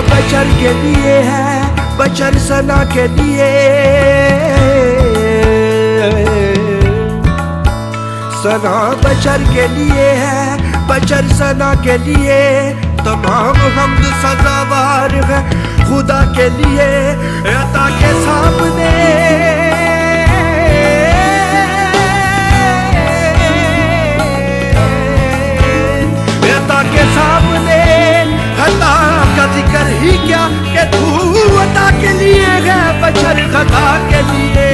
बशर के लिए है, बशर सना के लिए, सना बशर के लिए है, बशर सना के लिए। तमाम हमद सज़ावार है खुदा के लिए, अता के सामने के सामने खता का जिक्र ही क्या कि तू अता के लिए है, बशर खता के लिए।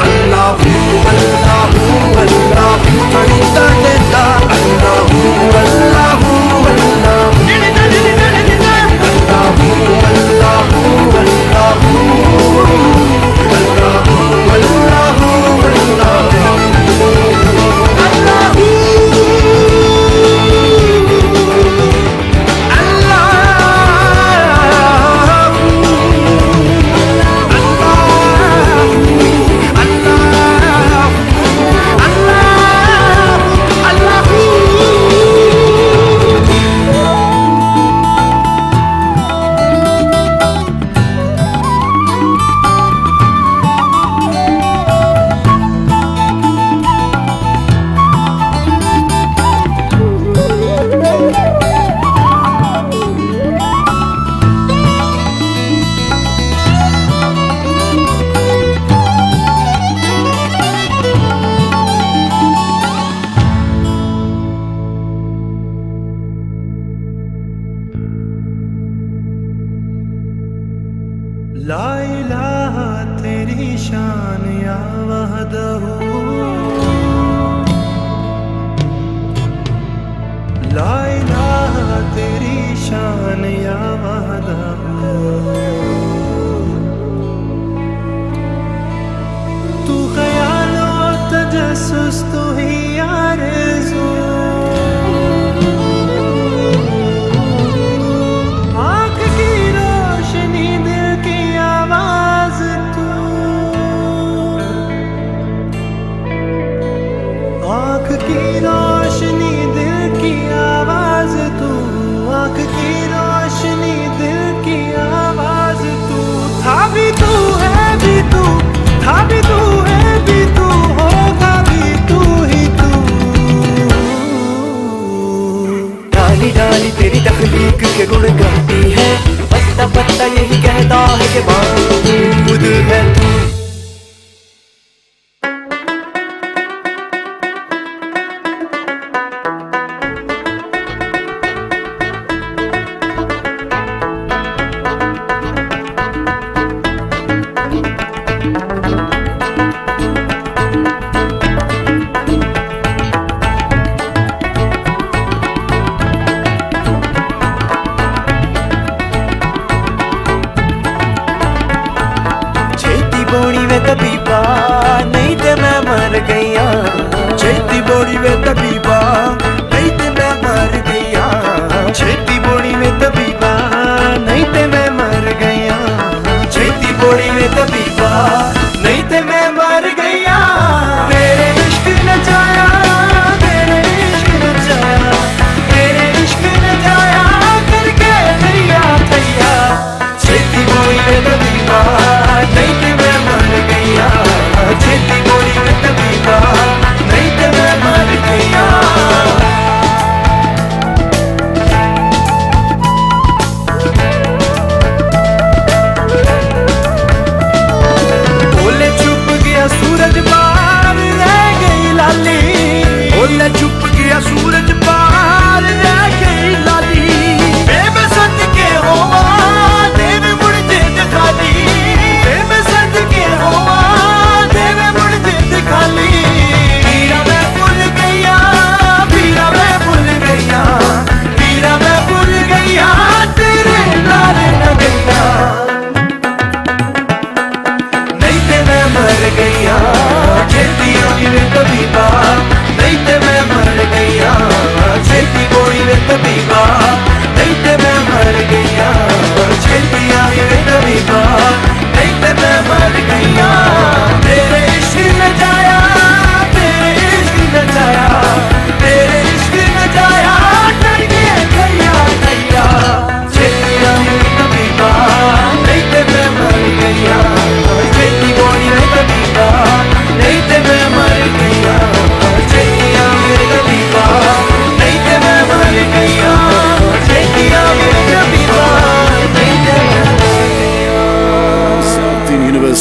अल्लाहू अल्लाहू अल्लाहू फरिश्ता देता, अल्लाहू अल्लाहू अल्लाहू अल्लाहू अल्लाहू अल्लाहू ला इलाहा तेरी शान या वहदहू, ला इलाहा तेरी शान या वहदहू। तू ख्याल और तजस्सुस तू ही आरज़ू, की रोशनी दिल की आवाज तू, आँख की रोशनी दिल की आवाज तू। था भी तू है भी तू, था भी तू है भी तू, होगा भी तू ही तू। डाली डाली तेरी तख्लीक के गुण गाती है, पत्ता पत्ता यही कहता है कि माबूद है तू।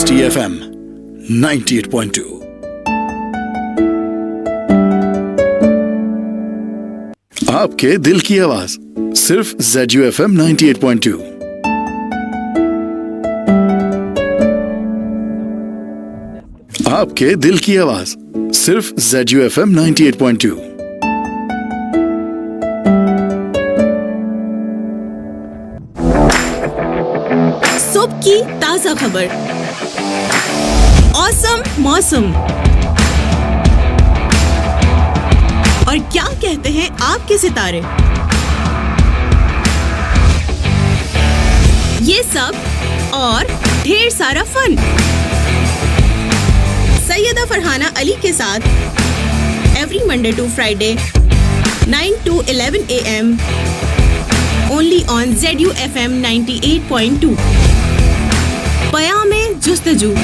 Esti FM 98.2। आपके दिल की आवाज सिर्फ ZU FM 98.2। आपके दिल की आवाज सिर्फ ZU FM 98.2। सुबह की ताजा खबर, औसम मौसम और क्या कहते हैं आपके सितारे, ये सब और ढेर सारा फन सैयदा फरहाना अली के साथ every Monday to Friday 9 to 11 AM only on ZU FM 98.2। पयामे जुस्तजू।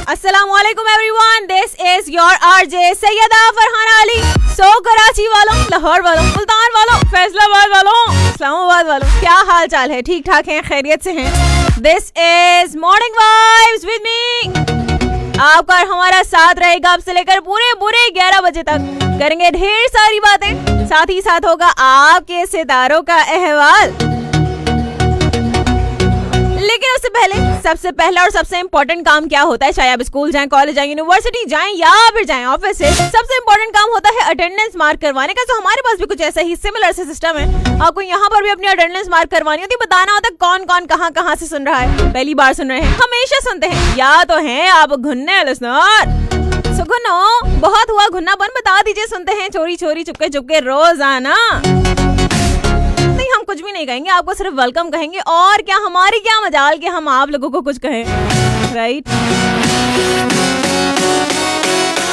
Assalamualaikum everyone, this is your RJ Syeda Farhana Ali. So Karachi वालों, लाहौर वालों, मुल्तान वालों, फैसलाबाद वालों, इस्लामाबाद वालों, क्या हाल चाल है? ठीक ठाक हैं, खैरियत से हैं? This is Morning Vibes with me। आपका और हमारा साथ रहेगा अब से लेकर पूरे 11 बजे तक। करेंगे ढेर सारी बातें, साथ ही साथ होगा आपके सितारों का अहवाल। लेकिन उससे पहले सबसे पहला और सबसे इम्पोर्टेंट काम क्या होता है, चाहे आप स्कूल जाएं, कॉलेज जाएं, यूनिवर्सिटी जाएं या फिर जाएं ऑफिस से, सबसे इम्पोर्टेंट काम होता है अटेंडेंस मार्क करवाने का। तो हमारे पास भी कुछ ऐसा ही सिमिलर से सिस्टम है। आपको यहाँ पर भी अपनी अटेंडेंस मार्क करवानी होती है, बताना होता है कौन कौन कहाँ से सुन रहा है, पहली बार सुन रहे हैं, हमेशा सुनते हैं, या तो हैं आप घुन्ने लिसनर। सुनो, बहुत हुआ घुन्नापन, बता दीजिए सुनते हैं चोरी चुपके रोजाना। नहीं, हम कुछ भी नहीं कहेंगे, आपको सिर्फ वेलकम कहेंगे। और क्या, हमारी क्या मजाल कि हम आप लोगों को कुछ कहें, राइट?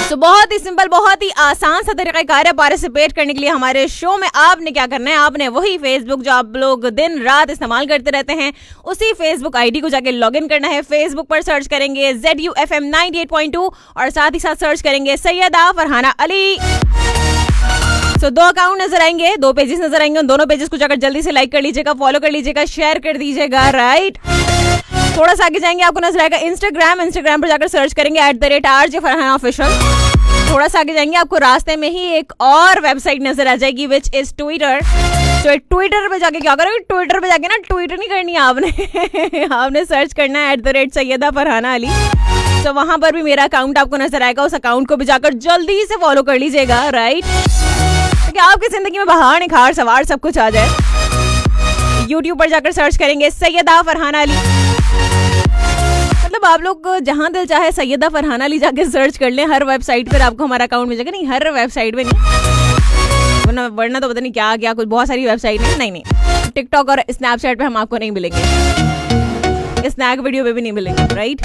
तो बहुत ही सिंपल, बहुत ही आसान सा तरीक़ाकार है पार्टिसिपेट करने के लिए हमारे शो में। आपने क्या करना है, आपने वही फेसबुक जो आप लोग दिन रात इस्तेमाल करते रहते हैं, उसी फेसबुक आईडी को जाके लॉगिन करना है। फेसबुक पर सर्च करेंगे ZU FM 98.2 और साथ ही साथ सर्च करेंगे सैयदा फरहाना अली। तो 2 अकाउंट नजर आएंगे, 2 पेजेस नजर आएंगे। उन दोनों पेजेस को जाकर जल्दी से लाइक कर लीजिएगा, फॉलो कर लीजिएगा, शेयर कर दीजिएगा, राइट? थोड़ा सा आगे जाएंगे, आपको नजर आएगा इंस्टाग्राम पर जाकर सर्च करेंगे @RJ फरहाना ऑफिशियल। थोड़ा सा आगे जाएंगे, आपको रास्ते में ही एक और वेबसाइट नजर आ जाएगी विच इज ट्विटर। तो ट्विटर पे जाके क्या करोगे, ट्विटर पे जाके ना ट्वीट नहीं करनी है आपने आपने सर्च करना है @सैयदा फरहाना अली। तो वहां पर भी मेरा अकाउंट आपको नजर आएगा, उस अकाउंट को भी जाकर जल्दी से फॉलो कर लीजिएगा, राइट? कि आपकी जिंदगी में बहार निखार सवार सब कुछ आ जाए। YouTube पर जाकर सर्च करेंगे सैयदा फरहाना अली। मतलब आप लोग जहां दिल चाहे सैयदा फरहाना अली जाके सर्च कर लें, हर वेबसाइट पर आपको हमारा अकाउंट मिल जाएगा। नहीं, हर वेबसाइट पे नहीं, वरना तो पता नहीं क्या कुछ बहुत सारी वेबसाइट है। नहीं, टिकटॉक और स्नैपचैट पे हम आपको नहीं मिलेंगे, स्नैक वीडियो पे भी नहीं मिलेंगे, राइट?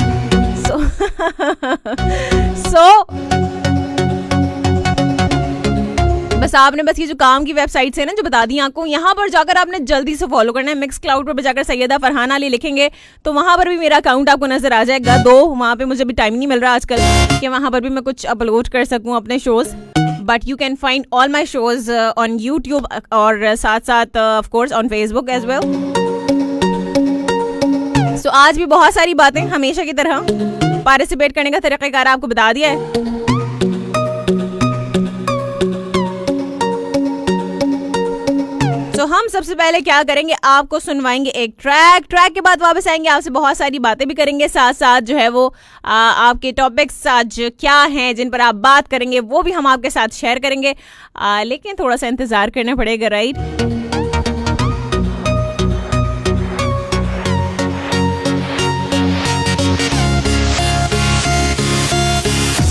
सो बस आपने ये जो काम की वेबसाइट्स है ना, जो बता दी आपको, यहाँ पर जाकर आपने जल्दी से फॉलो करना है। मिक्स क्लाउड पर जाकर सैयदा फरहाना अली लिखेंगे तो वहाँ पर भी मेरा अकाउंट आपको नजर आ जाएगा। वहाँ पे मुझे भी टाइम नहीं मिल रहा आजकल कि वहाँ पर भी मैं कुछ अपलोड कर सकूँ अपने shows, but you can find all my shows on YouTube और साथ साथ of course on Facebook as well. So आज भी बहुत सारी बातें हमेशा की तरह पार्टिसिपेट करने का तरीक़ाकार आपको बता दिया है। हम सबसे पहले क्या करेंगे, आपको सुनवाएंगे एक ट्रैक के बाद वापस आएंगे, आपसे बहुत सारी बातें भी करेंगे, साथ साथ जो है वो आपके टॉपिक्स आज क्या हैं जिन पर आप बात करेंगे वो भी हम आपके साथ शेयर करेंगे, लेकिन थोड़ा सा इंतजार करना पड़ेगा, राइट।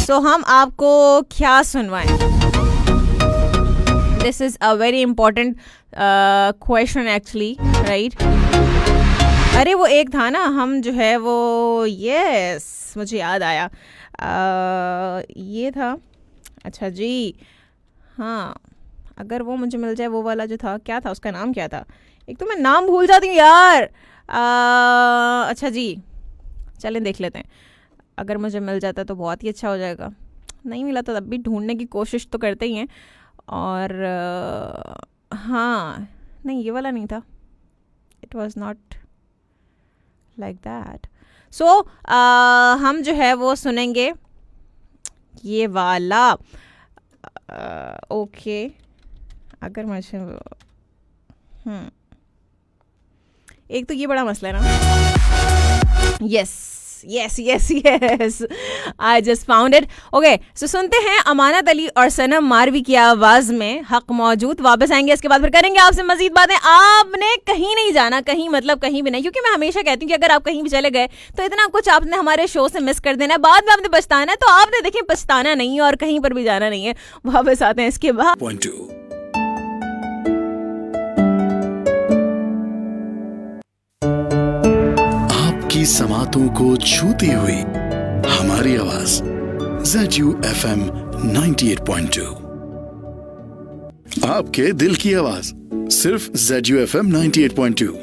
तो हम आपको क्या सुनवाएं? This is a very important question actually, right. अरे वो एक था ना, हम जो है वो यस मुझे याद आया, ये था, अच्छा जी, हाँ, अगर वो मुझे मिल जाए, वो वाला जो था, क्या था उसका नाम, क्या था, एक तो मैं नाम भूल जाती हूँ यार। अच्छा जी, चलें देख लेते हैं, अगर मुझे मिल जाता तो बहुत ही अच्छा हो जाएगा, नहीं मिला तो तब भी ढूंढने की कोशिश तो करते ही हैं। और हाँ, नहीं ये वाला नहीं था, it was not like that. So हम जो है वो सुनेंगे ये वाला, ओके, अगर मुझे एक तो ये बड़ा मसला है ना, yes I just found it. Okay, so सुनते हैं अमानत अली और सनम मारवी की आवाज में हक मौजूद। वापस आएंगे, इसके बाद फिर करेंगे आपसे मजीद बातें। आपने कहीं नहीं जाना, कहीं मतलब कहीं भी नहीं, क्योंकि मैं हमेशा कहती हूँ कि अगर आप कहीं भी चले गए तो इतना कुछ आपने हमारे शो से मिस कर देना है, बाद में आपने पछताना है, तो आपने देखिए पछताना नहीं है और कहीं पर भी जाना नहीं है। वापस आते हैं इसके बाद। की समातों को छूती हुई हमारी आवाज ZU FM 98.2, आपके दिल की आवाज सिर्फ ZU FM 98.2।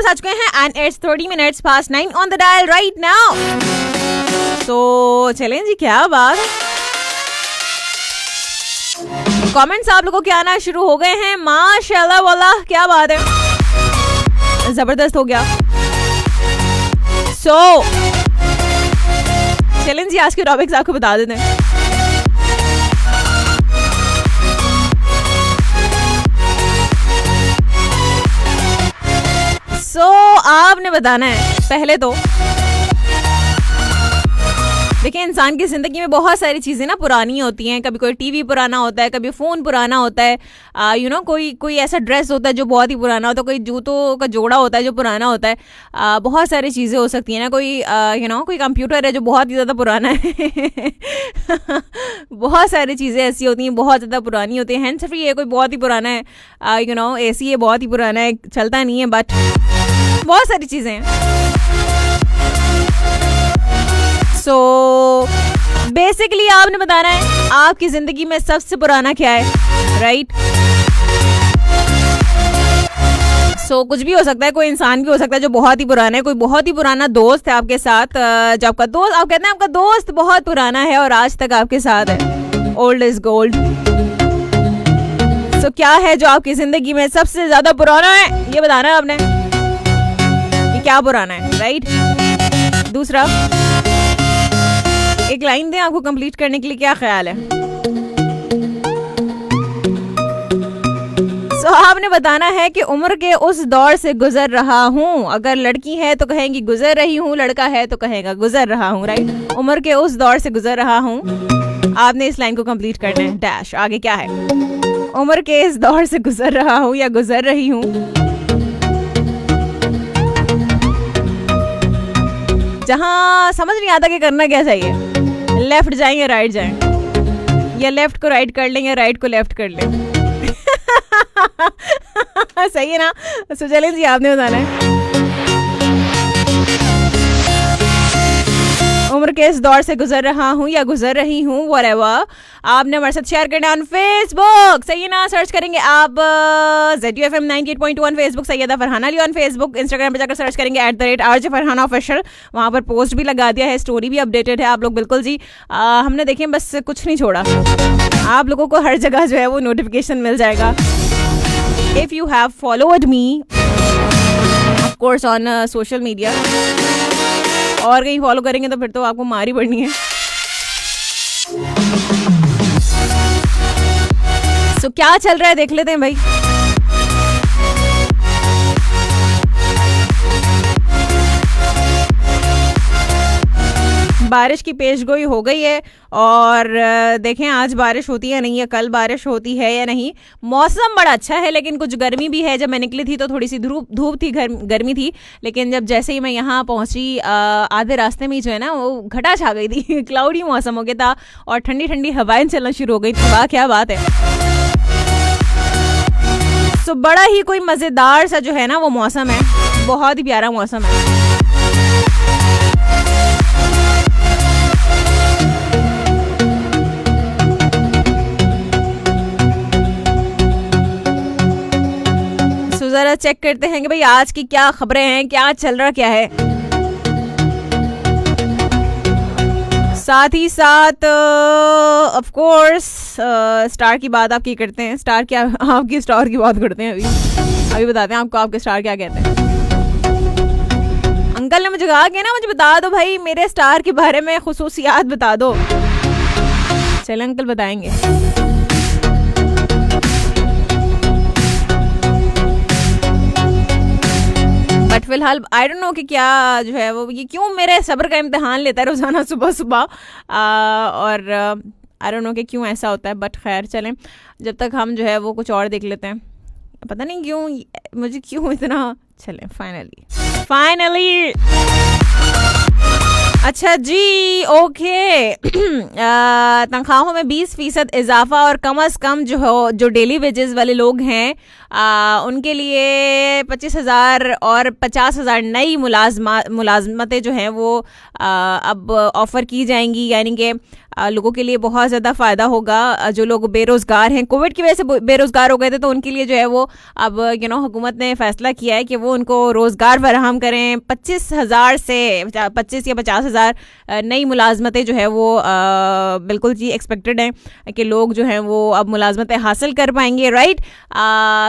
आ चुके हैं and it's 30 minutes past 9 on the dial right now. तो चलें जी, क्या बात, कमेंट्स आप लोगों के आना शुरू हो गए हैं, माशाल्लाह वाला, क्या बात है, जबरदस्त हो गया। सो चलें जी, आज के टॉपिक्स आपको बता देते हैं। आपने बताना है पहले तो, देखिए इंसान की जिंदगी में बहुत सारी चीजें ना पुरानी होती हैं, कभी कोई टीवी पुराना होता है, कभी फोन पुराना होता है, कोई ऐसा ड्रेस होता है जो बहुत ही पुराना होता है, कोई जूतों का जोड़ा होता है जो पुराना होता है, बहुत सारी चीजें हो सकती हैं ना, कोई कंप्यूटर है जो बहुत ही ज्यादा पुराना है बहुत सारी चीजें ऐसी होती हैं बहुत ज्यादा पुरानी होती है। हैंड्स फ्री है, कोई बहुत ही पुराना है, AC है बहुत ही पुराना है, चलता नहीं है, बट बहुत सारी चीजें हैं। सो बेसिकली आपने बताना है आपकी जिंदगी में सबसे पुराना क्या है, राइट। सो कुछ भी हो सकता है, कोई इंसान भी हो सकता है जो बहुत ही पुराना है, कोई बहुत ही पुराना दोस्त है आपके साथ, जो आपका दोस्त, आप कहते हैं आपका दोस्त बहुत पुराना है और आज तक आपके साथ है, ओल्ड इज गोल्ड। सो क्या है जो आपकी जिंदगी में सबसे ज्यादा पुराना है, ये बताना है आपने, ये क्या पुराना है, राइट। दूसरा, एक लाइन दें आपको कंप्लीट करने के लिए, क्या ख्याल है। सो आपने बताना है कि उम्र के उस दौर से गुजर रहा हूँ, अगर लड़की है तो कहेंगी गुजर रही हूँ, लड़का है तो कहेगा गुजर रहा हूँ, राइट। उम्र के उस दौर से गुजर रहा हूँ, आपने इस लाइन को कंप्लीट करना है, डैश, आगे क्या है, उम्र के इस दौर से गुजर रहा हूँ या गुजर रही हूँ, जहां समझ नहीं आता कि करना क्या चाहिए, लेफ्ट जाएं या राइट जाएं, या लेफ्ट को राइट कर लें या राइट को लेफ्ट कर लें सही है ना। सो चलें जी, आपने बताना है उम्र के इस दौर से गुजर रहा हूँ या गुजर रही हूँ, व्हाटएवर, आपने हमारे साथ शेयर करना ऑन फेसबुक। सही है ना, सर्च करेंगे आप ZUFM 98.1 Facebook, Syeda Farhana Ali on Facebook. Instagram पे जाकर सर्च करेंगे @RJ फरहाना ऑफिशियल, वहाँ पर पोस्ट भी लगा दिया है, स्टोरी भी अपडेटेड है। आप लोग बिल्कुल जी हमने देखें बस कुछ नहीं छोड़ा, आप लोगों को हर जगह जो है वो नोटिफिकेशन मिल जाएगा। If you have followed me of course on social media, और कहीं फॉलो करेंगे तो फिर तो आपको मार ही पड़नी है। सो क्या चल रहा है देख लेते हैं भाई। बारिश की पेशगोई हो गई है और देखें आज बारिश होती है नहीं है, कल बारिश होती है या नहीं। मौसम बड़ा अच्छा है लेकिन कुछ गर्मी भी है। जब मैं निकली थी तो थोड़ी सी धूप थी, गर्मी थी, लेकिन जब जैसे ही मैं यहाँ पहुँची आधे रास्ते में जो है ना वो घटा छा गई थी। क्लाउडी मौसम हो गया था और ठंडी ठंडी हवाएं चलना शुरू हो गई थी। वाह क्या बात है। सो बड़ा ही कोई मज़ेदार सा जो है ना वो मौसम है, बहुत ही प्यारा मौसम है। जरा चेक करते हैं कि भाई आज की क्या खबरें हैं, क्या चल रहा क्या है। साथ ही साथ ऑफ कोर्स स्टार की बात आप की करते हैं। स्टार क्या, आपकी स्टार की बात करते हैं। अभी बताते हैं आपको आपके स्टार क्या कहते हैं। अंकल ने मुझे कहा कि ना मुझे बता दो भाई मेरे स्टार के बारे में खुसूसियात बता दो। चल अंकल बताएंगे। बट फिलहाल आई डोंट नो कि क्या जो है वो ये क्यों मेरे सब्र का इम्तिहान लेता है रोज़ाना सुबह सुबह, और आई डोंट नो कि क्यों ऐसा होता है। बट खैर चलें, जब तक हम जो है वो कुछ और देख लेते हैं। पता नहीं क्यों मुझे क्यों इतना। चलें फाइनली अच्छा जी ओके। तनख्वाहों में 20% इजाफा और कम अज़ कम जो डेली वेजेस वाले लोग हैं उनके लिए 25,000 और 50,000 नई मुलाजमतें जो हैं वो अब ऑफ़र की जाएंगी। यानी कि लोगों के लिए बहुत ज़्यादा फ़ायदा होगा। जो लोग बेरोज़गार हैं, कोविड की वजह से बेरोज़गार हो गए थे, तो उनके लिए जो है वो अब हुकूमत ने फ़ैसला किया है कि वो उनको रोज़गार फराहम करें। 25,000 से 25 या 50,000 नई मुलाजमतें जो है वो बिल्कुल जी एक्सपेक्टेड हैं कि लोग जो हैं वो अब मुलाजमतें हासिल कर पाएंगे, राइट।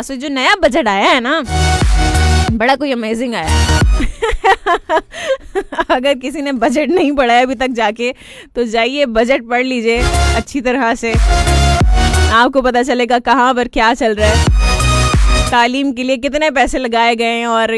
सो जो नया बजट आया है ना बड़ा कोई अमेजिंग आया है। अगर किसी ने बजट नहीं पढ़ा है अभी तक जाके तो जाइए बजट पढ़ लीजिए अच्छी तरह से, आपको पता चलेगा कहाँ पर क्या चल रहा है। तालीम के लिए कितने पैसे लगाए गए हैं और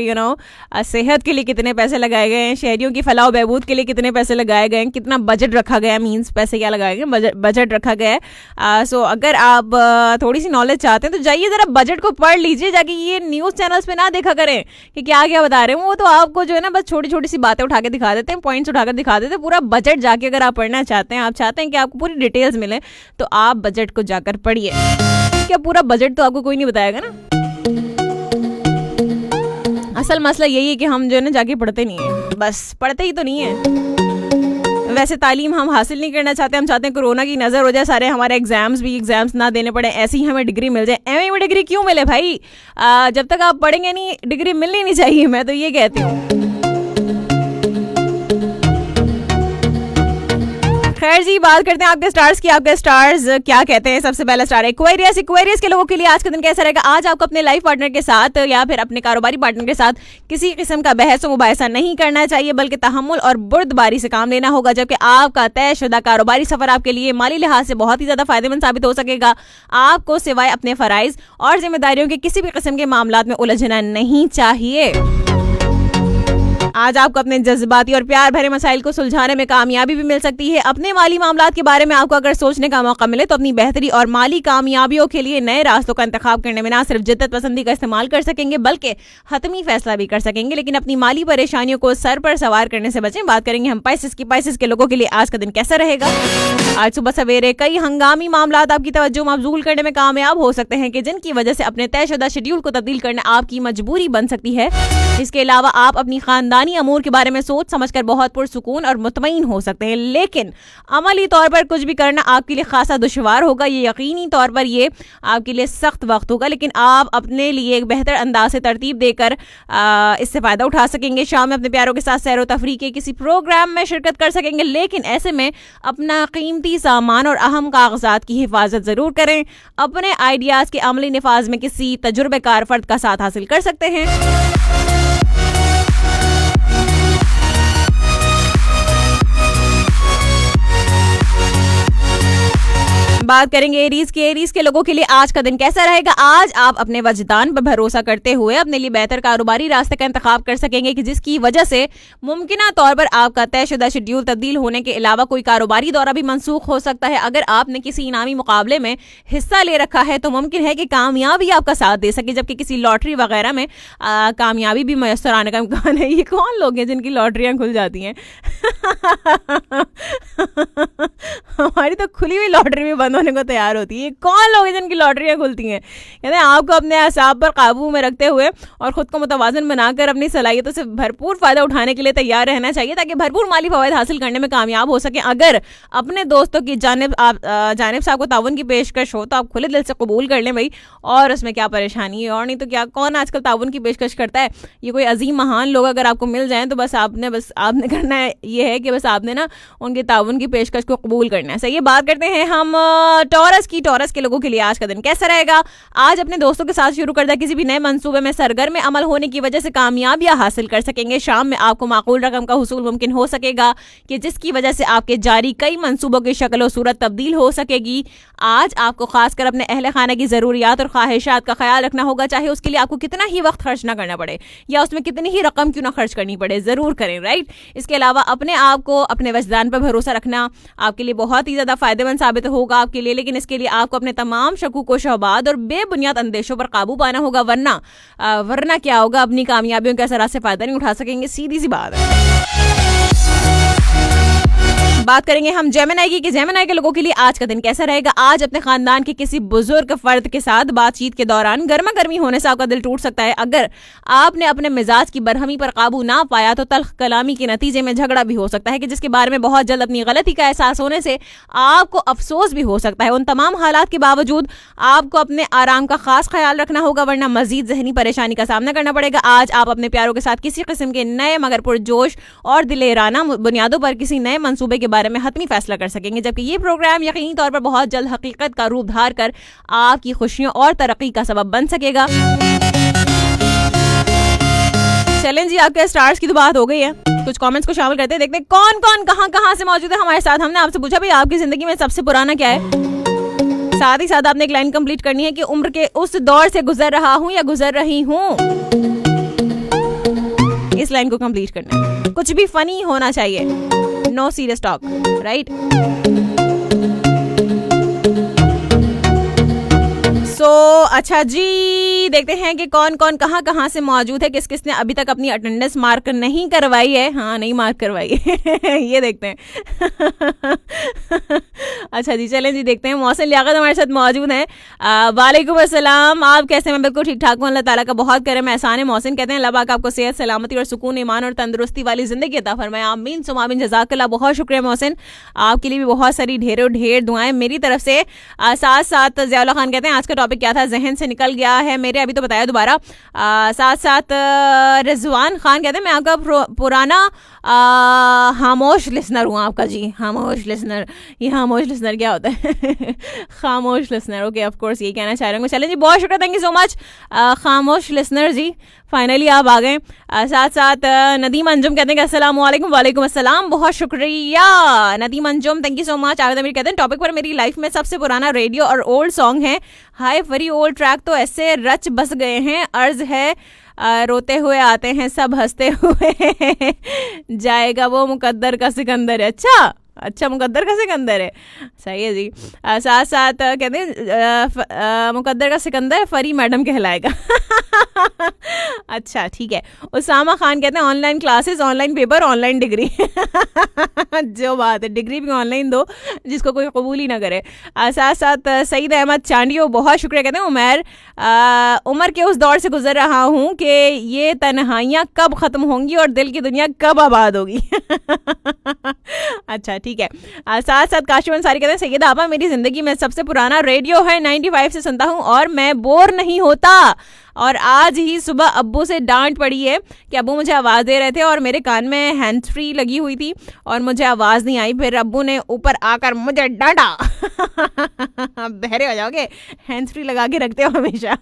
सेहत के लिए कितने पैसे लगाए गए हैं, शहरियों की फलाह बहबूद के लिए कितने पैसे लगाए गए हैं, कितना बजट रखा गया है, मीन्स पैसे क्या लगाए गए, बजट रखा गया है। सो अगर आप थोड़ी सी नॉलेज चाहते हैं तो जाइए ज़रा बजट को पढ़ लीजिए जाके। ये न्यूज़ चैनल्स पे ना देखा करें कि क्या क्या बता रहे हैं, वो तो आपको जो है ना बस छोटी छोटी सी बातें उठा के दिखा देते हैं, पॉइंट्स उठा कर दिखा देते हैं। पूरा बजट जाके अगर आप पढ़ना चाहते हैं, आप चाहते हैं कि आपको पूरी डिटेल्स मिले, तो आप बजट को जाकर पढ़िए। क्या पूरा बजट तो आपको कोई नहीं बताएगा ना। असल मसला यही है कि हम जो है ना जाके पढ़ते नहीं है, बस पढ़ते ही तो नहीं है। वैसे तालीम हम हासिल नहीं करना चाहते, हम चाहते हैं कोरोना की नज़र हो जाए, सारे हमारे एग्जाम्स ना देने पड़े, ऐसे ही हमें डिग्री मिल जाए। एमए में डिग्री क्यों मिले भाई, जब तक आप पढ़ेंगे नहीं डिग्री मिलनी नहीं चाहिए, मैं तो ये कहती हूँ। खैर जी बात करते हैं आपके स्टार्स की। आपके स्टार्स क्या कहते हैं। सबसे पहला स्टार है एक्वेरियस। एक्वेरियस के लोगों के लिए आज का दिन कैसा रहेगा। आज आपको अपने लाइफ पार्टनर के साथ या फिर अपने कारोबारी पार्टनर के साथ किसी किस्म का बहस मुबाहिसा नहीं करना चाहिए, बल्कि तहम्मुल और बुर्दबारी से काम लेना होगा। जबकि आपका तयशुदा कारोबारी सफर आपके लिए माली लिहाज से बहुत ही ज्यादा फायदेमंद साबित हो सकेगा। आपको सिवाय अपने फराइज और जिम्मेदारियों के किसी भी किस्म के मामलात में उलझना नहीं चाहिए। आज आपको अपने जज्बाती और प्यार भरे मसाइल को सुलझाने में कामयाबी भी मिल सकती है। अपने माली मामलात के बारे में आपको अगर सोचने का मौका मिले तो अपनी बेहतरी और माली कामयाबियों के लिए नए रास्तों का इंतखाब करने में ना सिर्फ जिद्दत पसंदी का इस्तेमाल कर सकेंगे बल्कि हतमी फैसला भी कर सकेंगे। लेकिन अपनी माली परेशानियों को सर पर सवार करने से बचें। बात करेंगे हम पाइसेस की। पाइसेस के लोगों के लिए आज का दिन कैसा रहेगा। आज सुबह सवेरे कई हंगामी मामलात आपकी तवज्जो मबजूल करने में कामयाब हो सकते हैं कि जिनकी वजह से अपने तयशुदा शेड्यूल को तब्दील करना आपकी मजबूरी बन सकती है। इसके अलावा आप अपनी खानदान इंसानी अमूर के बारे में सोच समझकर बहुत पुरसुकून और मुतमईन हो सकते हैं, लेकिन अमली तौर पर कुछ भी करना आपके लिए खासा दुश्वार होगा। ये यकीनी तौर पर ये आपके लिए सख्त वक्त होगा, लेकिन आप अपने लिए एक बेहतर अंदाज से तरतीब देकर इससे फ़ायदा उठा सकेंगे। शाम में अपने प्यारों के साथ सैर व तफरीह के किसी प्रोग्राम में शिरकत कर सकेंगे, लेकिन ऐसे में अपना कीमती सामान और अहम कागजात की हिफाजत ज़रूर करें। अपने आइडियाज़ के अमली निफाज में किसी तजुर्बेकार फर्द का साथ हासिल कर सकते हैं। बात करेंगे एरीज की। एरीज के लोगों के लिए आज का दिन कैसा रहेगा। आज आप अपने वजदान पर भरोसा करते हुए अपने लिए बेहतर कारोबारी रास्ते का इंतखाब कर सकेंगे कि जिसकी वजह से मुमकिना तौर पर आपका तयशुदा शेड्यूल तब्दील होने के अलावा कोई कारोबारी दौरा भी मंसूख हो सकता है। अगर आपने किसी इनामी मुकाबले में हिस्सा ले रखा है तो मुमकिन है कि कामयाबी आपका साथ दे सके, जबकि किसी लॉटरी वगैरह में कामयाबी भी मैसर आने का इम्कान है। ये कौन लोग हैं जिनकी लॉटरियां खुल जाती हैं? हमारी तो खुली हुई लॉटरी भी बंद होने को तैयार होती है। कौन लोग हैं जिनकी लॉटरियां खुलती हैं? कहते हैं आपको अपने असाब पर काबू में रखते हुए और खुद को मुतवाजन बनाकर अपनी सलाहियतों से भरपूर फायदा उठाने के लिए तैयार रहना चाहिए, ताकि भरपूर माली फवायद हासिल करने में कामयाब हो सके। अगर अपने दोस्तों की जानिब से आपको ताउन की पेशकश हो तो आप खुले दिल से कबूल कर लें भाई, और उसमें क्या परेशानी है। और नहीं तो क्या, कौन आजकल ताउन की पेशकश करता है? ये कोई अजीम महान लोग अगर आपको मिल जाएं तो बस आपने करना है ये है कि बस आपने ना उनके ताउन की पेशकश को कबूल करना है। सही, ये बात करते हैं हम टॉरस की। टॉरस के लोगों के लिए आज का दिन कैसा रहेगा। आज अपने दोस्तों के साथ शुरू करदा किसी भी नए मंसूबे में सरगर्म अमल होने की वजह से कामयाबियां हासिल कर सकेंगे। शाम में आपको माकूल रकम का हुसूल मुमकिन हो सकेगा कि जिसकी वजह से आपके जारी कई मंसूबों की शक्ल और सूरत तब्दील हो सकेगी। आज आपको खासकर अपने अहले खाना की जरूरियात और ख्वाहिशात का ख्याल रखना होगा, चाहे उसके लिए आपको कितना ही वक्त खर्च ना करना पड़े या उसमें कितनी ही रकम क्यों ना खर्च करनी पड़े, जरूर करें। राइट। इसके अलावा अपने आप को अपने वजदान पर भरोसा रखना आपके लिए बहुत ही ज्यादा फायदेमंद साबित होगा आपके लिए, लेकिन इसके लिए आपको अपने तमाम शकूक व शौबाद और बेबुनियाद अंदेशों पर काबू पाना होगा, वरना क्या होगा, अपनी कामयाबियों के असरात से फायदा नहीं उठा सकेंगे। सीधी सी बात है। बात करेंगे हम जेमिनी की कि जेमिनी के लोगों के लिए आज का दिन कैसा रहेगा। आज अपने खानदान के किसी बुजुर्ग फर्द के साथ बातचीत के दौरान गर्मा गर्मी होने से आपका दिल टूट सकता है। अगर आपने अपने मिजाज की बरहमी पर काबू ना पाया तो तल्ख कलामी के नतीजे में झगड़ा भी हो सकता है, कि जिसके बारे में बहुत जल्द अपनी गलती का एहसास होने से आपको अफसोस भी हो सकता है। उन तमाम हालात के बावजूद आपको अपने आराम का खास ख्याल रखना होगा, वरना मजीद जहनी परेशानी का सामना करना पड़ेगा। आज आप अपने प्यारों के साथ किसी किस्म के नए मगर पुरजोश और दिलेराना बुनियादों पर किसी नए मंसूबे के बारे में हतमी फैसला कर सकेंगे, जबकि ये प्रोग्राम यकीनी तौर पर बहुत जल्द हकीकत का रूप धार कर आपकी खुशियों और तरक्की का सबब बन सकेगा। चलें जी, आपके स्टार्स की तो बात हो गई है, कुछ कमेंट्स को शामिल करते हैं, देखते हैं कौन कौन कहां से मौजूद है हमारे साथ। हमने आपसे पूछा भाई आपकी जिंदगी में सबसे पुराना क्या है। साथ ही साथ आपने एक लाइन कंप्लीट करनी है कि उम्र के उस दौर से गुजर रहा हूं या गुजर रही हूं। इस लाइन को कंप्लीट करना है। कुछ भी फनी होना चाहिए, नो सीरियस टॉक, राइट। अच्छा जी, देखते हैं कि कौन कौन कहां से मौजूद है, किस किसने अभी तक अपनी अटेंडेंस मार्क नहीं करवाई है। हाँ, नहीं मार्क करवाई है। ये देखते हैं। अच्छा जी, चलें जी, देखते हैं। मोहसिन लियाकत हमारे साथ मौजूद हैं। वालेकुम अस्सलाम, आप कैसे हैं? मैं बिल्कुल ठीक ठाक हूँ, अल्लाह ताला का बहुत करम एहसान है। मोहसिन कहते हैं अल्लाह पाक आपको सेहत, सलामती और सुकून, ईमान और तंदुरुस्ती वाली जिंदगी अता फरमाए। आमीन सुम्मा आमीन, जज़ाकल्लाह। बहुत शुक्रिया मोहसिन, आपके लिए भी बहुत सारी ढेर दुआएं मेरी तरफ से। साथ साथ ज़ियाउल्लाह खान कहते हैं आज का टॉपिक क्या था, जहन से निकल गया है मेरे, अभी तो बताया दोबारा। साथ साथ रिजवान खान कहते हैं मैं आपका पुराना खामोश लिसनर हूँ आपका। जी, खामोश लिसनर, ये खामोश लिसनर क्या होता है? खामोश लिसनर, ओके, ऑफ कोर्स यही कहना चाह रहे होंगे। चलें जी, बहुत शुक्रिया, थैंक यू सो मच खामोश लिसनर जी, फाइनली आप आ गए। साथ साथ नदीम अंजुम कहते हैं कि अस्सलाम वालेकुम। वालेकुम अस्सलाम, बहुत शुक्रिया Nadeem Anjum, thank you so much. आगे मेरी कहते हैं टॉपिक पर मेरी लाइफ में सबसे पुराना रेडियो और ओल्ड सॉन्ग है। हाय वेरी ओल्ड ट्रैक तो ऐसे रच बस गए हैं, अर्ज है रोते हुए आते हैं सब हंसते हुए जाएगा वो मुकद्दर का सिकंदर है। अच्छा, मुकद्दर का सिकंदर है, सही है जी। साथ साथ कहते हैं मुकद्दर का सिकंदर फरी मैडम कहलाएगा। अच्छा ठीक है। उसामा खान कहते हैं online classes, online paper, online degree. जो बात है, डिग्री भी ऑनलाइन दो जिसको कोई कबूल ही ना करे। साथ साथ सईद अहमद चांडियो बहुत शुक्रिया कहते हैं उमर के उस दौर से गुजर रहा हूँ कि ये तन्हाइयाँ कब ख़त्म होंगी और दिल की दुनिया कब आबाद होगी। अच्छा ठीक है। साथ साथ काशिफ अंसारी कहते हैं सैयद आपा मेरी ज़िंदगी में सबसे पुराना रेडियो है, 95 से सुनता हूँ और मैं बोर नहीं होता। और आज ही सुबह अब्बू से डांट पड़ी है कि अब्बू मुझे आवाज़ दे रहे थे और मेरे कान में हैंड्स फ्री लगी हुई थी और मुझे आवाज़ नहीं आई। फिर अब्बू ने ऊपर आकर मुझे डांटा। बहरे हो जाओगे, हैंड्स फ्री लगा के रखते हो हमेशा।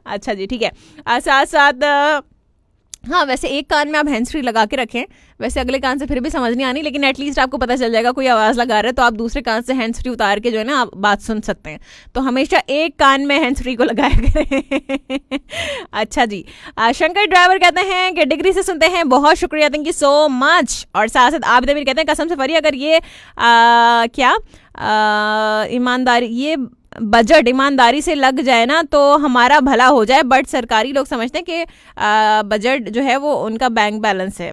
अच्छा जी ठीक है। साथ साथ हाँ, वैसे एक कान में आप हैंड्स फ्री लगा के रखें, वैसे अगले कान से फिर भी समझ नहीं आनी, लेकिन एटलीस्ट आपको पता चल जाएगा कोई आवाज़ लगा रहा है तो आप दूसरे कान से हैंड्स फ्री उतार के जो है ना आप बात सुन सकते हैं। तो हमेशा एक कान में हैंड्स फ्री को लगाया करें। अच्छा जी। शंकर ड्राइवर कहते हैं कि डिग्री से सुनते हैं, बहुत शुक्रिया, थैंक यू सो मच। और साथ साथ आबिद अमीर कहते हैं कसम से फरी अगर ये ईमानदारी ये बजट ईमानदारी से लग जाए ना तो हमारा भला हो जाए, बट सरकारी लोग समझते हैं कि बजट जो है वो उनका बैंक बैलेंस है।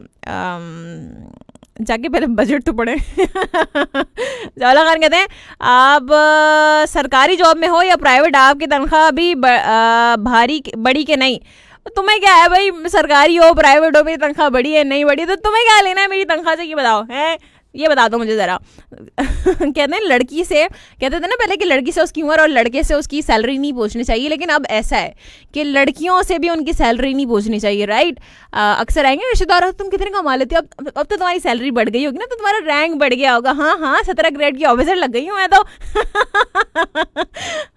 जाके पहले बजट तो पढ़े। जवाला खान कहते हैं आप सरकारी जॉब में हो या प्राइवेट, आपकी तनख्वाह अभी भारी बड़ी के नहीं। तुम्हें क्या है भाई, सरकारी हो प्राइवेट हो, मेरी तनख्वाह बड़ी है नहीं बड़ी, तो तुम्हें क्या लेना है मेरी तनख्वाह से, ये बताओ हैं, ये बता दो मुझे ज़रा। कहते हैं लड़की से, कहते थे ना पहले कि लड़की से उसकी उम्र और लड़के से उसकी सैलरी नहीं पूछनी चाहिए, लेकिन अब ऐसा है कि लड़कियों से भी उनकी सैलरी नहीं पूछनी चाहिए, राइट। अक्सर आएंगे रिश्तेदार, तुम कितने कमा लेते हो, अब तो तुम्हारी सैलरी बढ़ गई होगी ना, तो तुम्हारा रैंक बढ़ गया होगा। हाँ 17 ग्रेड की ऑफिसर लग गई हूँ मैं तो।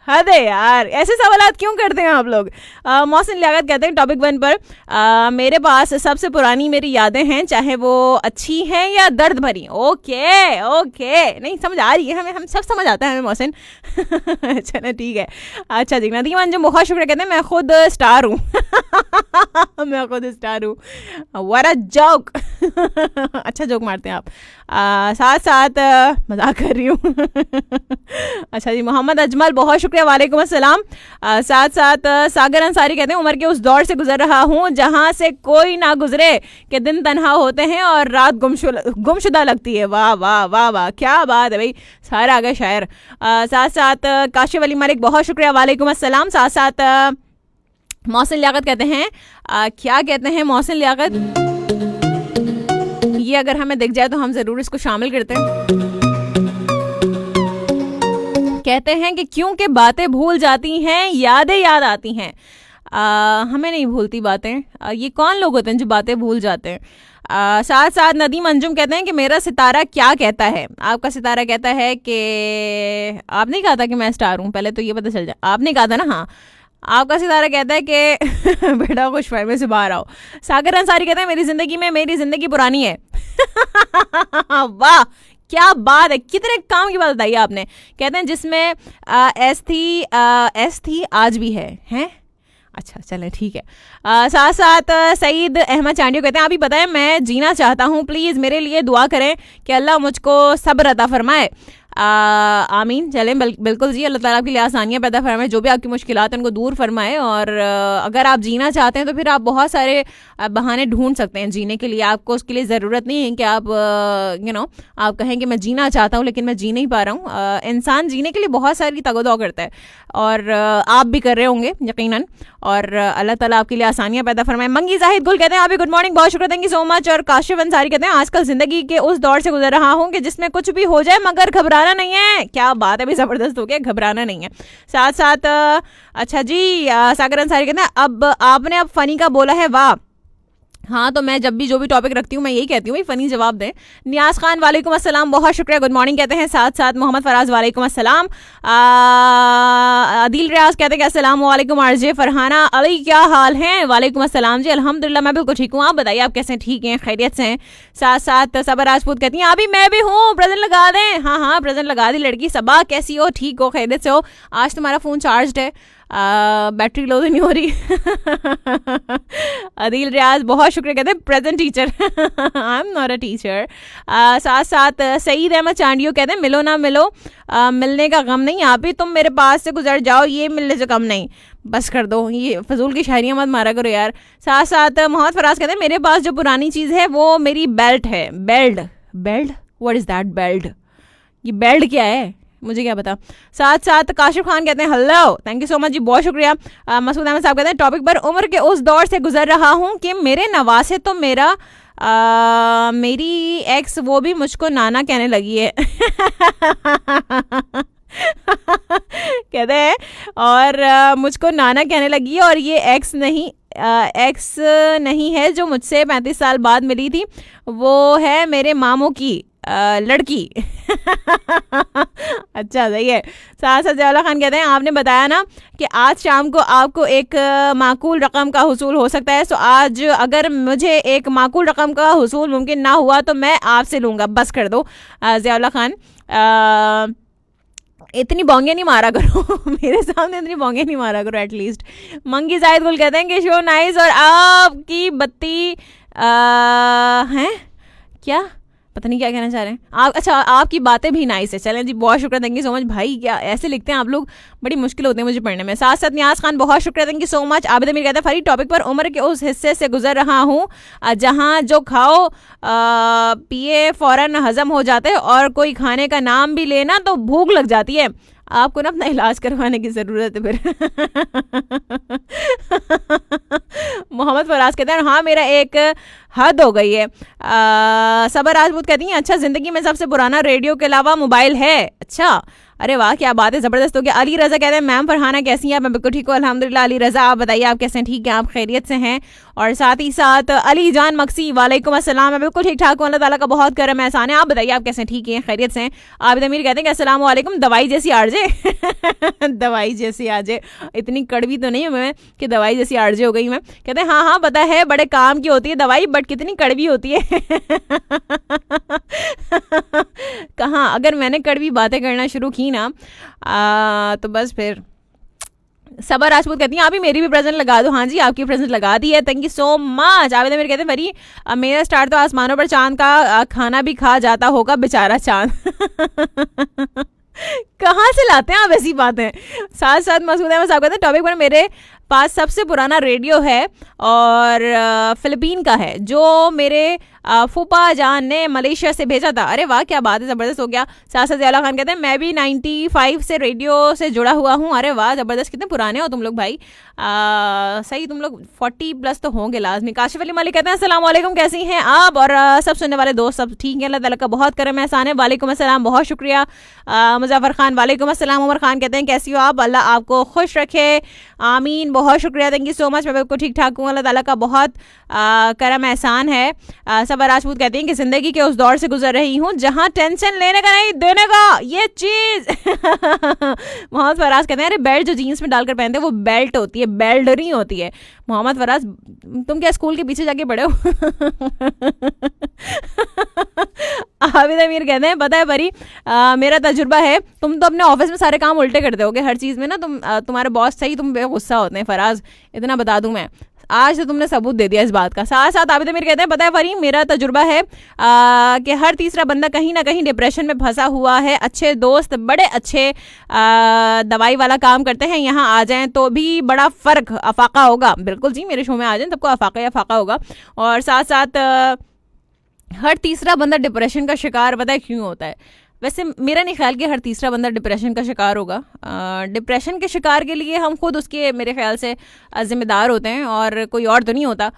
हद है यार, ऐसे सवाल क्यों करते हैं आप लोग। मोहसिन लियाकत कहते हैं टॉपिक 1 पर मेरे पास सबसे पुरानी मेरी यादें हैं, चाहे वो अच्छी हैं या दर्द भरी। ओके नहीं समझ आ रही है हमें, हम सब समझ आता है हमें मोहसिन। चलो ठीक है। अच्छा जी। नदीम अंजुम बहुत शुक्रिया कहते हैं मैं खुद स्टार हूँ। मैं खुद स्टार हूँ। What a joke. अच्छा जोक मारते हैं आप। साथ साथ मजाक कर रही हूँ। अच्छा जी। मोहम्मद अजमल बहुत शुक्रिया, वालेकुम अस्सलाम। साथ साथ सागर अंसारी कहते हैं उम्र के उस दौर से गुजर रहा हूँ जहाँ से कोई ना गुजरे कि दिन तन्हा होते हैं और रात गुमशुदा लगती है। वाह वाह वाह वाह, क्या बात है भाई, सारा आ गए शायर। साथ साथ काशिफ अली मलिक बहुत शुक्रिया, वालेकुम अस्सलाम। साथ साथ मोहसिन लियाकत कहते हैं क्या कहते हैं मोहसिन लियाकत, ये अगर हमें दिख जाए तो हम ज़रूर इसको शामिल करते हैं। कहते हैं कि क्योंकि बातें भूल जाती हैं यादें याद आती हैं। हमें नहीं भूलती बातें, ये कौन लोग होते हैं जो बातें भूल जाते हैं। साथ साथ नदीम अंजुम कहते हैं कि मेरा सितारा क्या कहता है। आपका सितारा कहता है कि आपने कहा था कि मैं स्टार हूँ, पहले तो ये पता चल जाए, आपने कहा था ना। हाँ, आपका सितारा कहता है कि बेटा खुश फहमी से बाहर आओ। सागर अंसारी कहते हैं मेरी ज़िंदगी पुरानी है। वाह क्या बात है, कितने काम की बात बताई आपने। कहते हैं जिसमें एस थी आज भी है, हैं। अच्छा चलें ठीक है। साथ साथ सईद अहमद चांडियो कहते हैं आप ही बताएं मैं जीना चाहता हूँ, प्लीज़ मेरे लिए दुआ करें कि अल्लाह मुझको सब्र अता फरमाए। आमीन। चलें बिल्कुल जी, अल्लाह ताला आपके लिए आसानियाँ पैदा फरमाए, जो भी आपकी मुश्किलात हैं उनको दूर फरमाए। और अगर आप जीना चाहते हैं तो फिर आप बहुत सारे बहाने ढूंढ सकते हैं जीने के लिए। आपको उसके लिए ज़रूरत नहीं है कि आप आप कहें कि मैं जीना चाहता हूँ लेकिन मैं जी नहीं पा रहा हूँ। इंसान जीने के लिए बहुत सारी तगदो करता है और आप भी कर रहे होंगे यकीनन, और अल्लाह ताला आपके लिए आसानियाँ पैदा फरमाए। मंगी जाहिद गुल कहते हैं आप भी गुड मॉर्निंग, बहुत शुक्रिया, थैंक यू सो मच। और काशिफ अंसारी कहते हैं आजकल ज़िंदगी के उस दौर से गुजर रहा हूँ कि जिसमें कुछ भी हो जाए मगर घबराना नहीं है। क्या बात है भी, ज़बरदस्त हो गया, घबराना नहीं है। साथ साथ अच्छा जी, सागर अंसारी कहते हैं अब आपने अब फ़नी का बोला है, वाह। हाँ, तो मैं जब भी जो भी टॉपिक रखती हूँ मैं यही कहती हूँ भाई फ़नी जवाब दें। नियाज खान वालेकुम अस्सलाम, बहुत शुक्रिया, गुड मॉर्निंग कहते हैं। साथ साथ मोहम्मद फराज वालेकुम अस्सलाम। आदिल रियाज कहते हैं अस्सलाम वालेकुम। आरजे फरहाना अली क्या हाल है? वालेकुम अस्सलाम जी, अल्हम्दुलिल्लाह मैं बिल्कुल ठीक हूँ, आप बताइए आप कैसे, ठीक हैं, खैरियत से हैं? साथ साथ सबा राजपूत कहती हैं अभी मैं भी हूँ, प्रेजेंट लगा दें। हाँ प्रेजेंट लगा दी लड़की। सबा कैसी हो? ठीक हो, खैरियत से हो? आज तुम्हारा फ़ोन चार्ज है, बैटरी लो तो नहीं हो रही। अदील रियाज बहुत शुक्रिया कहते हैं present teacher. I am not a teacher. साथ साथ सईद अहमद चांडियो कहते हैं मिलो ना मिलो, मिलने का गम नहीं, आप ही तुम मेरे पास से गुजर जाओ, ये मिलने से कम नहीं। बस कर दो, ये फजूल की शायरियाँ मत मारा करो यार। साथ साथ मोहम्मद फराज कहते हैं मेरे पास जो पुरानी चीज़ है वो मेरी बेल्ट है। Belt? Belt? What is that belt? ये बेल्ट क्या है, मुझे क्या पता। साथ साथ काशिफ खान कहते हैं hello, thank you so much जी, बहुत शुक्रिया। मसूद अहमद साहब कहते हैं टॉपिक पर उम्र के उस दौर से गुजर रहा हूँ कि मेरे नवासे तो मेरी एक्स वो भी मुझको नाना कहने लगी है। कहते हैं और मुझको नाना कहने लगी है, और ये एक्स नहीं है जो मुझसे 35 साल बाद मिली थी, वो है मेरे मामू की लड़की। अच्छा, सही है। साथ साथ जवाला खान कहते हैं आपने बताया ना कि आज शाम को आपको एक माकूल रकम का हुसूल हो सकता है, तो आज अगर मुझे एक माकूल रकम का हुसूल मुमकिन ना हुआ तो मैं आपसे लूँगा। बस कर दो जवाला खान, इतनी बोंगे नहीं मारा करो मेरे सामने इतनी बोंगे नहीं मारा करो एटलीस्ट। मंगी जाहिद गुल कहते हैं कि शो नाइस और आपकी बत्ती हैं क्या, पता नहीं क्या कहना चाह रहे हैं आप। अच्छा, आपकी बातें भी नाइस है। चलें जी, बहुत शुक्रिया, थैंक यू सो मच भाई। क्या ऐसे लिखते हैं आप लोग, बड़ी मुश्किल होती है मुझे पढ़ने में। साथ साथ नियाज खान बहुत शुक्रिया, thank you so much. Abid अमीर कहता है फरी टॉपिक पर उम्र के उस हिस्से से गुजर रहा हूँ जहाँ जो खाओ पिए फ़ौरन हजम हो जाते हैं और कोई खाने का नाम भी लेना तो भूख लग जाती है। आपको ना अपना इलाज करवाने की ज़रूरत है फिर। मोहम्मद फराज कहते हैं हाँ मेरा एक हद हो गई है। सबर राजपूत कहती हैं अच्छा ज़िंदगी में सबसे पुराना रेडियो के अलावा मोबाइल है। अच्छा, अरे वाह क्या बात है, ज़बरदस्त हो गया। अली रज़ा कहते हैं मैम फरहाना कैसी हैं आप? मैं बिल्कुल ठीक हूँ अल्हम्दुलिल्लाह। अली रज़ा आप बताइए आप कैसे हैं? ठीक हैं आप, खैरियत से हैं? और साथ ही साथ अली जान मक्सी वालेकुम अस्सलाम, मैं बिल्कुल ठीक ठाक हूँ, अल्लाह ताला का बहुत करम एहसान है। आप बताइए आप कैसे हैं? ठीक हैं, खैरियत से हैं? आबिद अमीर कहते हैं कि अस्सलाम वालेकुम, दवाई जैसी आरजे। दवाई जैसी आरजे, इतनी कड़वी तो नहीं हूँ मैं कि दवाई जैसी आरजे हो गई मैं। कहते हैं हाँ हाँ पता है बड़े काम की होती है दवाई, बट कितनी कड़वी होती है। कहाँ, अगर मैंने कड़वी बातें करना शुरू की ना तो बस फिर। सबर राजपूत कहती हैं आप ही मेरी भी प्रेजेंट लगा दो। हाँ जी, आपकी प्रेजेंट लगा दी है, थैंक यू सो मच। आवेदन मेरे कहते हैं मेरी मेरा स्टार तो आसमानों पर चांद का खाना भी खा जाता होगा बेचारा चांद। कहाँ से लाते हैं आप ऐसी बातें? साथ साथ मसूद अहमद साहब कहते हैं टॉपिक पर मेरे पास सबसे पुराना रेडियो है और फिलिपीन का है जो मेरे फूफा जान ने मलेशिया से भेजा था। अरे वाह क्या बात है, ज़बरदस्त हो गया। साथ साथ ज़ियाला खान कहते हैं मैं भी 95 से रेडियो से जुड़ा हुआ हूँ। अरे वाह ज़बरदस्त, कितने पुराने हो तुम लोग भाई। सही, तुम लोग 40+ तो होंगे लाजमी। काशिफ अली मलिक कहते हैं अस्सलाम वालेकुम, कैसी हैं आप? और सब सुनने वाले दोस्त सब ठीक हैं, अल्लाह ताला का बहुत करम एहसान है। वालेकुम अस्सलाम, बहुत शुक्रिया। मुजफ्फर खान वालेकुम अस्सलाम। उमर खान कहते हैं कैसी हो आप? अल्लाह आपको खुश रखे, आमीन, बहुत शुक्रिया, थैंक यू सो मच। मैं बिल्कुल ठीक ठाक हूँ, अल्लाह ताला का बहुत करम एहसान है। सबर राजपूत कहती हैं कि ज़िंदगी के उस दौर से गुजर रही हूँ जहाँ टेंशन लेने का नहीं देने का ये चीज़। मोहम्मद फराज कहते हैं अरे बेल्ट जो जीन्स में डालकर पहनते हैं वो बेल्ट होती है, बेल्ट नहीं होती है। मोहम्मद फराज तुम क्या स्कूल के पीछे जाके पढ़े हो? आबिद अमीर कहते हैं पता है परी मेरा तजुर्बा है, तुम तो अपने ऑफिस में सारे काम उल्टे करते होगे हर चीज़ में ना, तुम्हारे बॉस सही तुम गुस्सा होते हैं फराज, इतना बता दूं मैं, आज तो तुमने सबूत दे दिया इस बात का। साथ साथ आबिद अमीर कहते हैं पता है फरी मेरा तजुर्बा है कि हर तीसरा बंदा कहीं ना कहीं डिप्रेशन में फंसा हुआ है। अच्छे दोस्त बड़े अच्छे दवाई वाला काम करते हैं, यहाँ आ जाएं तो भी बड़ा फ़र्क अफाका होगा। बिल्कुल जी, मेरे शो में आ जाएं सबको अफाका होगा। और साथ साथ हर तीसरा बंदा डिप्रेशन का शिकार पता है क्यों होता है? वैसे मेरा नहीं ख्याल कि हर तीसरा बंदा डिप्रेशन का शिकार होगा। डिप्रेशन के शिकार के लिए हम खुद उसके मेरे ख्याल से ज़िम्मेदार होते हैं और कोई और तो नहीं होता,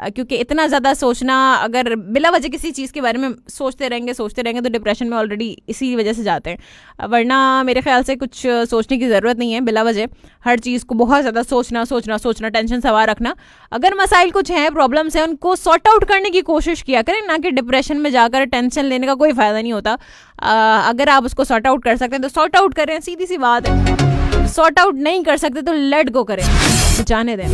क्योंकि इतना ज़्यादा सोचना, अगर बिला वजह किसी चीज़ के बारे में सोचते रहेंगे तो डिप्रेशन में ऑलरेडी इसी वजह से जाते हैं। वरना मेरे ख्याल से कुछ सोचने की ज़रूरत नहीं है बिला वजह, हर चीज़ को बहुत ज़्यादा सोचना, टेंशन सवार रखना। अगर मसाइल कुछ हैं, प्रॉब्लम्स हैं, उनको सॉर्ट आउट करने की कोशिश किया करें, ना कि डिप्रेशन में जाकर टेंशन लेने का कोई फ़ायदा नहीं होता। अगर आप उसको सॉर्ट आउट कर सकते हैं तो सॉर्ट आउट करें, सीधी सी बात है। सॉर्ट आउट नहीं कर सकते तो लेट गो करें, जाने दें।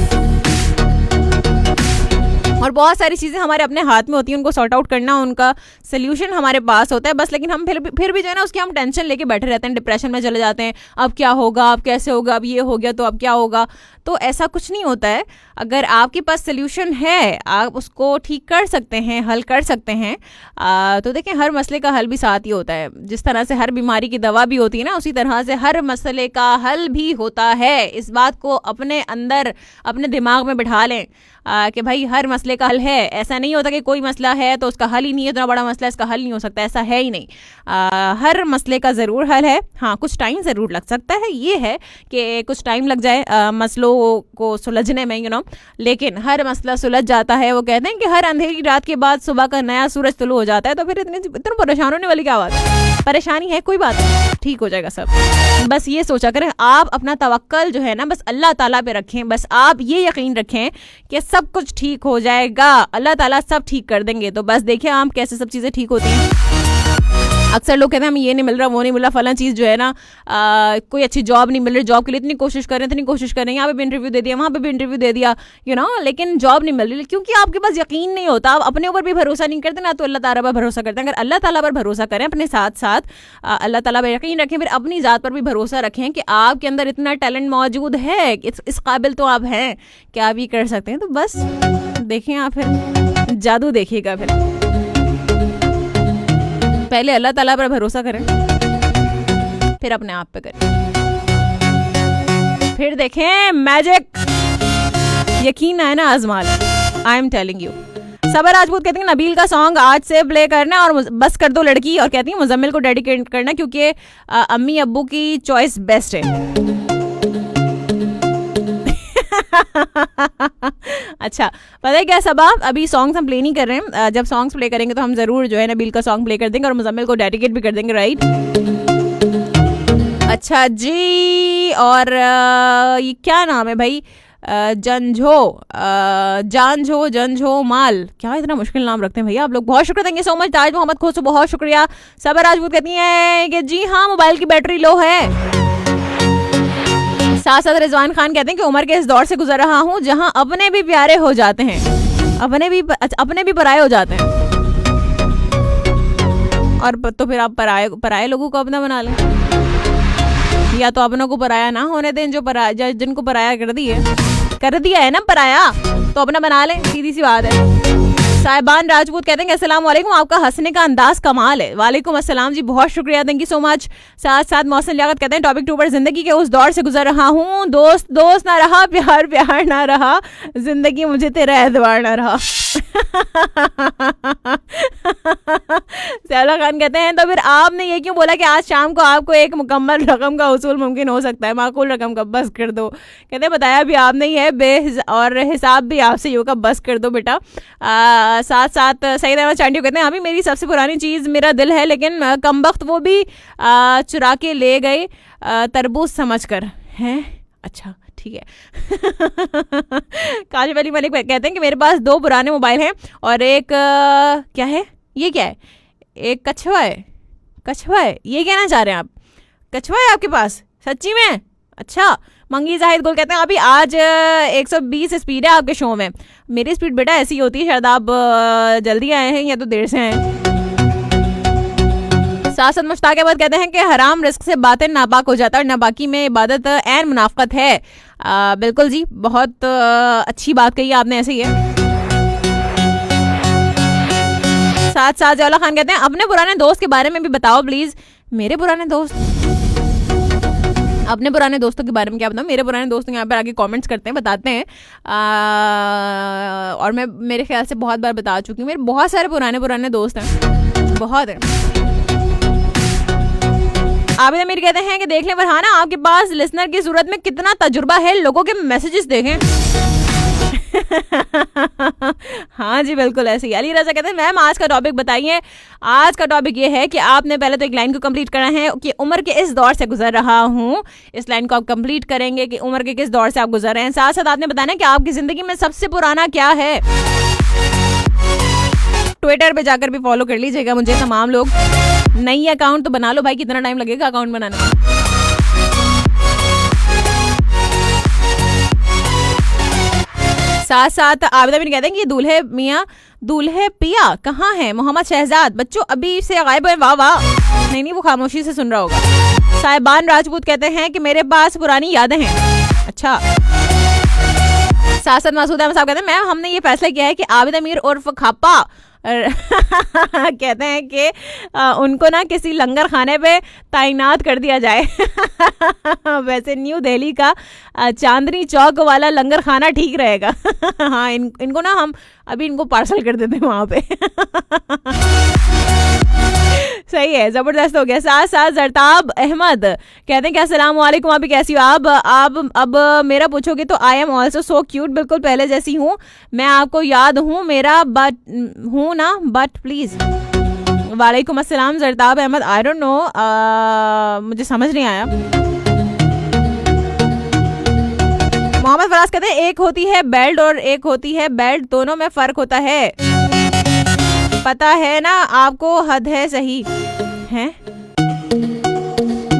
और बहुत सारी चीज़ें हमारे अपने हाथ में होती हैं, उनको सॉर्ट आउट करना, उनका सोल्यूशन हमारे पास होता है बस। लेकिन हम फिर भी जो है ना उसकी हम टेंशन लेके बैठे रहते हैं, डिप्रेशन में चले जाते हैं। अब क्या होगा, अब कैसे होगा, अब ये हो गया तो अब क्या होगा। तो ऐसा कुछ नहीं होता है। अगर आपके पास सोल्यूशन है, आप उसको ठीक कर सकते हैं, हल कर सकते हैं। तो देखें, हर मसले का हल भी साथ ही होता है। जिस तरह से हर बीमारी की दवा भी होती है ना, उसी तरह से हर मसले का हल भी होता है। इस बात को अपने अंदर, अपने दिमाग में बिठा लें कि भाई हर मसले का हल है। ऐसा नहीं होता कि कोई मसला है तो उसका हल ही नहीं है, इतना बड़ा मसला इसका हल नहीं हो सकता, ऐसा है ही नहीं। हर मसले का ज़रूर हल है। हाँ, कुछ टाइम ज़रूर लग सकता है, ये है कि कुछ टाइम लग जाए मसलों को सुलझने में, लेकिन हर मसला सुलझ जाता है। वो कहते हैं कि हर अंधेरी रात के बाद सुबह का नया सूरज तुलू हो जाता है। तो फिर इतना परेशान होने वाली क्या बात है? परेशानी है, कोई बात नहीं, ठीक हो जाएगा सब। बस ये सोचा करें, आप अपना तवक्कल जो है ना बस अल्लाह ताला पे रखें। बस आप ये यकीन रखें कि सब कुछ ठीक हो जाएगा, अल्लाह ताला सब ठीक कर देंगे। तो बस देखिए आप कैसे सब चीज़ें ठीक होती हैं। अक्सर लोग कहते हैं हमें ये नहीं मिल रहा, वो नहीं मिल रहा, फला चीज़ जो है ना कोई अच्छी जॉब नहीं मिल रही, जॉब के लिए इतनी कोशिश कर रहे हैं, यहाँ पे भी इंटरव्यू दे दिया, वहाँ पे भी इंटरव्यू दे दिया, लेकिन जॉब नहीं मिल रही, क्योंकि आपके पास यकीन नहीं होता। आप अपने ऊपर भी भरोसा नहीं करते ना, तो अल्लाह ताला पर भरोसा करते हैं। अगर अल्लाह ताला पर भरोसा करें, अपने साथ साथ अल्लाह ताला पर यकीन रखें, फिर अपनी ज़ात पर भी भरोसा रखें कि आपके अंदर इतना टैलेंट मौजूद है, इस काबिल तो आप हैं कि आप ये कर सकते हैं। तो बस देखें, आप फिर जादू देखिएगा। फिर पहले अल्लाह ताला पर भरोसा करें, फिर अपने आप पे करें, फिर देखें मैजिक। यकीन है ना, आजमा लें। I am telling you. सबर राजपूत कहती हैं नबील का सॉन्ग आज से प्ले करना और बस कर दो लड़की, और कहती हैं मुजम्मिल को डेडिकेट करना क्योंकि अम्मी अब्बू की चॉइस बेस्ट है। अच्छा, पता है क्या सबब, अभी सॉन्ग्स हम प्ले नहीं कर रहे हैं। जब सॉन्ग्स प्ले करेंगे तो हम जरूर जो है नबील का सॉन्ग प्ले कर देंगे और मुजम्मिल को डेडिकेट भी कर देंगे, राइट? अच्छा जी, और ये क्या नाम है भाई? जानझो माल, क्या इतना मुश्किल नाम रखते हैं भैया आप लोग। बहुत शुक्रिया, थैंक यू सो मच। ताज मोहम्मद खोसू, बहुत शुक्रिया। सबर राजपूत कहती हैं कि जी हाँ, मोबाइल की बैटरी लो है। साथ साथ रिजवान खान कहते हैं कि उम्र के इस दौर से गुजर रहा हूँ जहाँ अपने भी प्यारे हो जाते हैं, अपने भी पराये हो जाते हैं। और तो फिर आप पराये लोगों को अपना बना लें, या तो अपनों को पराया ना होने दें, जिनको पराया कर दिया है ना पराया, तो अपना बना लें, सीधी सी बात है। साहिबान राजपूत कहते हैं अस्सलाम वालेकुम, आपका हंसने का अंदाज कमाल है। वालेकुम अस्सलाम जी, बहुत शुक्रिया, थैंक यू सो मच। साथ साथ मोहसिन लियाकत कहते हैं टॉपिक 2 पर जिंदगी के उस दौर से गुजर रहा हूँ, दोस्त ना रहा, प्यार ना रहा, जिंदगी मुझे तेरा एतबार ना रहा। सैला खान कहते हैं तो फिर आपने ये क्यों बोला कि आज शाम को आपको एक मुकम्मल रकम का उसूल मुमकिन हो सकता है, माकूल रकम का, बस कर दो। कहते बताया भी आपने ही है, और हिसाब भी आपसे ही होगा, बस कर दो बेटा। साथ साथ सईद अहमद चांडियो कहते हैं अभी मेरी सबसे पुरानी चीज़ मेरा दिल है, लेकिन कमबख्त वो भी चुरा के ले गए तरबूज समझ कर हैं। अच्छा ठीक है। काशिफ अली मलिक कहते हैं कि मेरे पास 2 पुराने मोबाइल हैं और एक क्या है, ये क्या है, एक कछुआ है, ये कहना चाह रहे हैं आप? कछुआ है आपके पास सच्ची में? अच्छा। मंगी जाहिद गुल कहते हैं अभी आज 120 स्पीड है आपके शो में। मेरी स्पीड बेटा ऐसी ही होती है, शायद आप जल्दी आए हैं या तो देर से आए हैं। साथ मुश्ताक अहमद कहते हैं कि हराम रिस्क से बातें नापाक हो जाता है और नापाकी में इबादत ऐन मुनाफकत है। बिल्कुल जी, बहुत अच्छी बात कही आपने, ऐसे ही है। साथ साथ जौला खान कहते हैं अपने पुराने दोस्त के बारे में भी बताओ प्लीज। मेरे पुराने दोस्त, अपने पुराने दोस्तों के बारे में क्या बताऊँ? मेरे पुराने दोस्त यहाँ पर आगे कमेंट्स करते हैं, बताते हैं। और मैं मेरे ख्याल से बहुत बार बता चुकी हूँ, मेरे बहुत सारे पुराने दोस्त हैं, बहुत हैं। आबिदा मेरे कहते हैं कि देख लें फरहाना आपके पास लिसनर की सूरत में कितना तजुर्बा है, लोगों के मैसेजेस देखें। हाँ जी बिल्कुल ऐसे ही। अली रजा कहते हैं मैम आज का टॉपिक बताइए। आज का टॉपिक ये है कि आपने पहले तो एक लाइन को कंप्लीट करना है कि उम्र के इस दौर से गुजर रहा हूँ। इस लाइन को आप कंप्लीट करेंगे कि उम्र के किस दौर से आप गुजर रहे हैं। साथ साथ आपने बताना कि आपकी जिंदगी में सबसे पुराना क्या है। ट्विटर पे जाकर भी फॉलो कर लीजिएगा मुझे तमाम लोग। नई अकाउंट तो बना लो भाई, कितना टाइम लगेगा अकाउंट बनाने में। साथ साथ आबिदा भी कहते हैं कि दूल्हे मियाँ दूल्हे पिया कहाँ है मोहम्मद शहजाद, बच्चों अभी से गायब है। वाह वाह, नहीं वो खामोशी से सुन रहा होगा। साहिबान राजपूत कहते हैं कि मेरे पास पुरानी यादें हैं। अच्छा। साथ साथ मासूद अहमद साहब कहते हैं मैम हमने ये फैसला किया है कि आबिदा मीर उर्फ खापा कहते हैं कि उनको ना किसी लंगर खाने पे तैनात कर दिया जाए। वैसे न्यू दिल्ली का चांदनी चौक वाला लंगर खाना ठीक रहेगा। हाँ इनको ना हम अभी इनको पार्सल कर देते हैं वहाँ पे। सही है, जबरदस्त हो गया। साथ साथ जरताब अहमद कहते हैं कि अस्सलाम वालेकुम, आप कैसी हो? आप अब मेरा पूछोगे तो I am also so cute, बिल्कुल पहले जैसी हूँ। मैं आपको याद हूँ मेरा बट हूँ ना, बट प्लीज। वालेकुम अस्सलाम जरताब अहमद, आई डोंट नो, मुझे समझ नहीं आया। मोहम्मद फराज कहते हैं एक होती है बेल्ट और एक होती है बेल्ट, दोनों में फर्क होता है, पता है ना आपको, हद है सही है।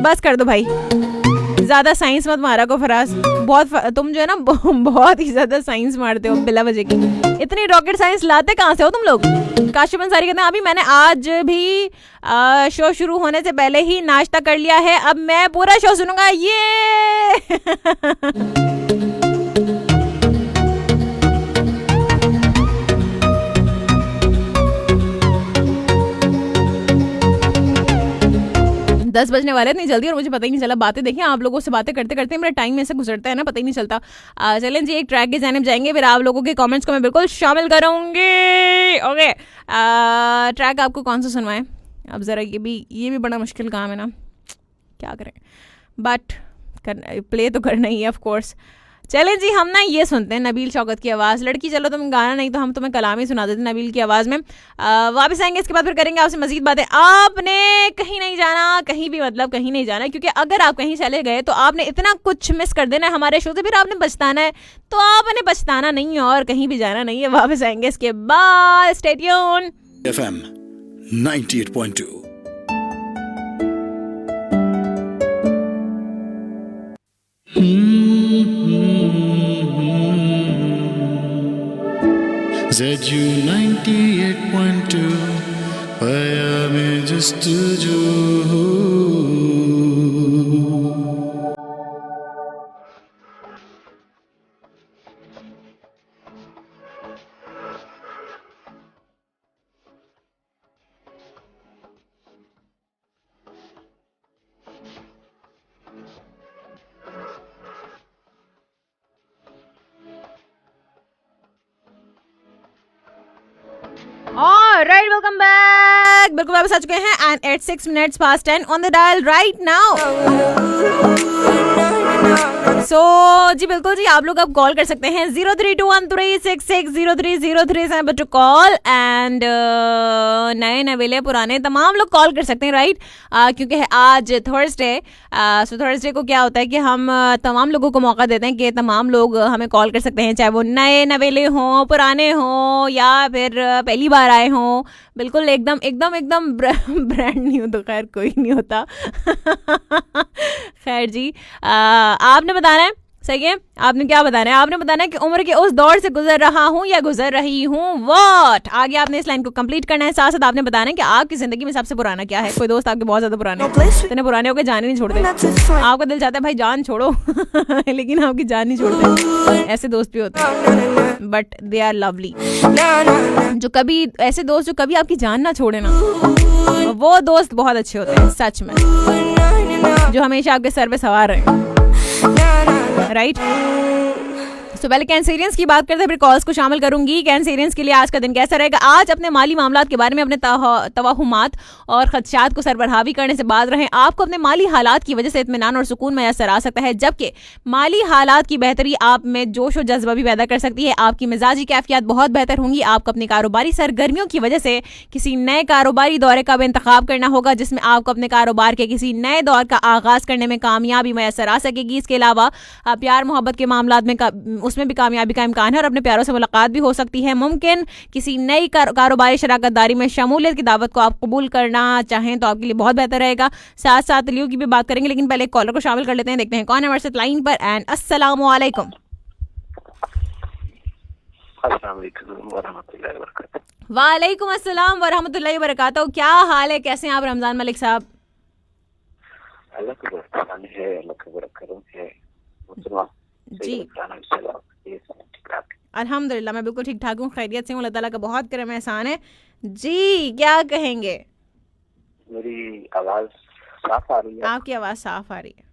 बस कर दो भाई, ज्यादा साइंस मत मारा को फराज, बहुत तुम जो है ना बहुत ही ज्यादा साइंस मारते हो बिला वजह की। इतनी रॉकेट साइंस लाते कहाँ से हो तुम लोग? काशिफ अंसारी कहते हैं अभी मैंने आज भी शो शुरू होने से पहले ही नाश्ता कर लिया है, अब मैं पूरा शो सुनूंगा। ये 10 बजने वाले इतनी जल्दी और मुझे पता ही नहीं चला। बातें देखिए, आप लोगों से बातें करते करते मेरा टाइम ऐसे गुजरता है ना, पता ही नहीं चलता। चलें जी, एक ट्रैक की जानिब जाएंगे, फिर आप लोगों के कमेंट्स को मैं बिल्कुल शामिल करूँगी। ओके, ट्रैक आपको कौन सा सुनवाएं? अब ज़रा ये भी बड़ा मुश्किल काम है ना, क्या करें, बट प्ले तो करना ही है ऑफ कोर्स। चलें जी, हम ना ये सुनते हैं नबील शौकत की आवाज़। लड़की चलो तुम गाना नहीं तो हम तुम्हें कलाम ही सुना देते नबील की आवाज़ में। वापस आएंगे, इसके बाद फिर करेंगे आपसे मजीद बातें। आपने कहीं नहीं जाना, कहीं भी मतलब कहीं नहीं जाना, क्योंकि अगर आप कहीं चले गए तो आपने इतना कुछ मिस कर देना है हमारे शो से, फिर आपने पछताना है। तो आपने पछताना नहीं है और कहीं भी जाना नहीं है। वापस आएंगे इसके बाद, stay tune. FM 98.2। ZU 98.2 I am just you। Alright, welcome back। बिल्कुल वापस आ चुके हैं and at 6 minutes past 10 on the dial right now। So जी बिल्कुल जी, आप लोग अब कॉल कर सकते हैं 0321366030 नंबर टू कॉल एंड नए नवेले पुराने तमाम लोग कॉल कर सकते हैं, राइट? क्योंकि आज थर्सडे, सो थर्सडे को क्या होता है कि हम तमाम लोगों को मौका देते हैं कि तमाम लोग हमें कॉल कर सकते हैं, चाहे वो नए नवेले हों, पुराने हों या फिर पहली बार आए हों। बिल्कुल एकदम एकदम एकदम ब्रांड न्यू तो खैर कोई नहीं होता। खैर जी, आपने बताना है, सही है, आपने क्या बताना है? आपने बताना है कि उम्र के उस दौर से गुजर रहा हूँ या गुजर रही हूँ, व्हाट। आगे आपने इस लाइन को कंप्लीट करना है। साथ साथ आपने बताना है कि आपकी जिंदगी में सबसे पुराना क्या है। कोई दोस्त आपके बहुत ज्यादा पुराने, इतने पुराने होकर जान ही नहीं छोड़ते। आपका दिल चाहता है भाई जान छोड़ो लेकिन आपकी जान नहीं छोड़ते। ऐसे दोस्त भी होते हैं बट दे आर लवली। जो कभी ऐसे दोस्त जो कभी आपकी जान ना छोड़े ना, वो दोस्त बहुत अच्छे होते हैं सच में, जो हमेशा आपके सर पे सवार रहे, राइट? तो पहले कैंसेरियंस की बात करते हैं, फिर कॉल्स को शामिल करूंगी। कैंसेरियंस के लिए आज का दिन कैसा रहेगा? आज अपने माली मामलात के बारे में, अपने तवाहुमात और खदशात को सरबराही करने से बाज रहें। आपको अपने माली हालात की वजह से इत्मीनान और सुकून मैसर आ सकता है, जबकि माली हालात की बेहतरी आप में जोश और जज्बा भी पैदा कर सकती है। आपकी मिजाजी कैफियत बहुत बेहतर होंगी। आपको अपनी कारोबारी सरगर्मियों की वजह से किसी नए कारोबारी दौरे का भी इंतखाब करना होगा, जिसमें आपको अपने कारोबार के किसी नए दौर का आगाज करने में कामयाबी मैसर आ सकेगी। इसके अलावा प्यार मोहब्बत के मामलात में उसमें भी कामयाबी का इम्कान है और अपने प्यारों से मुलाकात भी हो सकती है। मुमकिन किसी नई कारोबारी शराकतदारी में शमूलियत की दावत को आप कबूल करना चाहें तो आपके लिए बहुत बेहतर रहेगा। साथ साथ लियो की भी बात करेंगे, लेकिन पहले कॉलर को शामिल कर लेते हैं। देखते हैं कौन है हमारे साथ लाइन पर। एंड अस्सलाम वालेकुम। अस्सलाम वालेकुम वरहमतुल्लाहि वबरकातुहू। वालेकुम अस्सलाम वरहमतुल्लाहि वबरकातुहू। क्या हाल है, कैसे हैं आप रमजान मलिक साहब? अल्लाह का बरकत है, अल्लाह का बरकत है। मुसलमान जी अल्हम्दुलिल्लाह मैं बिल्कुल ठीक ठाक हूँ, खैरियत से हूँ, अल्लाह ताला का बहुत करम एहसान है। जी क्या कहेंगे? मेरी आवाज साफ आ रही है? आपकी आवाज़ साफ आ रही है।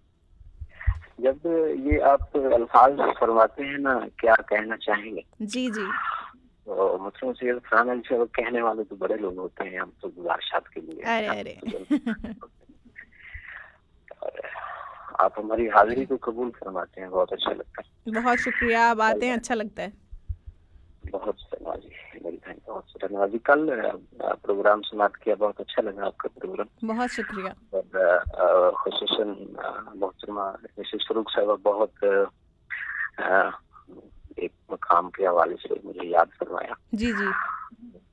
जब ये आप अल्फाज फरमाते हैं ना, क्या कहना चाहेंगे, जी जी तो मुस्लिम सैयद फरहान अली साहब कहने वाले तो बड़े लोग होते हैं, हम तो गुजारिशात के लिए अरे अरे और आप हमारी हाजिरी को कबूल फरमाते हैं, बहुत अच्छा लगता है। बहुत शुक्रिया, आप आते हैं अच्छा लगता है। बहुत धन्यवाद मेरी बहन, बहुत धन्यवाद। कल प्रोग्राम समाप्त किया, बहुत अच्छा लगा आपका प्रोग्राम, बहुत शुक्रिया। और खुसूसन मोहतरमा मिसेस फरूक साहब बहुत एक मकाम के हवाले से मुझे याद फरमाया। जी जी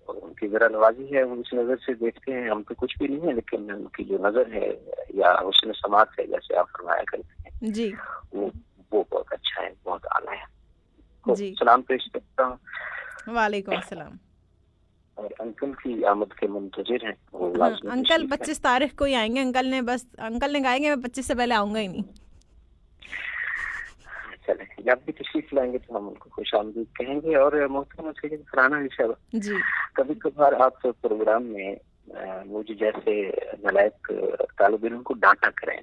और उनकी जरा नवाजी है, वो इस नजर से देखते हैं, हम तो कुछ भी नहीं है, लेकिन उनकी जो नजर है या हुस्न समात है, जैसे आप फरमाया करते हैं, जी वो बहुत अच्छा है, बहुत आला है। जी सलाम पेश करता हूँ। वालेकुम अस्सलाम। और अंकल की आमद के मुंतजिर हैं। हाँ, अंकल 25 तारीख को ही आएंगे। अंकल ने कहा मैं 25 से पहले आऊंगा ही नहीं। चले, जब भी तशरीफ लाएंगे तो हम उनको खुशामदीद कहेंगे। और मोहतरमा सैयद फरहान अली साहब, जी कभी कभार आप प्रोग्राम में मुझे जैसे नलायक तालिब इल्म को डांटा करें।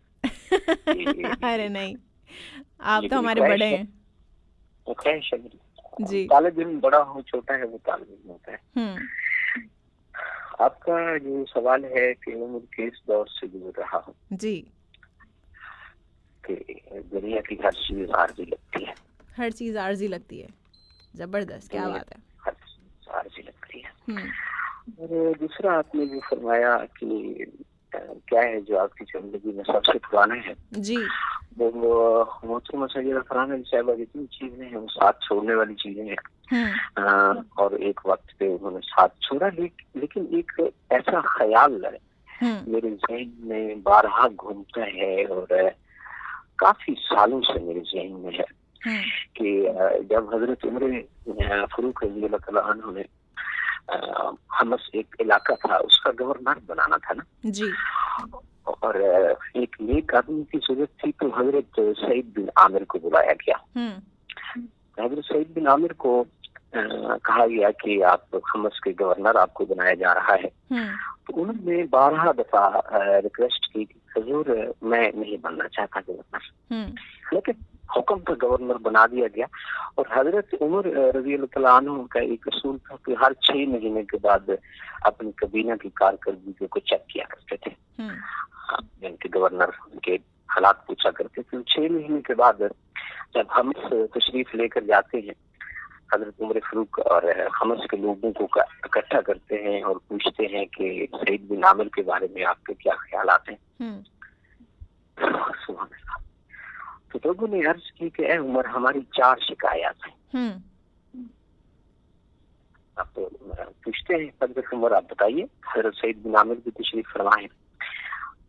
अरे नहीं, आप तो हमारे बड़े हैं। जी तालिब इल्म बड़ा हो छोटा है, वो तालिब इल्म होता है। आपका जो सवाल है कि उम्र किस दौर से गुजर रहा हूँ, जी कि दुनिया की हर चीज आरजी लगती है, हर चीज आरजी लगती है। जबरदस्त, क्या बात है। हर चीज आरजी लगती है। और दूसरा आपने जो फरमाया कि क्या है जो आपकी जिंदगी में सबसे पुराना है, जी वो मोहतरमा सैयद फरहान अली साहब जितनी चीजें हैं वो साथ छोड़ने वाली चीजें हैं। और एक वक्त पे उन्होंने साथ छोड़ा, लेकिन एक ऐसा ख्याल मेरे ज़हन में बारहा घूमता है और काफी सालों से मेरे ज़हन में है कि जब हजरत उमर फरूक रज़ी अल्लाह तआला अन्हु ने हमस एक इलाका था, उसका गवर्नर बनाना था ना जी, और एक नेक आदमी की जरूरत थी, तो हजरत सईद बिन आमिर को बुलाया गया। हजरत सईद बिन आमिर को कहा गया कि आप हमस के गवर्नर आपको बनाया जा रहा है। तो उन्होंने 12 दफा रिक्वेस्ट की कि हुजूर मैं नहीं बनना चाहता गवर्नर, लेकिन हुक्म का गवर्नर बना दिया गया। और हजरत उमर रज़ी अल्लाह तआला अन्हु का एक असूल था कि हर 6 महीने के बाद अपनी कबीना की कारकर्दगी को चेक किया करते थे। जिनके गवर्नर के हालात पूछा करते थे, 6 महीने के बाद जब हम तशरीफ लेकर जाते हैं, हजरत उमर फरूक और हमस के लोगों को इकट्ठा करते हैं और पूछते हैं कि सईद बिन आमिर के बारे में आपके क्या ख्यालात हैं। सुभान अल्लाह। तो लोगों ने अर्ज की कि ए उमर, हमारी 4 शिकायत हैं। आप तो पूछते हैं हजरत उमर आप बताइए। हजरत सईद बिन आमिर भी तशरीफ फरमाए।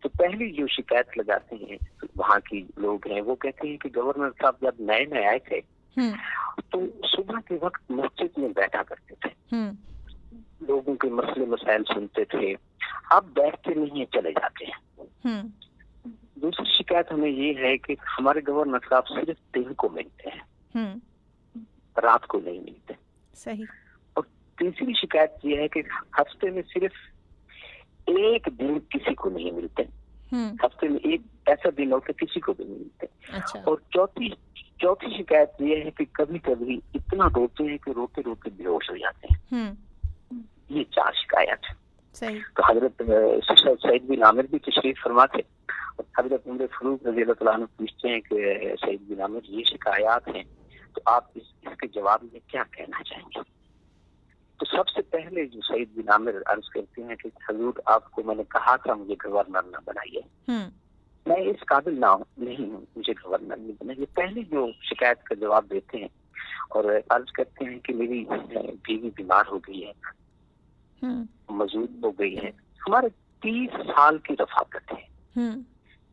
तो पहली जो शिकायत लगाते हैं तो वहाँ की लोग हैं, वो कहते हैं कि गवर्नर साहब जब नए नए आए थे तो सुबह के वक्त मस्जिद में बैठा करते थे, लोगों के मसले मसाइल सुनते थे, अब बैठते नहीं है, चले जाते हैं। दूसरी शिकायत हमें ये है कि हमारे गवर्नर साहब सिर्फ दिन को मिलते हैं, रात को नहीं मिलते। सही। और तीसरी शिकायत ये है कि हफ्ते में सिर्फ एक दिन किसी को नहीं मिलते, हफ्ते में एक ऐसा दिन होता है किसी को भी नहीं मिलते। अच्छा। और चौथी शिकायत ये है कि कभी कभी इतना रोते हैं कि रोते रोते बेहोश हो जाते हैं। ये 4 शिकायत है। सही। तो हजरत सईद बिन आमिर भी तशरीफ फरमाते और हजरत उमर फरूक रज़ी अल्लाह तआला अन्हु पूछते हैं कि सईद बिन आमिर ये शिकायत हैं, तो आप इसके जवाब में क्या कहना चाहेंगे। तो सबसे पहले जो सईद बिन आमिर अर्ज करते हैं कि हुजूर आपको मैंने कहा था मुझे गवर्नर न बनाइए, मैं इस काबिल नहीं हूँ, मुझे गवर्नर नहीं बनाइए। पहले जो शिकायत का जवाब देते हैं और अर्ज करते हैं कि मेरी बीवी बीमार हो गई है, मौजूद हो गई है, हमारे 30 साल की रफाकत है,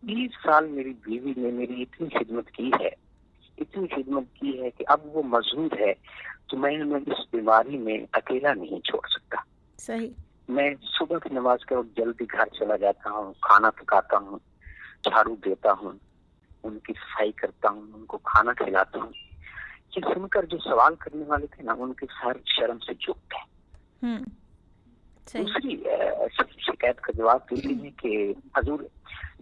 30 साल मेरी बीवी ने मेरी इतनी खिदमत की है इतनी खिदमत की है कि अब वो मजबूर है, तो मैं इस बीमारी में अकेला नहीं छोड़ सकता। सही। मैं सुबह की नमाज के वक्त जल्दी घर चला जाता हूँ, खाना पकाता हूँ, झाड़ू देता हूँ, उनकी सफाई करता हूँ, उनको खाना खिलाता हूँ। ये सुनकर जो सवाल करने वाले थे ना, उनके सर शर्म से झुक गए। सही। दूसरी शिकायत का जवाब देती है कि हजूर,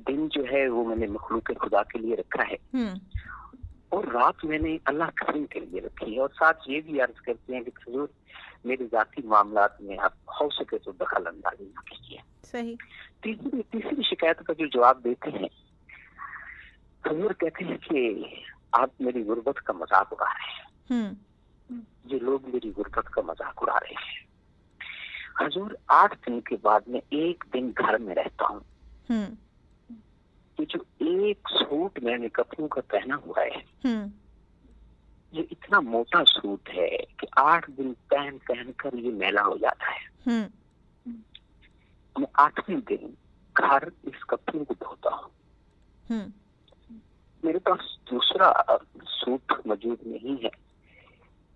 दिन जो है वो मैंने मखलूक खुदा के लिए रखा है और रात मैंने अल्लाह करीम के लिए रखी है, और साथ ये भी अर्ज करते हैं कि हजूर मेरे जाती मामलात में आप हो सके तो दखल अंदाजी न कीजिए। सही। तीसरी शिकायत का जो जवाब देते हैं, हजूर कहते हैं कि आप मेरी गुर्बत का मजाक उड़ा रहे हैं। ये लोग मेरी गुर्बत का मजाक उड़ा रहे हैं। हजूर 8 दिन के बाद मैं एक दिन घर में रहता हूँ। ये जो एक सूट मैंने कपड़ों का पहना हुआ है, ये इतना मोटा सूट है कि 8 दिन पहन कर ये मैला हो जाता है। मैं 8वें दिन घर इस कपड़ों को धोता हूँ। मेरे पास दूसरा सूट मौजूद नहीं है,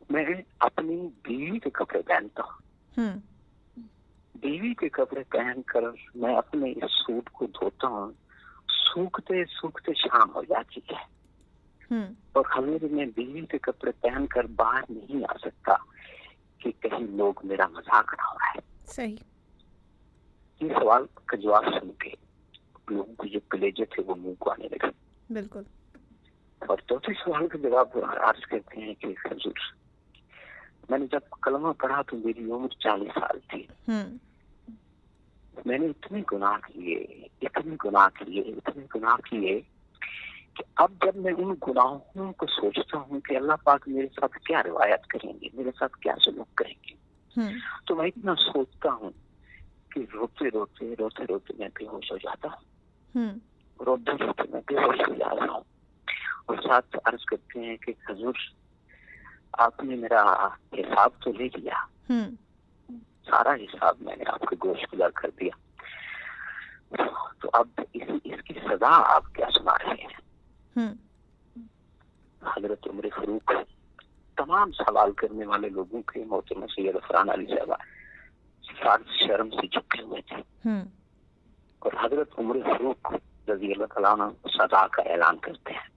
मैं अपनी बीवी के कपड़े पहनता हूँ। बीवी के कपड़े पहनकर मैं अपने इस सूट को धोता हूँ। सूखते सूखते शाम हो जाती है और हमें मैं बीवी के कपड़े पहनकर बाहर नहीं आ सकता कि कहीं लोग मेरा मजाक ना उड़ाए। सही। ये सवाल का जवाब सुन के लोगों को जो कलेजे थे वो मुंह को आने लगे। बिल्कुल। और चौथे सवाल का जवाब अर्ज करते हैं कि हजूर, मैंने जब कलमा पढ़ा तो मेरी उम्र 40 साल थी। मैंने इतने गुनाह किए कि अब जब मैं उन गुनाहों को सोचता हूँ कि अल्लाह पाक मेरे साथ क्या रिवायत करेंगे, मेरे साथ क्या सलूक करेंगे, तो मैं इतना सोचता हूँ कि रोते रोते मैं बेहोश हो जाता हूँ। रोते रोते मैं बेहोश हो जा रहा हूँ। और साथ अर्ज करते हैं कि हजूर, आपने मेरा हिसाब तो ले लिया, सारा हिसाब मैंने आपके गोश्त गुजार कर दिया, तो अब इसकी सजा आप क्या सुना रहे हैं? हजरत उमर फारूक तमाम सवाल करने वाले लोगों के मोहतरम सैयद अफरान अली साहब शर्म से झुके हुए थे और हजरत उमर फारूक रज़ी अल्लाह तआला अन्हु सजा का ऐलान करते हैं,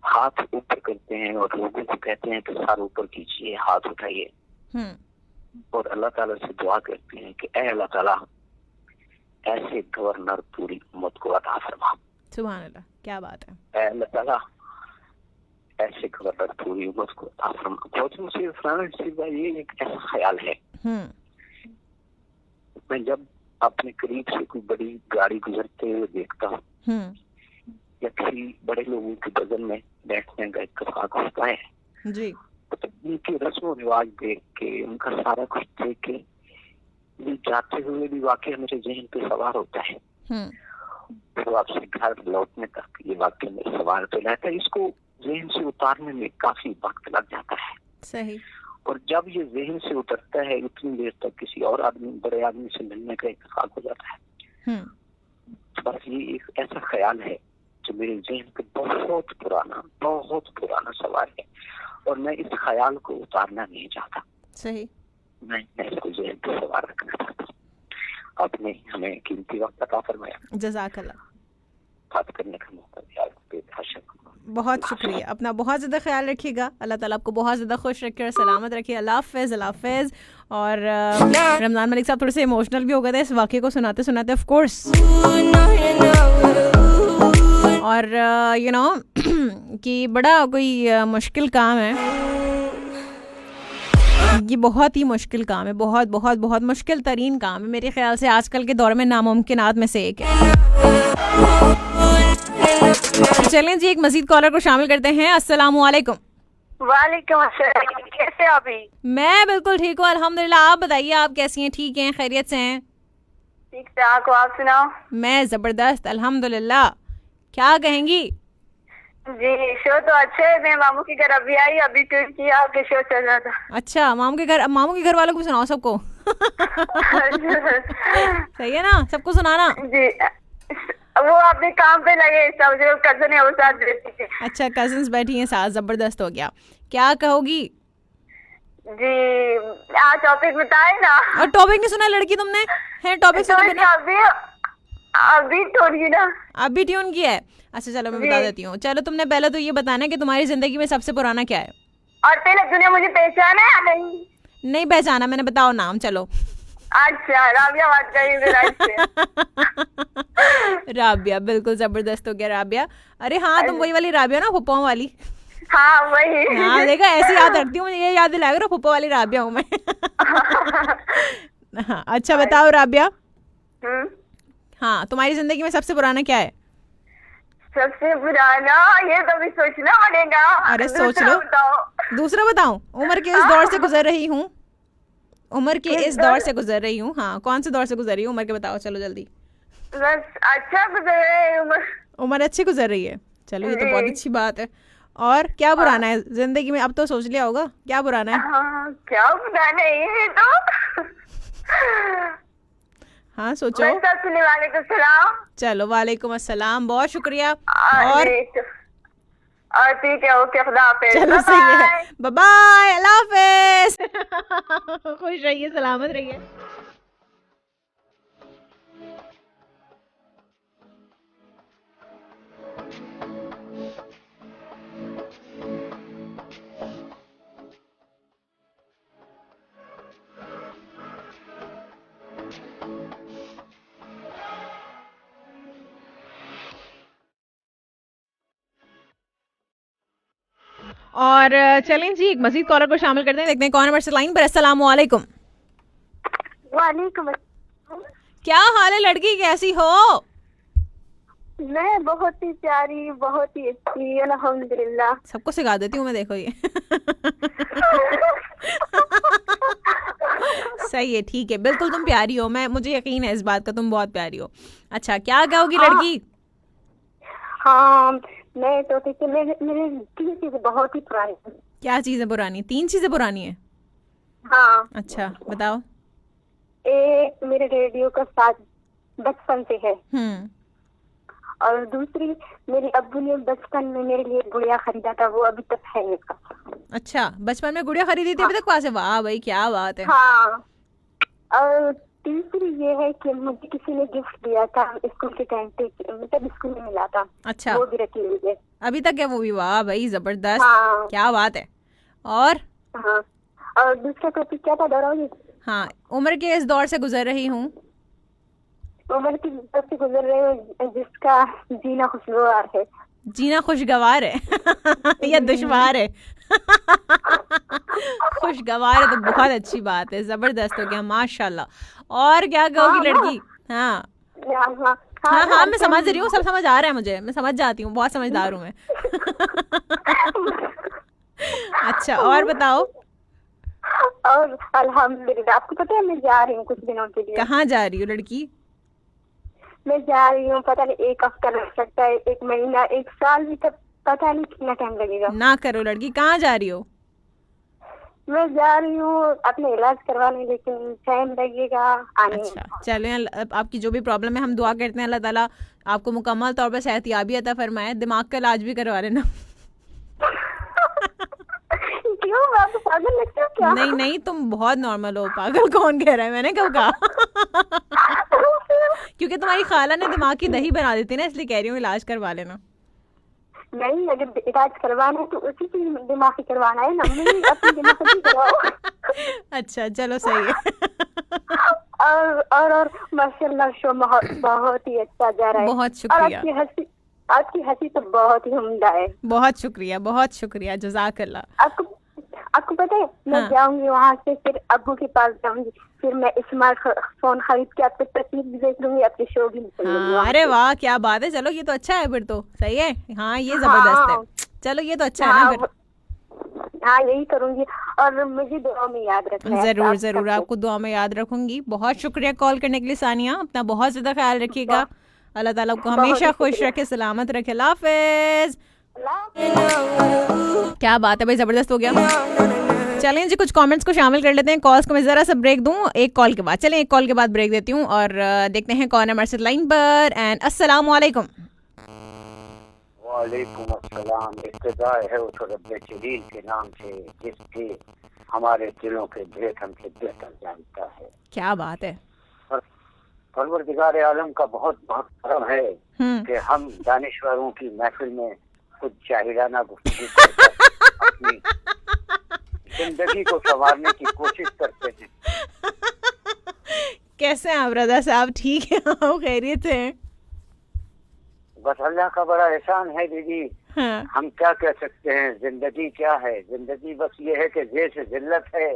हाथ ऊपर करते हैं और लोगों को कहते हैं कि सर ऊपर कीजिए, हाथ उठाइए और अल्लाह ताला से दुआ करते हैं कि ऐ अल्लाह ताला ऐसे गवर्नर पूरी उम्मत को अता फरमा। सुभान अल्लाह, क्या बात है। ऐ अल्लाह ताला ऐसे गवर्नर पूरी उम्मत को अता फरमा। बहुत मुझे फ्रांस ये एक ऐसा ख्याल है, मैं जब अपने करीब से कोई बड़ी गाड़ी गुजरते हुए देखता हूँ या किसी बड़े लोगों के बगल में बैठने का इत्तेफाक होता है जी, तो उनके रस्म रिवाज देख के, उनका सारा कुछ देख के ये जाते हुए भी वाकई मेरे जहन पे सवार होता है। तो आपसे घर लौटने तक ये वाकई में सवार तो रहता है, इसको जहन से उतारने में काफी वक्त लग जाता है। सही। और जब ये जहन से उतरता है उतनी देर तक किसी और आदमी, बड़े आदमी से मिलने का इत्तेफाक हो जाता है। बस ये एक ऐसा ख्याल है जो मेरे जहन पे बहुत पुराना सवाल है और मैं इस ख्याल को उतारना नहीं चाहता। सही। मैं इसको जहन पे सवार रखना चाहता हूँ। आपने हमें कीमती वक्त अता फरमाया, जज़ाकल्लाह। बात करने का मौका दिया, बहुत शुक्रिया। अपना बहुत ज़्यादा ख्याल रखिएगा, अल्लाह ताला आपको बहुत ज़्यादा खुश रखे और सलामत रखिए। अल्लाह हाफ़िज़, अल्लाह हाफ़िज़। और रमज़ान मलिक साहब थोड़े से इमोशनल भी हो गए थे इस वाक़े को सुनाते सुनाते, ऑफ कोर्स। और यू नो कि बड़ा कोई मुश्किल काम है ये, बहुत ही मुश्किल काम है, बहुत बहुत बहुत मुश्किल तरीन काम है मेरे ख्याल से आजकल के दौर में नामुमकिनात में से एक है। चलें जी, एक मजीद कॉलर को शामिल करते हैं। अस्सलामु अलैकुम। वालेकुम अस्सलाम, कैसे हैं अभी? मैं बिल्कुल ठीक हूँ अल्हम्दुलिल्लाह। आप बताइए, आप कैसी हैं? ठीक हैं, खैरियत से हैं? ठीक से। आप सुनाओ? मैं ज़बरदस्त अल्हम्दुलिल्लाह। क्या कहेंगी? जी, शो तो अच्छे है। मैं मामू के घर अभी आई, अभी ट्यून किया, आपके शो चल रहा था। अच्छा, मामू के घर वालों को सुनाओ सबको। सही है ना, सबको सुनाना। जी वो अपने काम पे लगे, सब जो कजन है वो साथ रहती थी। अच्छा, कजिन्स बैठी हैं साथ, जबरदस्त हो गया। क्या कहोगी? जी आज टॉपिक बताए ना। और टॉपिक नहीं सुना लड़की तुमने? है टॉपिक सुना तो मैंने? अभी थोड़ी ना। अभी ट्यून किया है? अच्छा चलो मैं बता देती हूँ। चलो तुमने पहले तो ये बताना है कि तुम्हारी जिंदगी में सबसे पुराना क्या है। और पहले तूने मुझे पहचाना है या नहीं? नहीं पहचाना मैंने, बताओ नाम। चलो अच्छा राबिया बात करी मेरा से। राबिया, बिल्कुल जबरदस्त हो गया राबिया। अरे हाँ तुम वही वाली राबिया ना, फुप्पो वाली। हाँ वही। हाँ देखा, ऐसी याद रखती हूँ, मुझे ये याद दिलाएगा ना, फुप्पो वाली राबिया हूँ मैं। हाँ अच्छा बताओ राबिया। हाँ तुम्हारी जिंदगी में सबसे पुराना क्या है? सबसे पुराना ये तो भी सोचना पड़ेगा। अरे सोच लो। दूसरा बताऊं? उम्र के इस दौर से गुजर रही हूँ, उम्र के इस दौर से गुजर रही हूँ। हाँ कौन से दौर से गुजर रही हूँ, उम्र के बताओ चलो जल्दी। बस अच्छा गुजर रही है उम्र। उम्र अच्छी गुजर रही है, चलो ये तो बहुत अच्छी बात है। और क्या पुराना है जिंदगी में? अब तो सोच लिया होगा क्या पुराना है। हाँ क्या पुराना है तो। हाँ सोचो। सुनने वाले को सलाम। चलो वालेकुम अस्सलाम, बहुत शुक्रिया। और ठीक है, ओके खुदा हाफिज। चलो सही है, बाय बाय, अल्लाह हाफिज। खुश रहिए, सलामत रहिए। और चलें जी एक मजीद कॉलर को शामिल करते हैं, देखते हैं कौन नंबर से लाइन पर। अस्सलाम वालेकुम। वालेकुम। क्या हाल है लड़की, कैसी हो? मैं बहुत ही प्यारी, बहुत ही अच्छी, अल्हम्दुलिल्लाह। सबको सिखा देती हूँ मैं, देखो ये। सही है, ठीक है, बिल्कुल तुम प्यारी हो, मैं मुझे यकीन है इस बात का, तुम बहुत प्यारी हो। अच्छा क्या कहोगी लड़की? हाँ मैं तो मेरे 3 चीजें बहुत ही पुरानी। क्या चीजें पुरानी? 3 चीजें पुरानी है? हाँ। अच्छा बताओ। एक मेरे रेडियो का साथ बचपन से है। और दूसरी मेरे अब्बू ने बचपन में मेरे लिए गुड़िया खरीदा था, वो अभी तक है मेरे पास। अच्छा बचपन में गुड़िया खरीदी थी, अभी तक पास है? वाह भाई क्या बात है। हाँ। और तीसरी ये है कि मुझे किसी ने गिफ्ट दिया था स्कूल के टाइम पे, मतलब स्कूल में मिला था। अच्छा वो भी रखी हुई है अभी तक है वो भी? वाह भाई जबरदस्त। हाँ। क्या बात है। और हाँ और दूसरा टॉपिक क्या था, दोहराओगे? हाँ उम्र के इस दौर से गुजर रही हूँ। उम्र की दौर से गुजर रहे हो जिसका जीना खुशगवार है। जीना खुशगवार है या दुश्वार है? खुशगवार है तो बहुत अच्छी बात है, जबरदस्त हो गया माशाल्लाह। और क्या कहोगी लड़की? हाँ हाँ हाँ मैं समझ रही हूँ, सब समझ आ रहा है मुझे, मैं समझ जाती हूँ, बहुत समझदार हूँ मैं। अच्छा और बताओ। और अल्हम्दुलिल्लाह, आपको पता है मैं जा रही हूँ कुछ दिनों के लिए। कहाँ जा रही हो लड़की? मैं जा रही हूँ, पता नहीं 1 हफ्ता लग सकता है, 1 महीना, 1 साल भी, तक पता नहीं कितना टाइम लगेगा। ना करो लड़की, कहाँ जा रही हो? मैं जा रही हूँ अपने इलाज करवाने, लेकिन टाइम लगेगा आने। अच्छा चलें, आपकी जो भी प्रॉब्लम है हम दुआ करते हैं अल्लाह ताला आपको मुकम्मल तौर पर सेहतियाबी अता फरमाए। दिमाग का इलाज भी करवा लेना। क्यों, आप पागल लगते हो क्या? नहीं नहीं तुम बहुत नॉर्मल हो, पागल कौन कह रहा है, मैंने कब कहा? क्योंकि तुम्हारी खाला ने दिमाग की दही बना दी थी ना, इसलिए कह रही हूँ इलाज करवा लेना। नहीं, अगर इलाज करवाना है तो उसी की दिमाग की करवाना है ना, मेरी अपनी दिमाग की करवाओ। अच्छा चलो सही है। और माशाल्लाह शो बहुत ही अच्छा जा रहा है। बहुत शुक्रिया। आपकी हंसी तो बहुत ही उम्दा है। बहुत शुक्रिया जज़ाकल्लाह। आपको पता है मैं जाऊंगी वहाँ से, फिर अब्बू के पास जाऊंगी, फिर मैं स्मार्टफोन खरीद के आपको तस्वीर भी देख लूंगी, आपके शो भी निकलूंगी। अरे वाह क्या बात है, चलो ये तो अच्छा है, फिर तो सही है। हाँ ये जबरदस्त है, चलो ये तो अच्छा है ना फिर। हाँ यही करूंगी, और मुझे दुआ में याद रखना है। जरूर आपको दुआ में याद रखूंगी। बहुत शुक्रिया कॉल करने के लिए सानिया, अपना बहुत ज्यादा ख्याल रखिएगा, अल्लाह ताला आपको हमेशा खुश रखे, सलामत रखे। अल्लाह हाफिज। क्या बात है भाई, जबरदस्त हो गया। चलें जी, कुछ कमेंट्स को शामिल कर लेते हैं। कॉल्स को मैं जरा सा ब्रेक दूं एक कॉल के बाद। चलें एक कॉल के बाद ब्रेक देती हूँ और देखते हैं कौन है हमारे साथ लाइन पर। एंड अस्सलाम वालेकुम। वालेकुम अस्सलाम। इब्तिदा है उस रब्बे जलील के नाम से जिसके हमारे दिलों के भेद हमसे बेहतर जानता है। क्या बात है। परवरदिगार आलम का बहुत बहुत करम है कि हम दानिश्वरों की महफिल में कुछ जाहिराना गुफ्तगू करके अपनी जिंदगी को संवारने की कोशिश करते हैं। कैसे हैं आप रजा साहब? ठीक है, आप खैरियत हैं? बस अल्लाह का बड़ा एहसान है दीदी। हाँ। हम क्या कह सकते हैं, जिंदगी क्या है? जिंदगी बस ये है कि जे से जिल्लत है,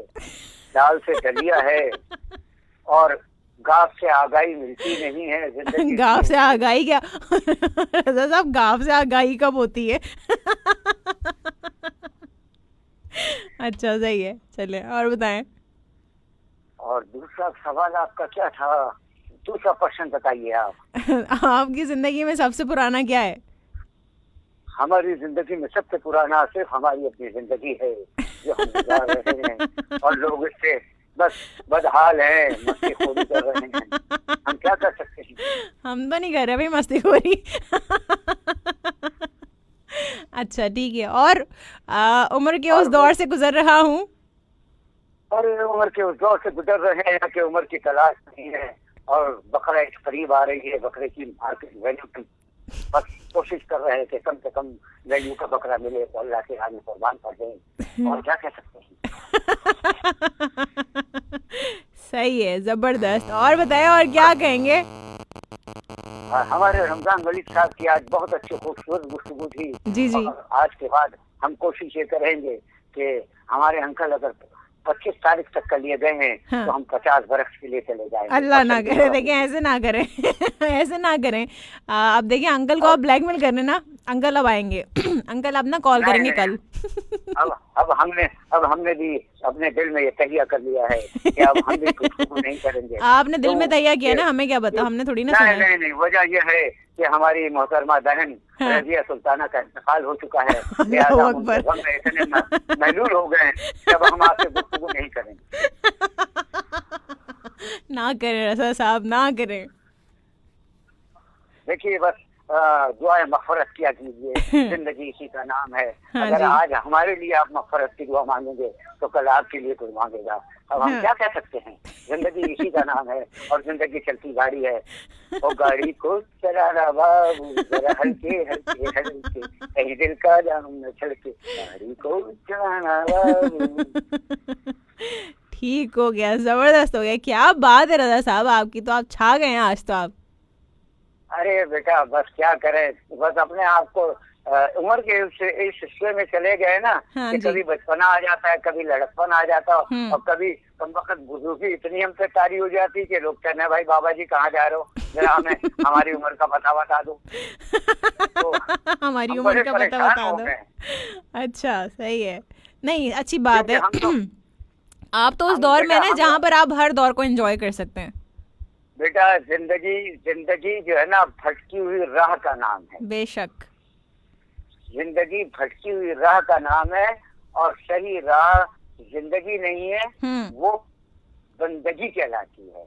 दाल से दलिया है और गाफ से आगाही मिलती नहीं है। जिंदगी गाफ से आगाही क्या रजा साहब, गाफ से आगाही कब होती है? अच्छा सही है, चले और बताएं। और दूसरा सवाल आपका क्या था? दूसरा प्रश्न बताइए आप। आपकी जिंदगी में सबसे पुराना क्या है? हमारी जिंदगी में सबसे पुराना सिर्फ हमारी अपनी जिंदगी है जो हम गुजार रहे हैं और लोग इससे बस बदहाल है, मस्तीखोरी कर रहे हैं। हम क्या कर सकते हैं? हम तो नहीं कर रहे भाई मस्तीखोरी। अच्छा ठीक है। और उम्र के उस दौर से गुजर रहा हूँ। और उम्र के उस दौर से गुजर रहे हैं कि उम्र की तलाश नहीं है और बकरा इस करीब आ रही है। बकरे की मार्केट वैल्यू की बस कोशिश कर रहे हैं कि कम से कम वैल्यू का बकरा मिले तो अल्लाह के आगे कुर्बान कर दें। और क्या कह सकते हैं? सही है, जबरदस्त। और बताएं, और क्या कहेंगे? हमारे रमजान मलिक साहब की आज बहुत अच्छी खूबसूरत गुफ्तगू थी। जी जी। और आज के बाद हम कोशिश ये करेंगे कि हमारे अंकल अगर 25 तारीख तक का लिए गए हैं हाँ। तो हम 50 बरस के लिए चले जाएंगे। अल्लाह ना करे, देखिए ऐसे ना करें। ऐसे ना करें। अब देखिए अंकल को आप ब्लैकमेल करने ना, अंकल अब आएंगे। अंकल अब ना कॉल करेंगे कल। अब हमने भी अपने दिल में ये तहिया कर लिया है कि अब हम भी कुछ नहीं करेंगे। आपने दिल में तैयार किया ना, हमें क्या पता, हमने थोड़ी ना सुना। नहीं, वजह यह है कि हमारी मोहतरमा बहन रजिया सुल्ताना का इंतकाल हो चुका है। लिहाजा हम इतने महलूल हो गए कि अब हम आपसे गुफ्तगू नहीं करेंगे। ना करें रजा साहब, ना करें। देखिए बस दुआ मग़फ़िरत किया कीजिए, जिंदगी इसी का नाम है। हाँ अगर जी। आज हमारे लिए आप मग़फ़िरत की दुआ मांगेंगे तो कल आपके लिए कोई मांगेगा। अब हम क्या कह सकते हैं? जिंदगी इसी का नाम है और जिंदगी चलती गाड़ी है। और गाड़ी को चलाना बाबू जरा हल्के हल्के हल्के, कहीं दिल का जाम न छलके। गाड़ी को चलाना बाबू। ठीक हो गया, जबरदस्त हो गया। क्या बात है रजा साहब आपकी, तो आप छा गए हैं आज तो आप। अरे बेटा बस क्या करें, बस अपने आप को उम्र के इस हिस्से में चले गए ना हाँ कि जी। कभी बचपना आ जाता है, कभी लड़कपन आ जाता है और कभी कम वक्त बुजुर्गी इतनी हमसे तारी हो जाती कि लोग कहने भाई बाबा जी कहाँ जा रहे हो, जरा हमें हमारी उम्र का पता बता दो। तो हमारी हम उम्र बड़े का पता परेशान बता हो दो। गए। अच्छा सही है, नहीं अच्छी बात है। क्योंकि हम आप तो उस हम दौर में बेटा, ना हम जहाँ पर आप हर दौर को एंजॉय कर सकते हैं। बेटा जिंदगी जो है ना भटकी हुई राह का नाम है। बेशक। जिंदगी भटकी हुई राह का नाम है और सही राह जिंदगी नहीं है, वो बंदगी कहलाती है।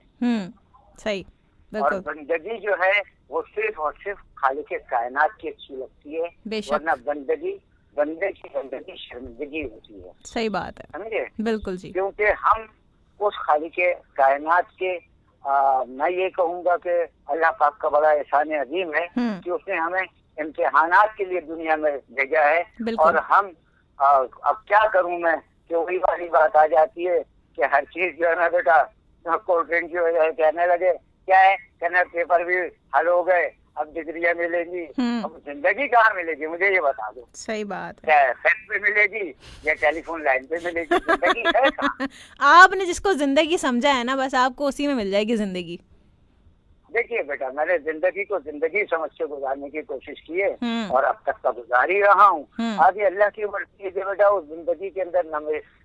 सही, और बिल्कुल। बंदगी जो है वो सिर्फ और सिर्फ खालिक कायनात की अच्छी लगती है, बेशक। वरना बंदे की बंदगी शर्मिंदगी होती है। सही बात है, समझे? बिल्कुल जी। क्योंकि हम उस खालिक कायनात के मैं ये कहूँगा कि अल्लाह पाक का बड़ा एहसान अजीम है कि उसने हमें इम्तिहानात के लिए दुनिया में भेजा है। और हम अब क्या करूं मैं कि वही वाली बात आ जाती है कि हर चीज जो है ना बेटा कोल्ड ड्रिंक की वजह से कहने लगे क्या है, कहना पेपर भी हल हो गए, अब डिग्रियां मिलेंगी, अब जिंदगी कहाँ मिलेगी मुझे ये बता दो। सही बात है। क्या फैक्ट पे मिलेगी या टेलीफोन लाइन पे मिलेगी? जिंदगी है कहाँ? आपने जिसको जिंदगी समझा है ना, बस आपको उसी में मिल जाएगी जिंदगी। देखिए बेटा मैंने जिंदगी को जिंदगी समझ के गुजारने की कोशिश की है और अब तक का गुजार ही रहा हूँ। आगे अल्लाह की मर्जी है बेटा, उस जिंदगी के अंदर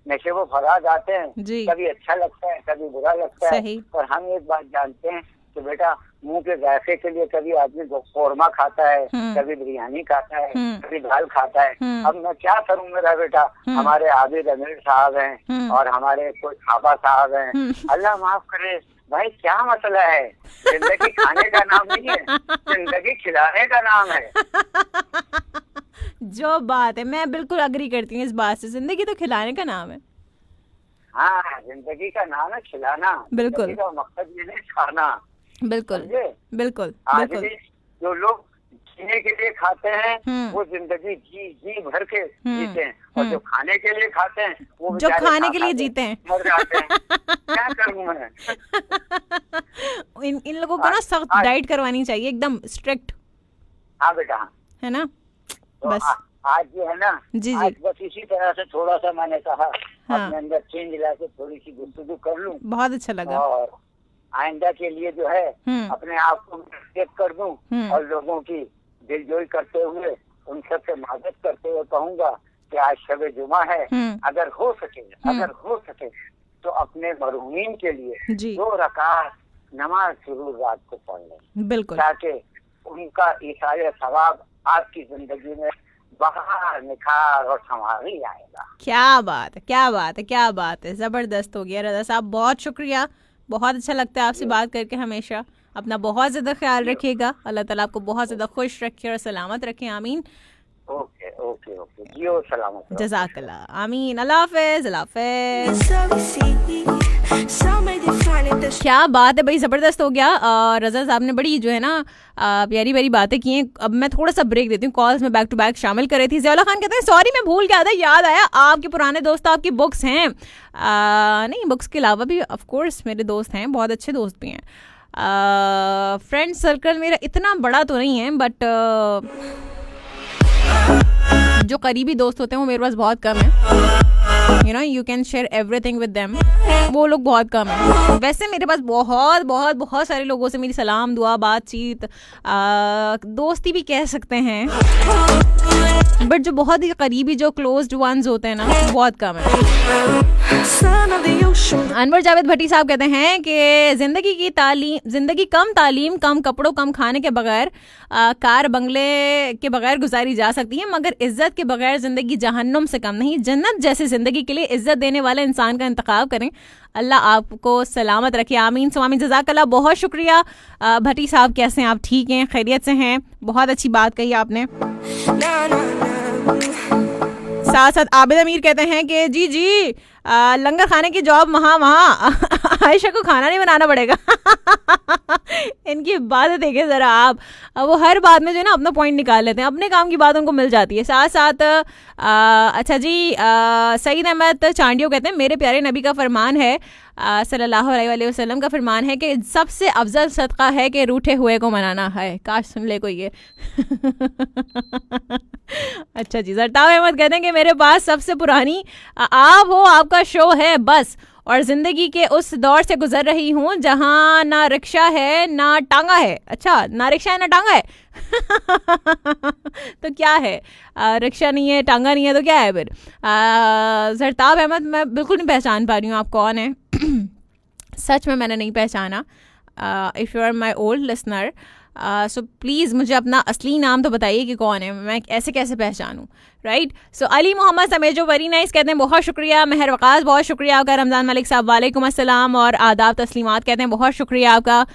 नशे वो फराज आते हैं, कभी अच्छा लगता है कभी बुरा लगता है, पर हम एक बात जानते हैं कि तो बेटा मुंह के जायके के लिए कभी आदमी कौरमा खाता है, कभी बिरयानी खाता है, कभी दाल खाता है। अब मैं क्या करूं मेरा बेटा, हमारे आबिद अमीर साहब हैं और हमारे कोई खाबा साहब हैं, अल्लाह माफ करे भाई, क्या मसला है? जिंदगी खाने का नाम नहीं है, जिंदगी खिलाने का नाम है। जो बात है, मैं बिल्कुल अग्री करती हूँ इस बात से, जिंदगी तो खिलाने का नाम है। हाँ, जिंदगी का नाम है खिलाना, बिल्कुल का मकसद ये नहीं खाना। बिल्कुल बिल्कुल आज बिल्कुल। भी जो लोग जीने के लिए खाते हैं वो जिंदगी जी भर के जीते हैं, और जो खाने के लिए खाते हैं वो जो खाने के लिए जीते हैं मर जाते हैं। क्या करूं मैं? इन लोगों को ना सख्त डाइट करवानी चाहिए, एकदम स्ट्रिक्ट। हाँ बेटा, है ना? तो बस आज जो है ना, जी आज बस इसी तरह से थोड़ा सा मैंने कहा हाँ। अपने अंदर चेंज ला के थोड़ी सी गुफ्तगू कर लूं, बहुत अच्छा लगा। और आइंदा के लिए जो है अपने आप को चेक कर दूं, और लोगों की दिलजोई करते हुए उन सबसे मदद करते हुए कहूंगा कि आज शब जुमा है, अगर हो सके तो अपने मरहूमीन के लिए 2 रकात नमाज जरूर रात को पढ़ लें, बिल्कुल, ताकि उनका ईसारे सवाब आपकी जिंदगी में बहार, निखार और संवारी आएगा। क्या बात है, क्या बात है, क्या बात है, जबरदस्त हो गया रजा साहब, बहुत शुक्रिया। बहुत अच्छा लगता है आपसे बात करके हमेशा। अपना बहुत ज्यादा ख्याल रखिएगा, अल्लाह ताला आपको बहुत ज्यादा खुश रखे और सलामत रखे, आमीन। ओके ओके ओके, जियो सलामत, जज़ाकल्लाह, आमीन। अल्लाह हाफ़िज़, अल्लाह हाफ़िज़। क्या बात है भाई, ज़बरदस्त हो गया। रज़ा साहब ने बड़ी जो है ना प्यारी प्यारी बातें की हैं। अब मैं थोड़ा सा ब्रेक देती हूँ, कॉल्स में बैक टू बैक शामिल कर रही थी। ज़ियाउल्लाह खान कहते हैं सॉरी मैं भूल गया था, याद आया आपके पुराने दोस्त, आपकी बुक्स हैं। नहीं, बुक्स के अलावा भी ऑफ कोर्स मेरे दोस्त हैं, बहुत अच्छे दोस्त भी हैं। फ्रेंड सर्कल मेरा इतना बड़ा तो नहीं है, बट जो करीबी दोस्त होते हैं वो मेरे पास बहुत कम है। You know, you can share everything with them, वो लोग बहुत कम है। वैसे मेरे पास बहुत बहुत बहुत सारे लोगों से मेरी सलाम दुआ बातचीत दोस्ती भी कह सकते हैं, बट जो बहुत ही करीबी जो क्लोज्ड वंस होते हैं ना, बहुत कम है। अनवर जावेद भट्टी साहब कहते हैं कि जिंदगी कम तालीम, कम कपड़ों, कम खाने के बगैर, कार बंगले के बगैर गुजारी जा सकती है, मगर इज्जत के बगैर जिंदगी जहन्नुम से कम नहीं। जन्नत जैसी जिंदगी के लिए इज्जत देने वाले इंसान का इंतखाब करें। अल्लाह आपको सलामत रखे, आमीन स्वामी। जज़ाकल्लाह, बहुत शुक्रिया भट्टी साहब। कैसे हैं आप? ठीक हैं, खैरियत से हैं? बहुत अच्छी बात कही आपने। साथ साथ आबिद अमीर कहते हैं कि जी जी लंगर खाने की जॉब वहाँ आयशा को खाना नहीं बनाना पड़ेगा। इनकी बात देखें ज़रा आप, वो हर बात में जो है ना अपना पॉइंट निकाल लेते हैं, अपने काम की बात उनको मिल जाती है। साथ साथ अच्छा जी, सईद अहमद चांडियो कहते हैं मेरे प्यारे नबी का फरमान है, सल्लल्लाहु अलैहि वसल्लम का फरमान है कि सबसे अफजल सदका है कि रूठे हुए को मनाना है। काश सुन ले कोई ये। अच्छा जी, जरताब अहमद कहते हैं कि मेरे पास सबसे पुरानी आप हो, आपका शो है बस, और जिंदगी के उस दौर से गुजर रही हूँ जहाँ ना रिक्शा है ना टांगा है। अच्छा, ना रिक्शा है ना टांगा है। तो क्या है, रिक्शा नहीं है, टांगा नहीं है, तो क्या है फिर? जरताब अहमद, मैं बिल्कुल नहीं पहचान पा रही हूँ आप कौन है। सच में मैंने नहीं पहचाना। If you are my old listener, so please मुझे अपना असली नाम तो बताइए कि कौन है, मैं ऐसे कैसे पहचानूँ, राइट? सो अली मोहम्मद समेजो वेरी नाइस कहते हैं बहुत शुक्रिया। महर वकास बहुत शुक्रिया आपका। रमज़ान मलिक साहब वालेकुम अस्सलाम और आदाब तस्लीमात कहते हैं बहुत शुक्रिया आपका।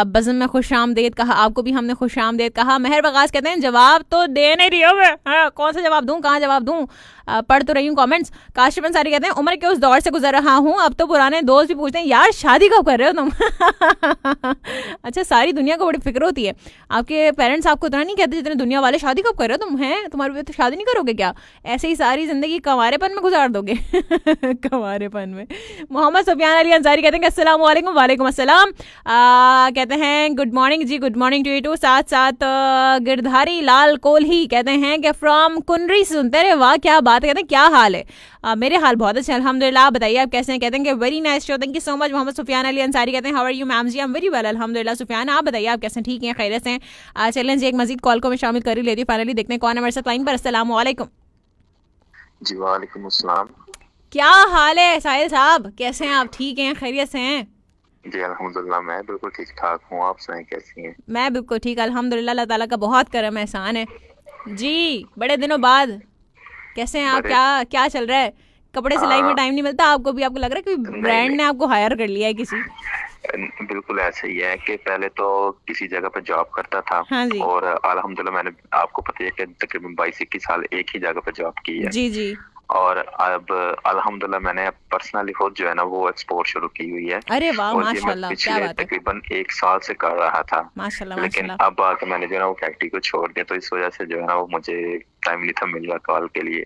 बज़म में खुश आमदेद कहा, आपको भी हमने खुश आमदेद कहा। महर वकास कहते हैं जवाब तो दे नहीं रही हो मैं, हाँ, कौन सा जवाब दूँ, कहाँ जवाब दूँ, पढ़ तो रही हूँ कमेंट्स। काशिफ अंसारी कहते हैं उम्र के उस दौर से गुजर रहा हूँ, अब तो पुराने दोस्त भी पूछते हैं यार शादी कब कर रहे हो तुम? अच्छा, सारी दुनिया को बड़ी फिक्र होती है। आपके पेरेंट्स आपको इतना नहीं कहते जितने दुनिया वाले शादी कब कर रहे हो तुम, हैं तुम्हारे तो शादी नहीं करोगे क्या? ऐसे ही सारी जिंदगी कंवारेपन में गुजार दोगे। कंवारेपन में। मोहम्मद सुफियान अली अंसारी कहते हैं अस्सलाम वालेकुम। वालेकुम अस्सलाम। कहते हैं good morning ji, good morning to you too. साथ साथ गिरधारी लाल कोल्ही कहते हैं कि फ्रॉम कुनरी से सुनते रहे, वाह क्या बात है। कहते हैं क्या हाल है? मेरे हाल बहुत अच्छे अल्हम्दुलिल्लाह, आप बताइए आप कैसे हैं? कहते हैं कि very nice show, thank you so much. Mohammad Sufiyan Ali Ansari कहते हैं how are you ma'am ji? I am very well अल्हम्दुलिल्लाह। सुफियान आप बताइए आप कैसे, ठीक हैं, खैरियत से हैं? चलें जी, एक मजीद कॉल को मैं शामिल कर ही लेती हूँ। फाइनली देखते हैं कौन है हमारे साथ लाइन पर। अस्सलाम वालेकुम जी। वालेकुम अस्सलाम। क्या हाल है साहिल साहब, कैसे हैं आप? ठीक हैं, खैरियत से हैं? जी अल्हम्दुलिल्लाह, मैं बिल्कुल ठीक ठाक हूँ। आप सुनाएं कैसी हैं? मैं बिल्कुल ठीक, अल्हम्दुलिल्लाह, अल्लाह ताला का बहुत करम एहसान है जी। बड़े दिनों बाद कैसे हैं आप? क्या क्या चल रहा है? कपड़े सिलाई में टाइम नहीं मिलता आपको भी? आपको लग रहा है कि ब्रांड ने आपको हायर कर लिया है किसी? बिल्कुल ऐसे ही है कि पहले तो किसी जगह पर जॉब करता था। हाँ जी। और अल्हम्दुलिल्लाह मैंने, आपको पता है कि तकरीबन 22-21 साल एक ही जगह पर जॉब की है। जी जी। और अब अल्हम्दुलिल्लाह मैंने पर्सनली खुद जो है ना वो एक्सपोर्ट शुरू की हुई है। अरे वाह, और ये मैं माशाल्लाह, क्या पिछले बात है। तकरीबन 1 साल से कर रहा था, माशाल्लाह लेकिन माशाल्लाह। अब आके मैंने जो है ना वो फैक्ट्री को छोड़ दिया, तो इस वजह से जो है ना वो मुझे टाइम नहीं था मिल रहा कॉल के लिए।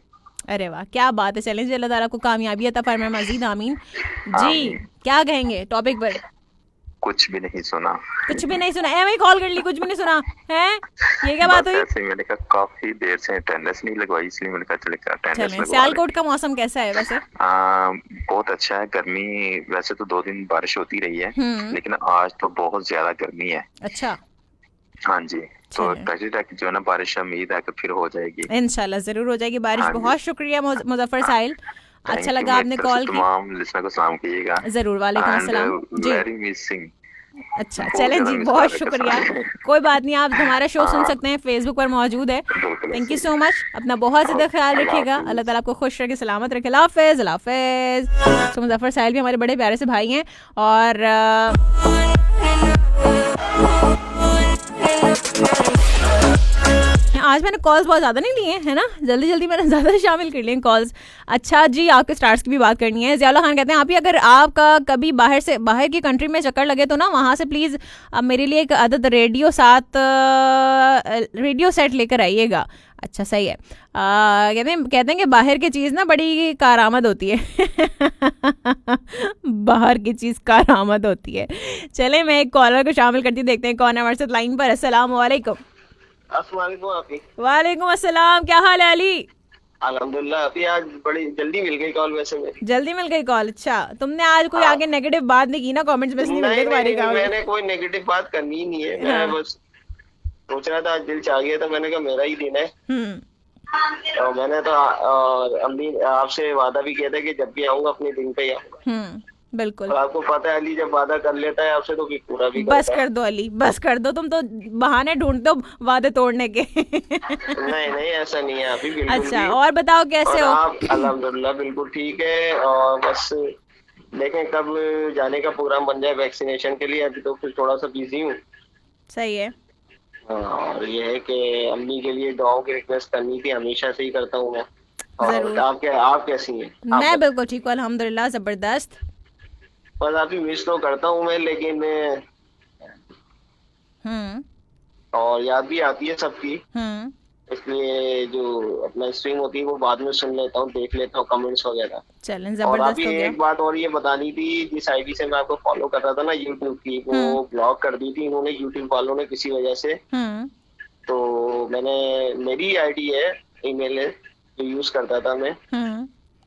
अरे वाह, क्या बात है। चलें जी, अल्लाह ताला को कामयाबी अता फरमाए मजीद, आमीन जी। क्या कहेंगे टॉपिक पर? कुछ भी नहीं सुना। कुछ भी नहीं सुना? एवं कॉल कर ली, कुछ भी नहीं सुना है? ये क्या बात हुई? ऐसे ही मैंने कहा काफी देर से अटेंडेंस नहीं लगवाई, इसलिए मैंने कहा चले अटेंडेंस चलें, लगवा सियालकोट का मौसम कैसा है वैसे? बहुत अच्छा है। गर्मी वैसे तो 2 दिन बारिश होती रही है, लेकिन आज तो बहुत ज्यादा गर्मी है। अच्छा। हाँ जी, तो जो है ना बारिश उम्मीद है कि फिर हो जाएगी इंशाल्लाह, जरूर हो जाएगी बारिश। बहुत शुक्रिया मुजफ्फर साहिल, अच्छा लगा आपने कॉल की। तमाम लिसनर को सलाम कीजिएगा। जरूर, वालेकुम अस्सलाम जी। Very missing. अच्छा चलें जी, बहुत शुक्रिया। कोई बात नहीं, आप हमारा शो सुन सकते हैं, फेसबुक पर मौजूद है। Thank you so much. अपना बहुत ज़्यादा ख्याल रखिएगा, अल्लाह ताला आपको खुश रखे, सलामत रखे। अल्लाह हाफ़िज़, अल्लाह हाफ़िज़। तो मुजफ्फर साहिल भी हमारे बड़े प्यारे से भाई हैं। और आज मैंने कॉल्स बहुत ज़्यादा नहीं लिए है ना, जल्दी जल्दी मैंने ज़्यादा शामिल कर लिए कॉल्स। अच्छा जी, आपके स्टार्स की भी बात करनी है। ज़ियाउल्लाह खान कहते हैं, आप ही अगर आपका कभी बाहर की कंट्री में चक्कर लगे तो ना वहाँ से प्लीज़ मेरे लिए एक अदद रेडियो सेट लेकर आइएगा। अच्छा सही है। कहते हैं कि बाहर की चीज़ ना बड़ी कारआमद होती है। बाहर की चीज़ कारआमद होती है। चले, मैं एक कॉलर को शामिल करती, देखते हैं कौन है हमारे साथ लाइन पर। अस्सलाम वालेकुम। वालेकुम अस्सलाम, क्या हाल है अली? अल्हम्दुलिल्लाह। अभी आज बड़ी जल्दी मिल गई कॉल, वैसे में जल्दी मिल गई कॉल। अच्छा, तुमने आज कोई आगे नेगेटिव बात नहीं की ना? कमेंट्स में नहीं मिल गई तुम्हारी कॉल? मैंने कोई नेगेटिव बात करनी ही नहीं है। मैं बस सोच रहा था, आज दिल चाह गया था, मैंने कहा मेरा ही दिन है। तो मैंने तो अम्मी आपसे वादा भी किया था कि जब भी आऊंगा अपने दिन पे ही आऊंगा। बिल्कुल। तो आपको पता है अली, जब वादा कर लेता है आपसे तो पूरा भी बस कर दो अली, बस कर दो। तुम तो बहाने ढूंढते हो वादे तोड़ने के। नहीं ऐसा नहीं है अभी, बिल्कुल। अच्छा, और बताओ कैसे हो आप? अल्हम्दुलिल्लाह बिल्कुल ठीक है। और बस देखें कब जाने का प्रोग्राम बन जाए वैक्सीनेशन के लिए। अभी तो फिर थोड़ा सा बिजी हूँ। सही है। और ये है कि अम्मी के लिए दुआओं की रिक्वेस्ट करनी थी, हमेशा से ही करता हूँ मैं। और आप कैसी हैं? मैं बिल्कुल ठीक हूँ अल्हम्दुलिल्लाह, जबरदस्त। बस अभी मिस तो करता हूँ मैं, लेकिन और याद भी आती है सबकी, इसलिए जो अपना स्ट्रीम होती है वो बाद में सुन लेता हूँ, देख लेता हूँ कमेंट्स वगैरह। चलें, और अभी एक बात और ये बतानी थी, जिस आईडी से मैं आपको फॉलो कर रहा था ना यूट्यूब की, वो ब्लॉक कर दी थी उन्होंने, यूट्यूब वालों ने, किसी वजह से। तो मैंने, मेरी आईडी है, ईमेल है जो यूज करता था मैं,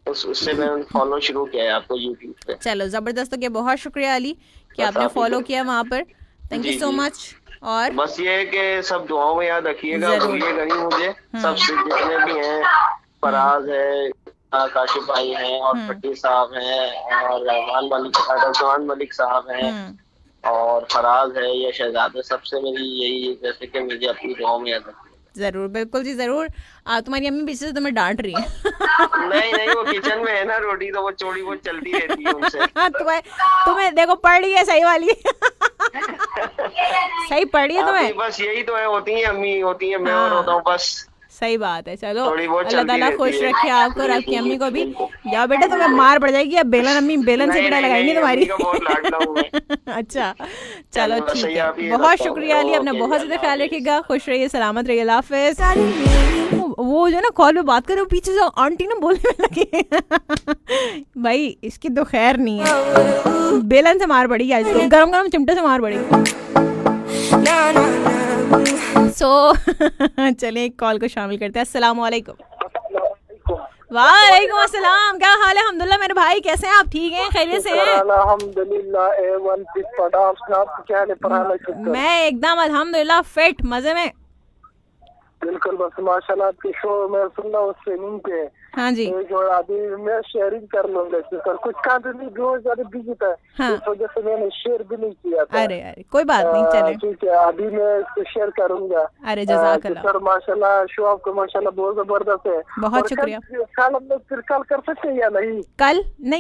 उससे मैंने फॉलो शुरू किया है आपको यूट्यूब पे। चलो जबरदस्त हो गया, बहुत शुक्रिया अली कि आपने फॉलो किया वहाँ पर। Thank you so much. और बस ये है कि सब दुआओं में याद रखिएगा, भूलिएगा नहीं मुझे। सब जितने भी हैं, फराज है, काशिफ भाई हैं, और भट्टी साहब हैं, और रहमान मलिक साहब हैं, और फराज है या शहजाद है, सबसे मेरी यही, जैसे कि मुझे अपनी दुआओं में याद रखिए। जरूर, बिल्कुल जी जरूर। तुम्हारी अम्मी पीछे से तुम्हें डांट रही है। नहीं वो किचन में है ना, रोटी तो वो चोरी वो चलती रहती है उनसे। तुम्हें देखो पड़ रही है सही वाली। सही पड़ रही है तुम्हें। बस यही तो है, होती है अम्मी, होती है मैं और होता हूँ, बस सही बात है। चलो, अल्लाह ताला खुश रखे आपको और आपकी अम्मी को भी। जाओ बेटा, तुम्हें मार पड़ जाएगी अब, बेलन अम्मी बेलन से पिटाई लगाएंगी तुम्हारी। अच्छा चलो ठीक है, बहुत शुक्रिया अली, अपना बहुत ज्यादा ख्याल रखिएगा, खुश रहिए, सलामत रहिए, अल्लाह हाफिज़। वो जो ना कॉल पे बात करे, पीछे से आंटी ना बोलने में लगी। भाई इसकी तो खैर नहीं है, बेलन से मार पड़ी आज तो, गरम गरम चिमटे से मार पड़ी। चलें एक कॉल को शामिल करते हैं। अस्सलाम वालेकुम। वालेकुम अस्सलाम, क्या हाल है? अल्हम्दुलिल्लाह मेरे भाई, कैसे हैं आप? ठीक हैं, खैरियत से हैं? अल्हम्दुलिल्लाह A1 क्या हाल है? मैं एकदम अल्हम्दुलिल्लाह फिट, मजे में। बिल्कुल, बस माशाल्लाह आपके शो में सुनना उस ट्रेनिंग पे। हाँ जी। जो अभी मैं शेयरिंग कर लूंगा सर, कुछ काम तो नहीं, बहुत ज्यादा बिजी था, इस वजह से मैंने शेयर भी नहीं किया था। अरे कोई बात नहीं, चले ठीक है, अभी मैं इसको शेयर करूंगा। अरे जज़ाकल्लाह सर, माशाल्लाह शो आपको माशाल्लाह बहुत जबरदस्त है। बहुत शुक्रिया। कल हम लोग फिर कल कर सकते हैं या नहीं?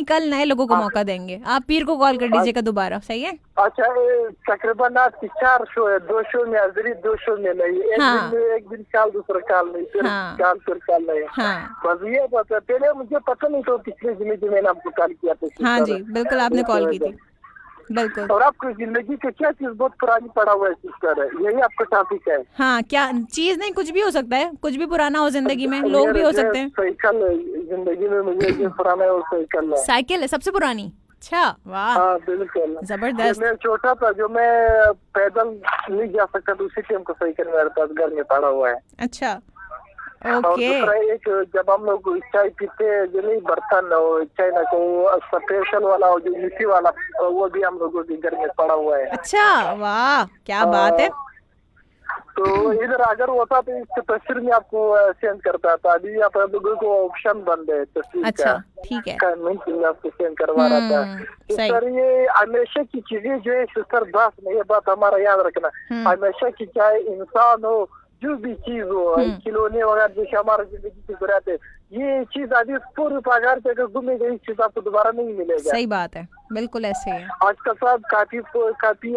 कल नए लोगों को मौका देंगे। आप पीर को कॉल कर दीजिएगा दोबारा, सही है? अच्छा, तकरीबन आपकी 4 शो है, 2 शो में हाजिरी, 2 शो में नहीं, एक दिन काल, दूसरा काल नहीं, फिर काल, फिर काल नहीं। बस ये बात है, पहले मुझे पता नहीं था, पिछले जिंदगी मैंने आपको कॉल किया था। हाँ जी, बिल्कुल आपने कॉल की थी, बिल्कुल। और आपको जिंदगी का क्या चीज बहुत पुरानी पड़ा हुआ है सिस्टर, यही आपका टॉपिक है? हाँ, क्या चीज नहीं, कुछ भी हो सकता है, कुछ भी पुराना हो जिंदगी में, लोग भी हो सकते हैं। साइकिल जिंदगी में मुझे जो पुराना है वो साइकिल है। साइकिल है सबसे पुरानी? अच्छा, वाह। हाँ बिल्कुल, जबरदस्त। मैं छोटा था, जो मैं पैदल नहीं जा सकता, तो उसी टाइम को साइकिल मेरे पास घर में पड़ा हुआ है। अच्छा, और दूसरा एक, जब हम लोग चाय पीते जो नहीं, बर्तन चाइना को स्पेशल वाला जो मिट्टी वाला, वो भी हम लोगों के घर में पड़ा हुआ है। अच्छा, वाह, क्या बात है। तो इधर अगर होता तो इसकी तस्वीर में आपको सेंड करता था, अभी आप लोगों को ऑप्शन बंद है तस्वीर का। अच्छा, ठीक है, आपको सेंड करवा रहा था। सर, ये हमेशा की चीजें जो है सिस्टर, बस नहीं, ये बात हमारा याद रखना, हमेशा की, चाहे इंसान हो, जो भी चीज हो, खिलौने वगैरह जैसे हमारे जिंदगी की जरूरत है, ये चीज अभी पूरे पगार पे अगर घूमेगा, इस चीज आपको दोबारा नहीं मिलेगा। सही बात है, बिल्कुल ऐसे है। आजकल सब काफी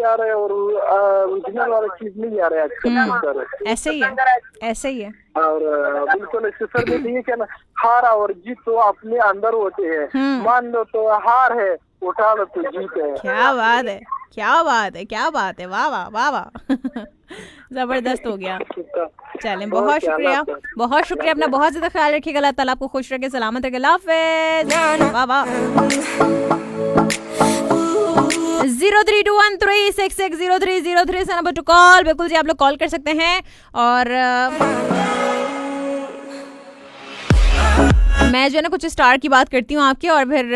आ रहे हैं और ओरिजिनल वाला चीज नहीं आ रहा है आजकल। ऐसे ही है, ऐसे ही है। और बिल्कुल सर में ये कहना, हार और जीत तो अपने अंदर होते हैं, मान लो तो हार है, उठा लो तो जीत है। क्या बात है, क्या बात है, क्या बात है, वाह वाह वाह वाह जबरदस्त हो गया। चलें, बहुत शुक्रिया, बहुत शुक्रिया। अपना बहुत ज्यादा ख्याल रखिएगा, अल्लाह ताला आपको खुश रखे, सलामत रखे, अल्लाह हाफिज़। वाह वाह। 0321366030 से नंबर टू कॉल, बिल्कुल जी आप लोग कॉल कर सकते हैं। और मैं जो है ना कुछ स्टार की बात करती हूँ आपके, और फिर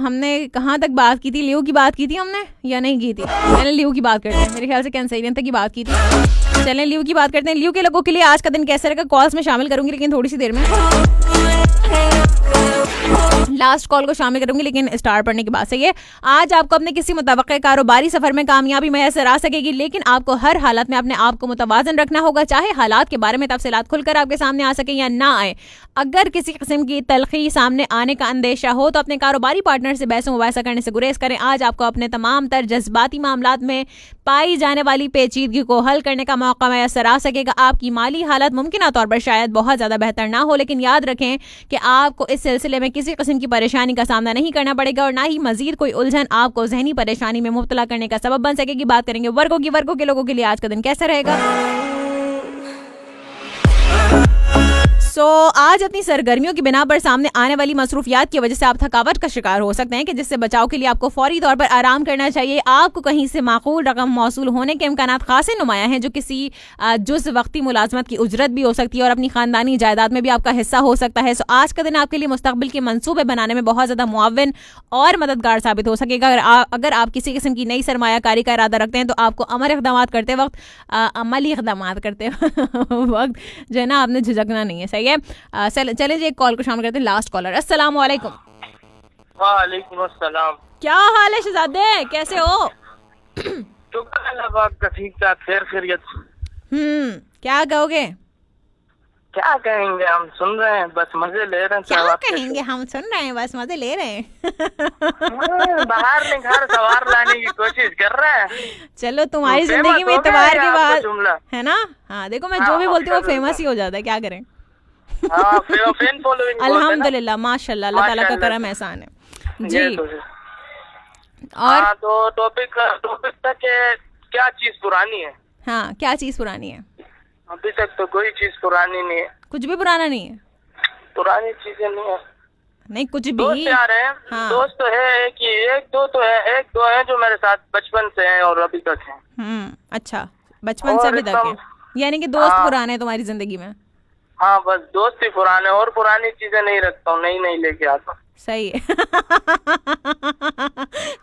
हमने कहाँ तक बात की थी, लियो की बात की थी हमने या नहीं की थी? मैंने लियो की बात करते हैं, मेरे ख्याल से कैंसरियन तक की बात की थी। चलें लियो की बात करते हैं। लियो के लोगों के लिए आज का दिन कैसे रहेगा, कॉल्स में शामिल करूंगी लेकिन थोड़ी सी देर में, लास्ट कॉल को शामिल करूंगी लेकिन स्टार पढ़ने के बाद से। ये आज आपको अपने किसी मुतवक्के कारोबारी सफर में कामयाबी मैसर आ सकेगी, लेकिन आपको हर हालत में अपने आप को मुतवाजन रखना होगा, चाहे हालात के बारे में तफसीलात खुलकर आपके सामने आ सके या ना आए। अगर किसी किस्म की तलखी सामने आने का अंदेशा हो तो अपने कारोबारी पार्टनर से बहस मुबाहिसा करने से गुरेज करें। आज आपको अपने तमाम तर जज्बाती मामलात में पाई जाने वाली पेचीदगी को हल करने का मौका मैसर आ सकेगा। आपकी माली हालत मुमकिन तौर पर शायद बहुत ज्यादा बेहतर ना हो, लेकिन याद रखें कि आपको इस सिलसिले में किसी किस्म की परेशानी का सामना नहीं करना पड़ेगा और ना ही मजीद कोई उलझन आपको जहनी परेशानी में मुब्तला करने का सबब बन सकेगी। बात करेंगे वर्गों की। वर्गों के लोगों के लिए आज का दिन कैसा रहेगा? आज अपनी सरगर्मियों की बिना पर सामने आने वाली मसरूफियात की वजह से आप थकावट का शिकार हो सकते हैं, कि जिससे बचाव के लिए आपको फौरी तौर पर आराम करना चाहिए। आपको कहीं से माकूल रकम मौसूल होने के इम्कानात खासे नुमाया हैं, जो किसी जुज़ वक्ती मुलाजमत की उजरत भी हो सकती है और अपनी खानदानी जायदाद में भी आपका हिस्सा हो सकता है। आज का दिन आपके लिए मुस्तकबिल के मंसूबे बनाने में बहुत ज़्यादा मुआविन और मददगार साबित हो सकेगा। अगर आप किसी किस्म की नई सरमायाकारी का इरादा रखते हैं तो आपको अमली इक़दाम करते वक्त जो है ना आपने झिझकना नहीं है। सही है। चले जी एक कॉल को शामिल करते हैं। Last caller. अस्सलाम वालेकुम। वालेकुम अस्सलाम। क्या हाल है शहजादे, कैसे हो? ठीक ठाक, खैर खैरियत। क्या कहोगे? क्या कहेंगे, हम सुन रहे हैं, बस मजे ले रहे हैं। क्या कहेंगे, हम सुन रहे हैं, बस मजे ले रहे हैं। बाहर ने घर सवार लाने की कोशिश कर रहे हैं। चलो तुम्हारी जिंदगी में इतवार की बात है ना। हाँ देखो, मैं जो भी बोलती हूँ वो फेमस ही हो जाता है, क्या करें। अल्हम्दुलिल्लाह, माशाल्लाह, अल्लाह ताला का करम एहसान है जी। और तो टॉपिक तक क्या चीज पुरानी है? हाँ, क्या चीज पुरानी है? अभी तक तो कोई चीज पुरानी नहीं है। कुछ भी पुराना नहीं है? पुरानी चीजें नहीं है। नहीं, कुछ भी। दोस्त आ रहे हैं। हाँ। दोस्त तो है कि एक दो है जो मेरे साथ बचपन से हैं और अभी तक हैं। अच्छा, बचपन से अभी तक है, यानी कि दोस्त पुराने हैं तुम्हारी जिंदगी में? हाँ, बस दोस्त ही पुराने, और पुरानी चीजें नहीं रखता हूँ, नई लेके आता हूँ। सही है।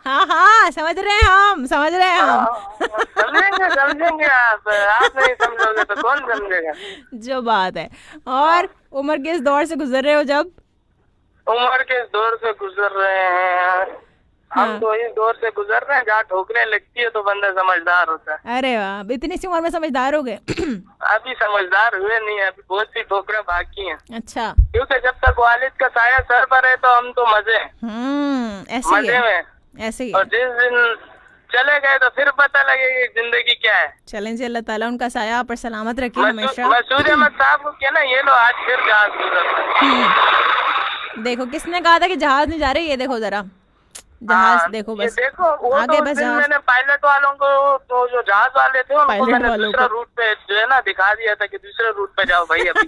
हाँ समझ रहे हैं हम। समझेंगे आप नहीं समझोगे तो कौन समझेगा। जो बात है। और उम्र के इस दौर से गुजर रहे हो, जब उम्र के इस दौर से गुजर रहे हैं हम तो इस दौर से गुजर रहे हैं जहाँ ठोकरें लगती है तो बंदा समझदार होता है। अरे वाह, इतनी सी उम्र में समझदार हो गए। अभी समझदार हुए नहीं है, अभी बहुत सी ठोकरें बाकी हैं। अच्छा, क्योंकि जब तक वालिद का साया सर पर है तो हम तो मजे ऐसे मजे में ऐसे ही। और जिस दिन चले गए तो फिर पता लगेगा जिंदगी क्या है। चलें जी, अल्लाह ताला उनका साया आप पर सलामत रखे हमेशा। मसूद अहमद साहब को क्या ना, ये लो आज फिर जहाज गुजर। देखो किसने कहा था कि जहाज नहीं जा रहे, ये देखो जरा जहाज देखो, बस देखो वो आगे तो बस मैंने पायलट वालों को तो जो जहाज वाले थे उनको मैंने दूसरा रूट पे जो है ना दिखा दिया था कि दूसरे रूट पे जाओ भाई अभी।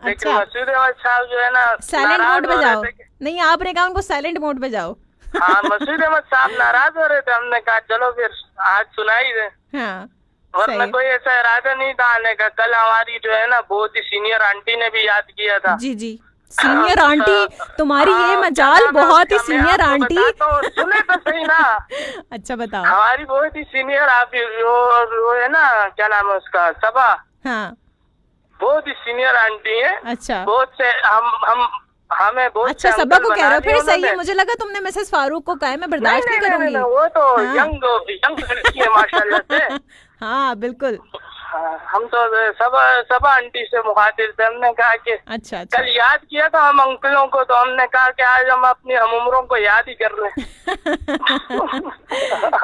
लेकिन मसूद अहमद साहब जो है ना साइलेंट मोड पे जाओ। नहीं, आपने कहा उनको साइलेंट मोड पे जाओ। हाँ, मसूद अहमद साहब नाराज हो रहे थे, हमने कहा चलो फिर आज सुनाई दे। वरना कोई ऐसा इरादा नहीं था आने का। कल हमारी जो है ना बहुत ही सीनियर आंटी ने भी याद किया था। जी जी, सीनियर आंटी तुम्हारी ये मजाल, बहुत ही सीनियर आंटी। सुने तो सही ना। अच्छा बताओ। हमारी बहुत ही सीनियर आप वो है ना, क्या नाम है उसका, सबा। हाँ, बहुत ही सीनियर आंटी है। अच्छा, बहुत से हमें बहुत अच्छा सबा को कह रहे हो, फिर सही है। मुझे लगा तुमने मिसेस फारूक को कहा है, मैं बर्दाश्त नहीं करूंगी। वो तो यंग लड़की है माशाल्लाह से। हाँ बिल्कुल। हम तो सब आंटी से मुखातिब थे। हमने कहा कि अच्छा कल याद किया था हम अंकलों को, तो हमने कहा कि आज हम अपनी हम उम्रों को याद ही कर लें।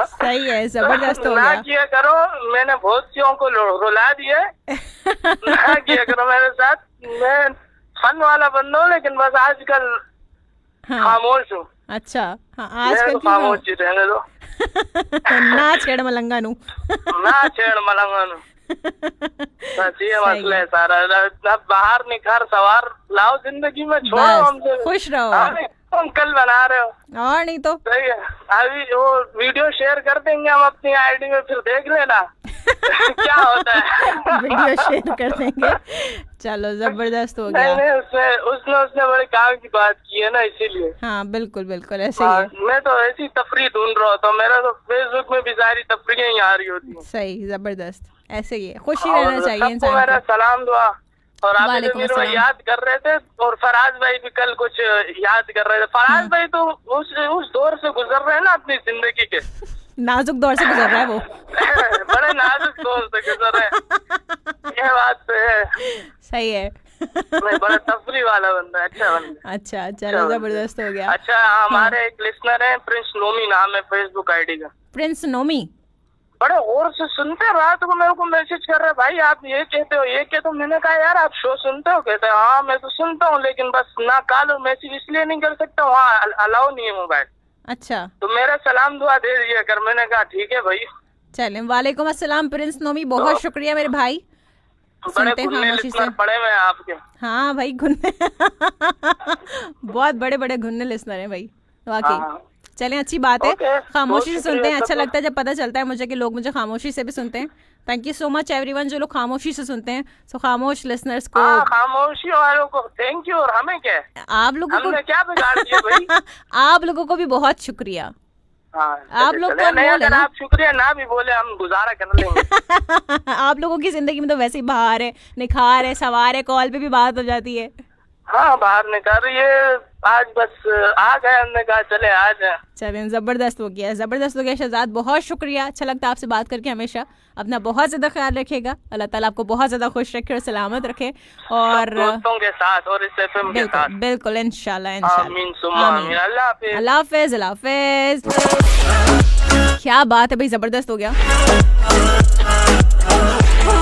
सही है, जबरदस्त हो गया। ना किया करो, मैंने बहुत सियों को रुला दिया। ना किया करो मेरे साथ। मैं फन वाला बंदा हूँ, लेकिन बस आजकल खामोश हूँ। अच्छा, हाँ आजकल खामोश ही रहने दो। ना छेड़ मलंगा नू, ना छेड़ मलंगा नू। ये मसला है सारा। बाहर निखार सवार लाओ जिंदगी में, छोड़ो हमसे, खुश रहो। अंकल बना रहे हो और नहीं तो सही है। अभी वो वीडियो शेयर कर देंगे हम अपनी आईडी में, फिर देख लेना क्या होता है। वीडियो शेयर कर देंगे। चलो जबरदस्त हो गया। नहीं, उसने बड़े काम की बात की है ना, इसीलिए। हाँ बिल्कुल बिल्कुल ऐसे ही है। मैं तो ऐसी तफरी ढूंढ रहा था, मेरा तो फेसबुक में भी सारी तफरीयां ही आ रही होती है। सही, जबरदस्त, ऐसे ही है, खुशी रहना चाहिए इंसान को। मेरा सलाम दुआ। और आप मेरे याद कर रहे थे, और फराज भाई भी कल कुछ याद कर रहे थे। फराज भाई तो उस दौर से गुजर रहे हैं ना अपनी जिंदगी के, नाजुक दौर से गुजर रहा है वो। बड़े नाजुक दौर से गुजर रहे हैं, ये बात तो है। सही है। बड़ा तफरी वाला बंदा है, अच्छा बंदा। अच्छा, चलो जबरदस्त हो गया। अच्छा, हमारे एक लिसनर है, प्रिंस नोमी नाम है फेसबुक आईडी का। प्रिंस नोमी बड़े और से सुनते, रात को मेरे को मैसेज कर रहे भाई आप ये कहते हो ये कहते हो। मैंने कहा यार आप शो सुनते हो? कहते हैं हाँ मैं तो सुनता हूँ, लेकिन बस ना कॉल और मैसेज इसलिए नहीं कर सकता, वहाँ अलाउ नहीं है मोबाइल। अच्छा, तो मेरा सलाम दुआ दे दिया कर। मैंने कहा ठीक है भाई। चलें, वालेकुम अस्सलाम प्रिंस नोमी, बहुत शुक्रिया मेरे भाई। बड़े घुन्ने से पड़े हुए हैं आपके। हाँ भाई, घुन्ने बहुत बड़े बड़े घुन्ने लिसनर हैं भाई, वाकई। चलें, अच्छी बात है। खामोशी से सुनते हैं, अच्छा लगता है जब पता चलता है मुझे कि लोग मुझे खामोशी से भी सुनते हैं। Thank you so much everyone जो लोग खामोशी से सुनते हैं। सो खामोश लिसनर्स को, खामोशी वालों को थैंक यू। और हमें क्या, आप लोगों को क्या बिगाड़ दिया भाई? आप लोगों को भी बहुत शुक्रिया। आप लोग को अगर आप शुक्रिया ना भी बोले हम गुजारा कर लेंगे। आप लोगों की जिंदगी में तो वैसे ही बहार है, निखार है, सवार है, कॉल पे भी बात हो जाती है। हाँ, बाहर निकाल रही है। आज बस आ गए, हमने कहा चले आ जाए। चलें, जबरदस्त हो गया, जबरदस्त हो गया शहजाद, बहुत शुक्रिया। अच्छा लगता है आपसे बात करके हमेशा। अपना बहुत ज्यादा ख्याल रखिएगा, अल्लाह ताला आपको बहुत ज्यादा खुश रखे और सलामत रखे। और दोस्तों के साथ और इस एफएम के साथ बिल्कुल इंशाल्लाह आमीन सुम्मा आमीन। अल्लाह हाफिज। अल्लाह हाफिज। अल्लाह हाफिज। क्या बात है भाई, जबरदस्त हो गया।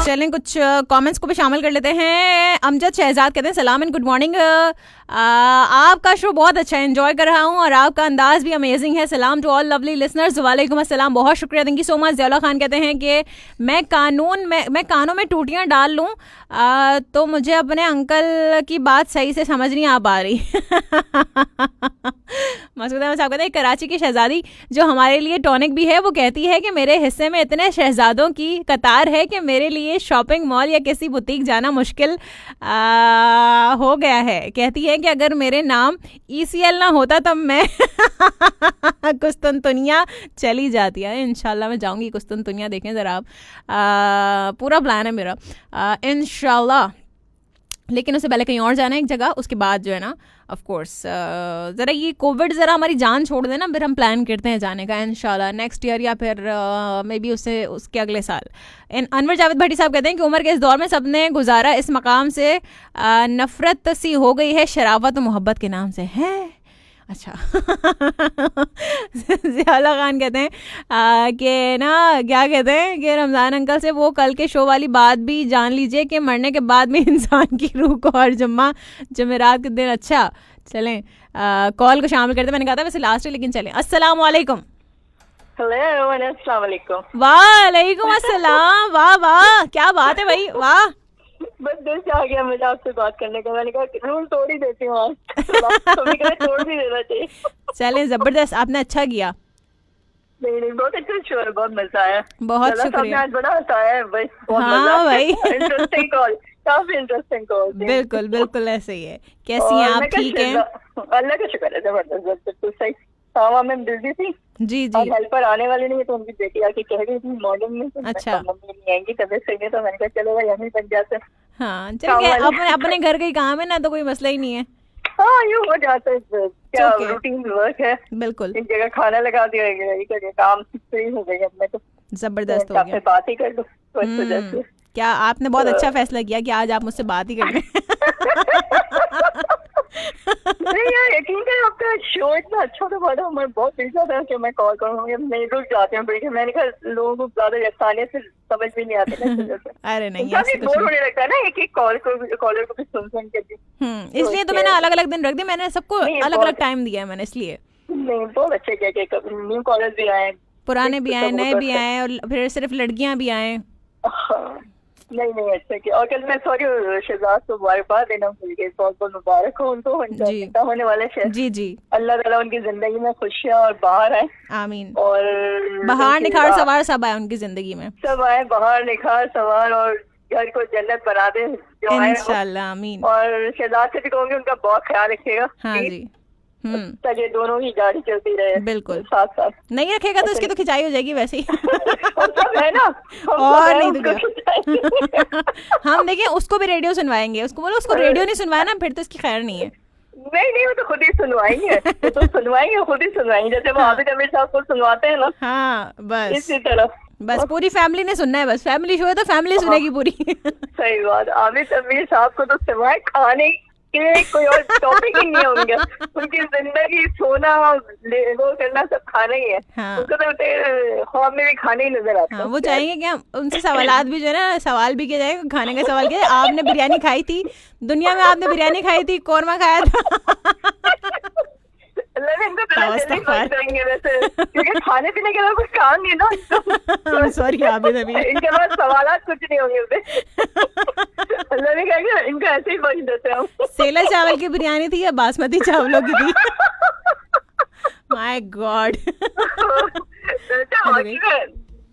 चलें, कुछ कमेंट्स को भी शामिल कर लेते हैं। अमजद शहजाद कहते हैं सलाम एंड गुड मॉर्निंग, आपका शो बहुत अच्छा है, एंजॉय कर रहा हूँ और आपका अंदाज भी अमेजिंग है। सलाम टू ऑल लवली लिसनर्स। वालेकुम अस्सलाम, बहुत शुक्रिया, thank you so much. Ziaullah Khan कहते हैं कि मैं कानों में टूटियाँ डाल लूँ तो मुझे अपने अंकल की बात सही से समझ नहीं आ पा रही। मसूद अहमद साहब कहते हैं कराची की शहजादी जो हमारे लिए टॉनिक भी है, वो कहती है कि मेरे हिस्से में इतने शहजादों की कतार है कि मेरे लिए शॉपिंग मॉल या किसी बुटीक जाना मुश्किल हो गया है। कहती है कि अगर मेरे नाम ECL ना होता तब मैं कुस्तुनतुनिया चली जाती है। इंशाल्लाह मैं जाऊंगी कुस्तुनतुनिया, देखें ज़रा आप, पूरा प्लान है मेरा इंशाल्लाह। लेकिन उससे पहले कहीं और जाना है एक जगह, उसके बाद जो है ना ऑफ कोर्स ज़रा ये कोविड ज़रा हमारी जान छोड़ देना, फिर हम प्लान करते हैं जाने का इंशाल्लाह नेक्स्ट ईयर या फिर मे बी उसके अगले साल। अनवर जावेद भट्टी साहब कहते हैं कि उम्र के इस दौर में सबने गुजारा इस मकाम से नफ़रत सी हो गई है शरावत और मोहब्बत के नाम से है। अच्छा ज़ियाउल्लाह खान कहते हैं कि ना क्या कहते हैं कि रमज़ान अंकल से वो कल के शो वाली बात भी जान लीजिए कि मरने के बाद में इंसान की रूह को हर जमेरात के दिन। अच्छा चलें कॉल को शामिल करते, मैंने कहा था वैसे लास्ट है लेकिन चलें। अस्सलाम वालेकुम। वालेकुम अस्सलाम। वाह वाह क्या बात है भाई, वाह। बस दिल से आ गया मुझे आपसे बात करने का, मैंने कहा रूल तोड़ ही देती हूँ आज, तोड़ भी देना चाहिए। चलें जबरदस्त, आपने अच्छा किया। नहीं बहुत अच्छा शो है, बहुत मजा आया, बहुत शुक्रिया। आज बड़ा बताया है भाई, हाँ भाई इंटरेस्टिंग कॉल, काफी इंटरेस्टिंग कॉल। बिल्कुल बिल्कुल ऐसे ही है। कैसी हैं आप, ठीक हैं? अल्लाह का शुक्र है, जबरदस्त बिल्कुल सही। हाँ मैं बिजी थी जी और हेल्पर आने वाले नहीं है, तो उनकी बेटी आके कह रही थी मॉर्निंग में तो अच्छा मम्मी नहीं आएंगी, तबीयत सही है, तो मैंने कहा चलो भाई हम ही बन जाते हैं। हाँ चलिए, अपने घर का ही काम है ना, तो कोई मसला ही नहीं है। हाँ यूँ हो जाता है, क्या रूटीन वर्क है। बिल्कुल, एक जगह खाना लगा दिया गया, काम फ्री हो गई अब मैं, तो जबरदस्त हो गया। बात ही कर दो। क्या आपने बहुत अच्छा फैसला किया कि आज आप मुझसे बात ही कर लें। नहीं यार यकीन करें, आपका शो इतना अच्छा था, बड़ा मैं बहुत दिलचस्प था कि मैं कॉल करूँगी, नहीं रुक जाते हैं बैठे, मैंने कहा लोगों को ज्यादा आसानी से समझ भी नहीं आते ना। अरे नहीं बोर होने लगता है ना, एक कॉलर को भी सुन के। इसलिए तो मैंने अलग अलग दिन रख दिया, मैंने सबको अलग अलग टाइम दिया है मैंने, इसलिए। नहीं बहुत अच्छे किया, न्यू कॉलर भी आए, पुराने भी आए, नए भी आए, और फिर सिर्फ लड़कियां भी आए। नहीं अच्छा किया। और कल मैं सॉरी शहजाद को मुबारकबाद देना भूल गई, बहुत बहुत मुबारक हो उनको, उनका होने वाला है। जी अल्लाह ताला उनकी जिंदगी में खुशियाँ और बहार आए, आमीन। और बहार निखार सवार सब आए उनकी जिंदगी में, सब आए, बहार निखार सवार, और घर को जन्नत बना दे इंशाल्लाह, आमीन। और शहजाद से भी कहूँगी उनका बहुत ख्याल रखिएगा। हाँ जी, ताकि दोनों ही गाड़ी चलती रहे बिल्कुल साथ साथ। नहीं रखेगा तो उसकी तो खिंचाई हो जाएगी वैसे ही। है ना, और नहीं तो हम देखिए उसको भी रेडियो सुनवाएंगे, उसको बोलो उसको रेडियो नहीं सुनवाया ना, फिर तो इसकी खैर नहीं है। नहीं वो तो खुद ही सुनवाएंगे, तो सुनवाएंगे, खुद ही सुनवाएंगे, जैसे वो आबिद अमीर साहब को सुनवाते हैं ना। हाँ बस इसी तरह, बस पूरी फैमिली ने सुनना है, बस फैमिली शो है तो फैमिली सुनेगी पूरी। सही बात, आबिद अमीर साहब को तो सिवाय खाने के कोई और टॉपिक ही नहीं होंगे, उनकी जिंदगी सोना वो करना सब खाना ही है। हाँ। उनको तो ख्वाब में भी खाने ही नजर आता है। हाँ, वो चाहेंगे कि हम उनसे सवालात भी जो है ना, सवाल भी किया जाएगा, खाने का सवाल किया जाए। आपने बिरयानी खाई थी, दुनिया में आपने बिरयानी खाई थी, कौरमा खाया था। वैसे क्योंकि खाने पीने के बाद कुछ काम नहीं ना। सॉरी आबिद अमीर, इनके पास सवालात कुछ नहीं होंगे उसे। अल्लाह ने कहा इनको ऐसे ही बच देते हैं। सेला चावल की बिरयानी थी या बासमती चावलों की थी? My God.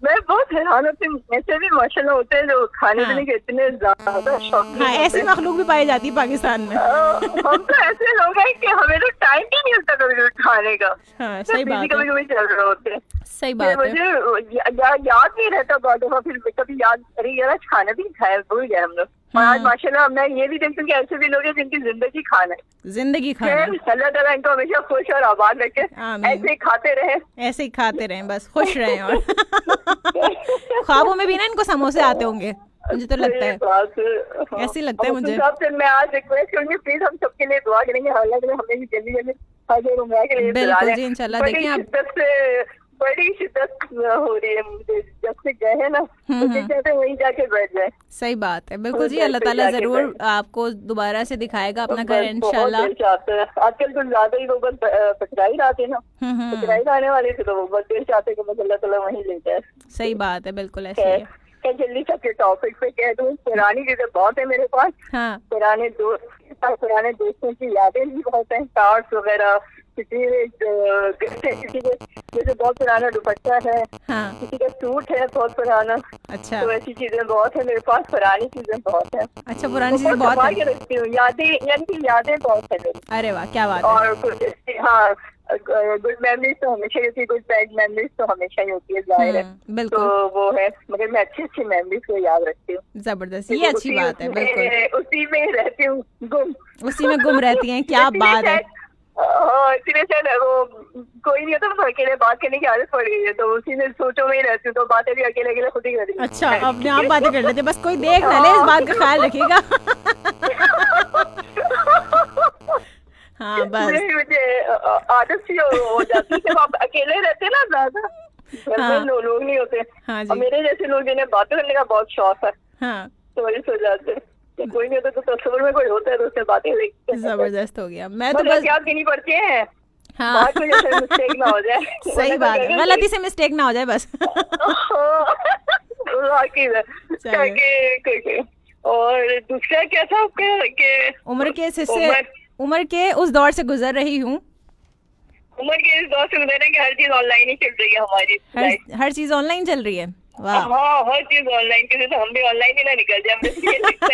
मैं बहुत हैरान होती हूँ, ऐसे भी माशाल्लाह होते हैं जो खाने पीने के इतने ज्यादा शौकीन। हाँ, ऐसी मखलूक भी पाई जाती है पाकिस्तान में। हम तो ऐसे लोग हैं कि हमें तो टाइम ही नहीं मिलता कभी खाने का। हाँ, सही बात है, कभी चल रहे होते हैं। सही बात है। मुझे याद नहीं रहता बहुत दफा, फिर कभी याद, अरे यार खाना भी खाया, भूल गए हम लोग। और आज माशाल्लाह मैं ये भी देखती हूँ कि ऐसे भी लोग हैं जिनकी जिंदगी खाना है, जिंदगी खाना। अल्लाह ताला इनको हमेशा खुश और आबाद रखे, ऐसे ही खाते रहे, ऐसे ही खाते रहे, बस खुश रहे। और ख्वाबों में भी ना इनको समोसे आते होंगे, मुझे तो लगता है, ऐसे लगता है मुझे। सबसे मैं आज रिक्वेस्ट करूंगी, प्लीज हम सबके लिए दुआ करेंगे, हालांकि हमें भी जल्दी जल्दी हाजिर उम्र के लिए बिल्कुल जी इंशाल्लाह। देखिए आप बड़ी शिद्दत हो रही है मुझे, जब से गए हैं ना तो वहीं जाके बैठ जाए। सही बात है, बिल्कुल जी, अल्लाह ताला जरूर आपको दोबारा से दिखाएगा अपना घर इंशाल्लाह। आजकल तो ज्यादा ही वो बस पचराई आते ना, पचराई आने वाले थे तो वो बस देर चाहते कि बस अल्लाह ताला वहीं ले जाए। सही बात है, बिल्कुल ऐसे ही है। जल्दी सबके टॉपिक पे कह दूं, पुरानी चीजें बहुत है मेरे पास। पुराने दोस्तों की यादें भी बहुत हैं, कार्ड्स वगैरह, किसी के जैसे बहुत पुराना दुपट्टा है, किसी का सूट है बहुत पुराना। अच्छा, तो ऐसी चीजें बहुत है मेरे पास, पुरानी चीजें बहुत है। अच्छा, पुरानी चीजें बहुत है, रखती हूँ, यादें, यानी कि यादें बहुत है मेरी। अरे वाह, क्या बात है। और हाँ, गुड मेमोरीज तो हमेशा ही होती है, गुड बैड मेमोरीज तो हमेशा ही होती है, जाहिर है। बिल्कुल। तो वो है, मगर मैं अच्छी अच्छी मेमोरीज को याद रखती हूँ। जबरदस्त, ये अच्छी बात है। बिल्कुल, उसी में रहती हूँ, उसी में गुम रहती हैं, क्या बात है। इसीलिए शायद वो कोई नहीं होता, तो अकेले बात करने की आदत पड़ गई है, तो उसी में सोचो में ही रहती हूँ, तो बातें भी अकेले अकेले खुद ही कर रही हूँ। अच्छा, अपने आप बातें कर लेते, बस कोई देख ना ले, इस बात का ख्याल रखिएगा। हाँ, बस मुझे आदत सी हो जाती है, जब आप अकेले रहते हैं ना, ज्यादा घर में लोग नहीं होते। हाँ जी। और मेरे जैसे लोग जिन्हें बातें करने का बहुत शौक है, तो वही सो जाते हैं। कोई नहीं होता तो तस्वीर में कोई होता है तो उससे बातें देखते हैं। जबरदस्त हो गया। मैं तो बस याद करनी पड़ती है, हाँ, मिस्टेक ना हो जाए। सही बात है, गलती से मिस्टेक ना हो जाए बस। और दूसरा क्या था आपका, उम्र के उस दौर से गुजर रही हूँ। उम्र के इस दौर से गुजर रहे कि हर चीज ऑनलाइन ही चल रही है हमारी, हर चीज ऑनलाइन चल रही है। वाह, हाँ, हर चीज ऑनलाइन, किसी से हम भी ऑनलाइन ही ना निकल जाए,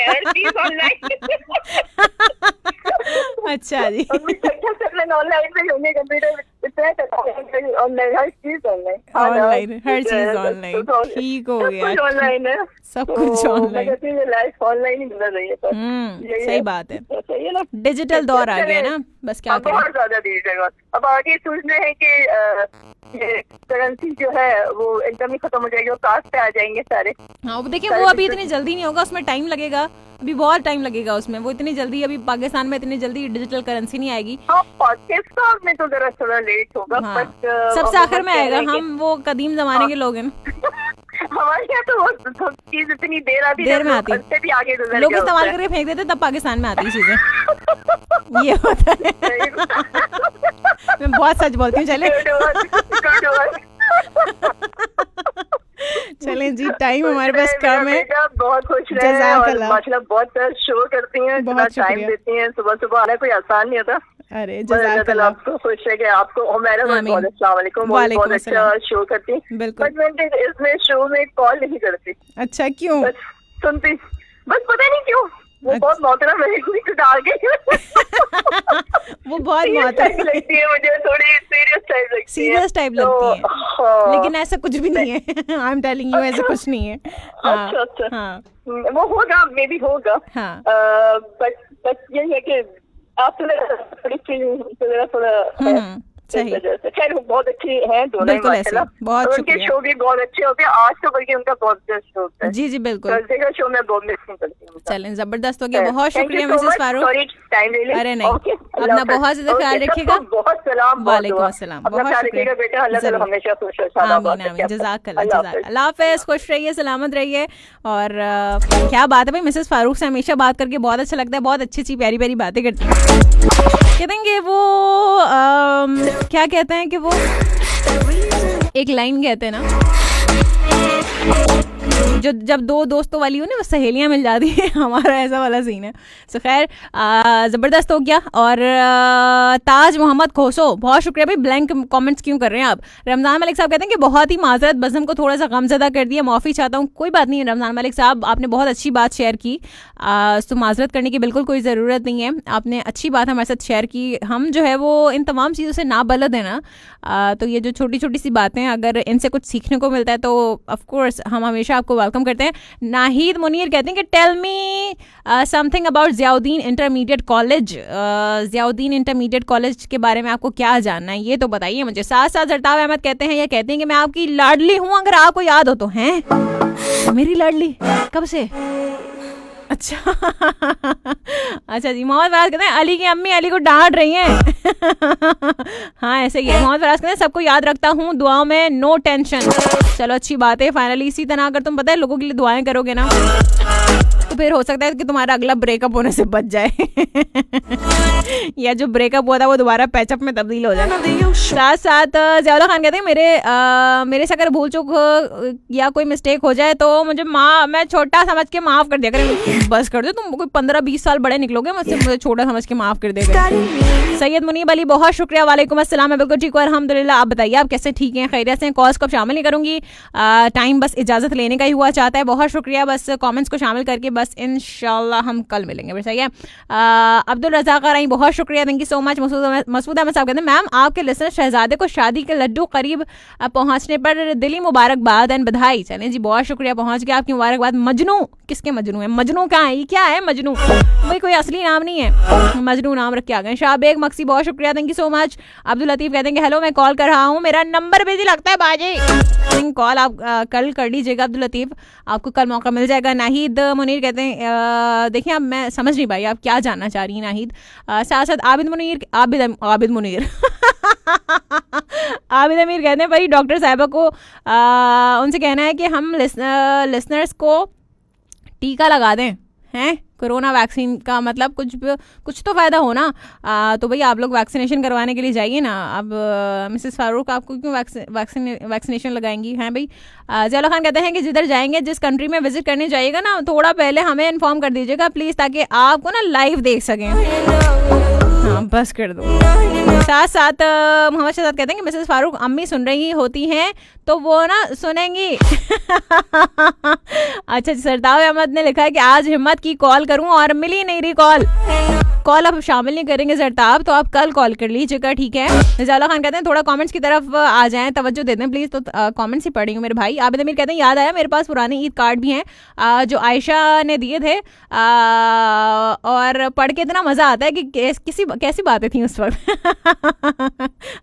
हर चीज ऑनलाइन। अच्छा जी, ऑनलाइन में होंगे, कंप्यूटर ऑनलाइन, हर चीज ऑनलाइन, हर चीज ऑनलाइन, ठीक हो गया, ऑनलाइन है, सब कुछ ऑनलाइन, लाइफ ऑनलाइन ही गुजर रही है। सही बात है, सही है ना, डिजिटल दौर आ गया ना, बस क्या करें। बहुत ज्यादा डिजिटल। अब आगे सोच रहे हैं कि करेंसी जो है वो एकदम ही खत्म हो जाएगी, वो कास्ट पे आ जाएंगे सारे। हाँ, वो देखिए, वो अभी इतनी जल्दी नहीं होगा, उसमें टाइम लगेगा, अभी बहुत टाइम लगेगा उसमें, वो इतनी जल्दी, अभी पाकिस्तान में इतनी जल्दी डिजिटल करेंसी नहीं आएगी। हाँ, पाकिस्तान में तो जरा थोड़ा लेट होगा। हाँ, सबसे आखिर में आएगा, हम वो कदीम जमाने के लोग हैं। हमारे यहाँ तो वो चीज इतनी देर आती है, देर में आती है, भी आगे लोग इस्तेमाल करके फेंक देते, तब पाकिस्तान में आती चीजें। ये होता है। मैं बहुत सच बोलती हूँ। चलें जी, टाइम हमारे पास कम है। बहुत खुश रहे और माशाल्लाह बहुत शो करती हैं, बहुत टाइम देती हैं, सुबह सुबह आना कोई आसान नहीं होता। अरे जज़ाकल्लाह, आपको खुश है कि आपको हमारा बहुत अस्सलाम वालेकुम, बहुत अच्छा शो करती हैं। बिल्कुल, बट मैं इसमें शो में कॉल नहीं करती। अच्छा, क्यों? सुनती, बस पता नहीं क्यों, वो बहुत मोहतरम है, डाल के वो बहुत मोहतरम लगती है मुझे, थोड़ी सीरियस टाइप लगती है, लेकिन ऐसा कुछ भी नहीं है। आई एम टेलिंग यू, ऐसा कुछ नहीं है। अच्छा, वो होगा, मे बी होगा। बट यही है कि आप थोड़ा सही, खैर बहुत अच्छी हैं दोनों, बहुत उनके शो भी बहुत अच्छे होते हैं। आज तो बल्कि उनका बहुत शो होता है। जी जी, बिल्कुल, थर्सडे का शो मैं बहुत मिस करती हूँ। चलें, जबरदस्त हो गया, बहुत शुक्रिया मिसेस फारूक। अरे नहीं, अपना बहुत ज्यादा ख्याल रखिएगा। बहुत सलाम, वालेकुम अस्सलाम, बहुत शुक्रिया बेटा, अल्लाह हमेशा खुश रखे। आमीन आमीन, जज़ाकल्लाह, अल्लाह हाफ़िज़, खुश रहिए, सलामत रहिए। और क्या बात है भाई, मिसेस फारूक से हमेशा बात करके बहुत अच्छा लगता है, बहुत अच्छी अच्छी प्यारी प्यारी बातें करती हैं। कहते हैं कि वो क्या कहते हैं कि वो एक लाइन कहते हैं ना, जो जब दो दोस्तों वाली हो ना, वो सहेलियां मिल जाती हैं। हमारा ऐसा वाला सीन है। सो खैर, ज़बरदस्त हो गया। और ताज मोहम्मद खोसो, बहुत शुक्रिया भाई, ब्लैंक कमेंट्स क्यों कर रहे हैं आप। रमज़ान मलिक साहब कहते हैं कि बहुत ही माजरत, बज़म को थोड़ा सा गमज़दा कर दिया, माफ़ी चाहता हूँ। कोई बात नहीं है रमज़ान मलिक साहब, आपने बहुत अच्छी बात शेयर की, तो माजरत करने की बिल्कुल कोई ज़रूरत नहीं है। आपने अच्छी बात हमारे साथ शेयर की। हम जो है वो इन तमाम चीज़ों से ना बलद है ना, तो ये जो छोटी छोटी सी बातें, अगर इनसे कुछ सीखने को मिलता है तो ऑफकोर्स हम हमेशा आपको वेलकम करते हैं। नाहिद मुनीर कहते हैं कि tell me something about Ziauddin intermediate college. Ziauddin intermediate college के बारे में आपको क्या जानना है, ये तो बताइए मुझे। साथ साथ जरताब अहमद कहते हैं, ये कहते हैं कि मैं आपकी लाडली हूँ, अगर आपको याद हो तो। हैं मेरी लाडली, कब से? अच्छा अच्छा जी। मोहम्मद फराज कहते हैं अली की अम्मी अली को डांट रही हैं। हाँ ऐसे ही है। मोहम्मद फराज कहते हैं सबको याद रखता हूँ, दुआओं में नो टेंशन। चलो अच्छी बात है। फाइनली इसी तरह अगर तुम पता है लोगों के लिए दुआएं करोगे ना, तो फिर हो सकता है कि तुम्हारा अगला ब्रेकअप होने से बच जाए या जो ब्रेकअप हुआ था वो दोबारा पैचअप में तब्दील हो जाए। साथ साथ ज़ियाउल्लाह खान कहते हैं मेरे से अगर भूल चूक या कोई मिस्टेक हो जाए तो मुझे मैं छोटा समझ के माफ़ कर दिया करें। बस कर दो, तुम कोई 15-20 साल बड़े निकलोगे मुझसे, मुझे छोटा समझ के माफ़ कर देगा। सैयद मुनीब अली बहुत शुक्रिया, वालेकुम अस्सलाम, मैं बिल्कुल ठीक हूँ अल्हम्दुलिल्लाह। आप बताइए आप कैसे? ठीक हैं, खैरियत से? कॉल्स को शामिल नहीं करूँगी, टाइम बस इजाज़त लेने का ही हुआ चाहता है। बहुत शुक्रिया, बस कमेंट्स को शामिल करके बस इंशाल्लाह हम कल मिलेंगे। बस सही है। अब्दुल रज़ाक राई बहुत शुक्रिया, thank you so much. Masood Ahmad साहब कहते हैं मैम आपके लिसनर शहजादे को शादी के लड्डू करीब पहुँचने पर दिली मुबारकबाद एंड बधाई। चलें जी, बहुत शुक्रिया, पहुँच गया, आपकी मुबारकबाद। मजनू किसके मजनू है? मजनू कहाँ है? क्या है मजनू? भाई कोई असली नाम नहीं है, मजनू नाम रख के आ गए। शाहबेग मक्सी बहुत शुक्रिया, thank you so much. Abdul Latif कहते हैं कि हेलो मैं कॉल कर रहा हूँ, मेरा नंबर बिजी लगता है बाजी। कॉल आप कल कर लीजिएगा अब्दुल लतीफ़, आपको कल मौका मिल जाएगा। नाहिद मुनीर कहते हैं देखिए अब मैं समझ नहीं पाई आप क्या जानना चाह रही हैं नाहिद। साथ साथ आबिद मुनीर आबिद अमीर कहते हैं भाई डॉक्टर साहिबा को उनसे कहना है कि हम लिसनर्स को टीका लगा दें हैं कोरोना वैक्सीन का, मतलब कुछ तो फ़ायदा हो ना। तो भाई आप लोग वैक्सीनेशन करवाने के लिए जाइए ना। अब मिसेस फारूक आपको क्यों वैक्सीनेशन लगाएंगी हैं भाई। ज़ियाउल्लाह खान कहते हैं कि जिधर जाएंगे, जिस कंट्री में विजिट करने जाइएगा ना, थोड़ा पहले हमें इन्फॉर्म कर दीजिएगा प्लीज़, ताकि आपको ना लाइव देख सकें। हाँ बस कर दो। साथ साथ मोहम्मद शहजाद कहते हैं कि मिसेस फारूक अम्मी सुन रही होती हैं तो वो ना सुनेंगी। अच्छा, सरताव अहमद ने लिखा है कि आज हिम्मत की कॉल करूं और मिली नहीं रही कॉल अब शामिल नहीं करेंगे सरताब, तो आप कल कॉल कर लीजिएगा, ठीक है। ज़ियाउल्लाह खान कहते हैं थोड़ा कमेंट्स की तरफ आ जाएं, तवज्जो दे दें प्लीज़। तो कमेंट्स ही पढ़ी हूँ मेरे भाई। आबिद अमीर कहते हैं याद आया मेरे पास पुराने ईद कार्ड भी हैं जो आयशा ने दिए थे और पढ़ के इतना मज़ा आता है कि कैसी बातें थी उस वक्त।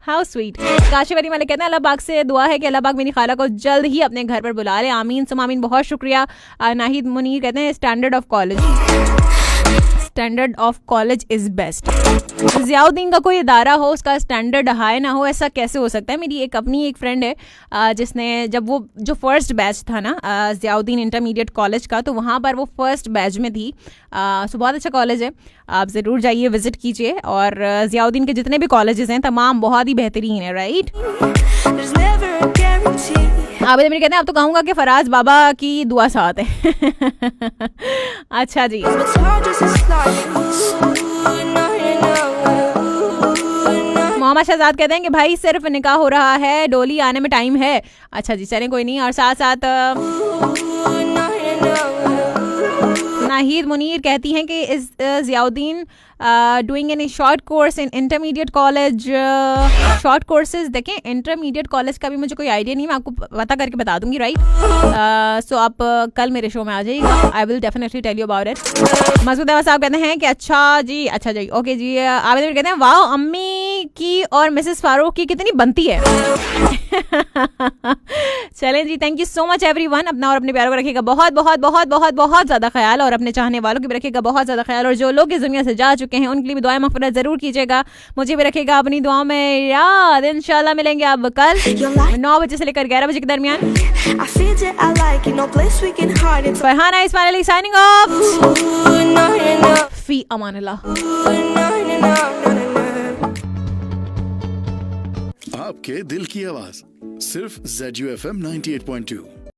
How sweet. काशिफ अली मलिक कहते हैं अल्लाह पाक से दुआ है कि अल्लाह पाक मेरी खाला को जल्द ही अपने घर पर बुला ले, आमीन सुम आमीन। बहुत शुक्रिया। नाहिद मुनीर कहते हैं standard of college is best. Ziauddin का कोई इदारा हो उसका स्टैंडर्ड हाई ना हो, ऐसा कैसे हो सकता है? मेरी एक फ्रेंड है जिसने जब वो जो फर्स्ट बैच था ना ज़ियाउद्दीन इंटरमीडिएट कॉलेज का, तो वहाँ पर वो फर्स्ट बैच में थी। सो बहुत अच्छा कॉलेज है, आप ज़रूर जाइए, विज़िट कीजिए। और ज़ियाउद्दीन के जितने भी कॉलेजेस हैं तमाम बहुत ही बेहतरीन है, राइट। आबिद अमीर कहते हैं अब तो कहूँगा कि फराज बाबा की दुआ साथ है। अच्छा जी। मोहम्मद शहजाद कहते हैं कि भाई सिर्फ निकाह हो रहा है, डोली आने में टाइम है। अच्छा जी, चलें कोई नहीं। और साथ साथ नाहिद मुनीर कहती हैं कि इस Ziauddin doing any short course in intermediate college. Short courses देखें, इंटरमीडिएट कॉलेज का भी मुझे कोई आइडिया नहीं, मैं आपको पता करके बता दूंगी, राइट। सो आप कल मेरे शो में आ जाइएगा, I will definitely tell you about it. Masood Ahmad साहब कहते हैं कि अच्छा जी ओके जी। आबिद कहते हैं वाह अम्मी की और मिसेस फारूक की कितनी बनती है। चलें जी, thank you so much everyone. अपना और अपने प्यारों को रखिएगा बहुत बहुत बहुत बहुत बहुत ज़्यादा ख्याल, और अपने चाहने वालों की भी रखिएगा बहुत ज़्यादा ख्याल। और जो लोग इस दुनिया से जा चुके हैं उनके लिए भी दुआ मग़फ़िरत ज़रूर कीजिएगा, मुझे भी रखिएगा अपनी दुआओं में याद। इंशाल्लाह मिलेंगे अब कल 9 बजे से लेकर 11 बजे के दरमियान। फरहाना इस्माइल अली साइनिंग ऑफ, फी अमानिल्लाह। आपके दिल की आवाज सिर्फ ZUFM 98.2।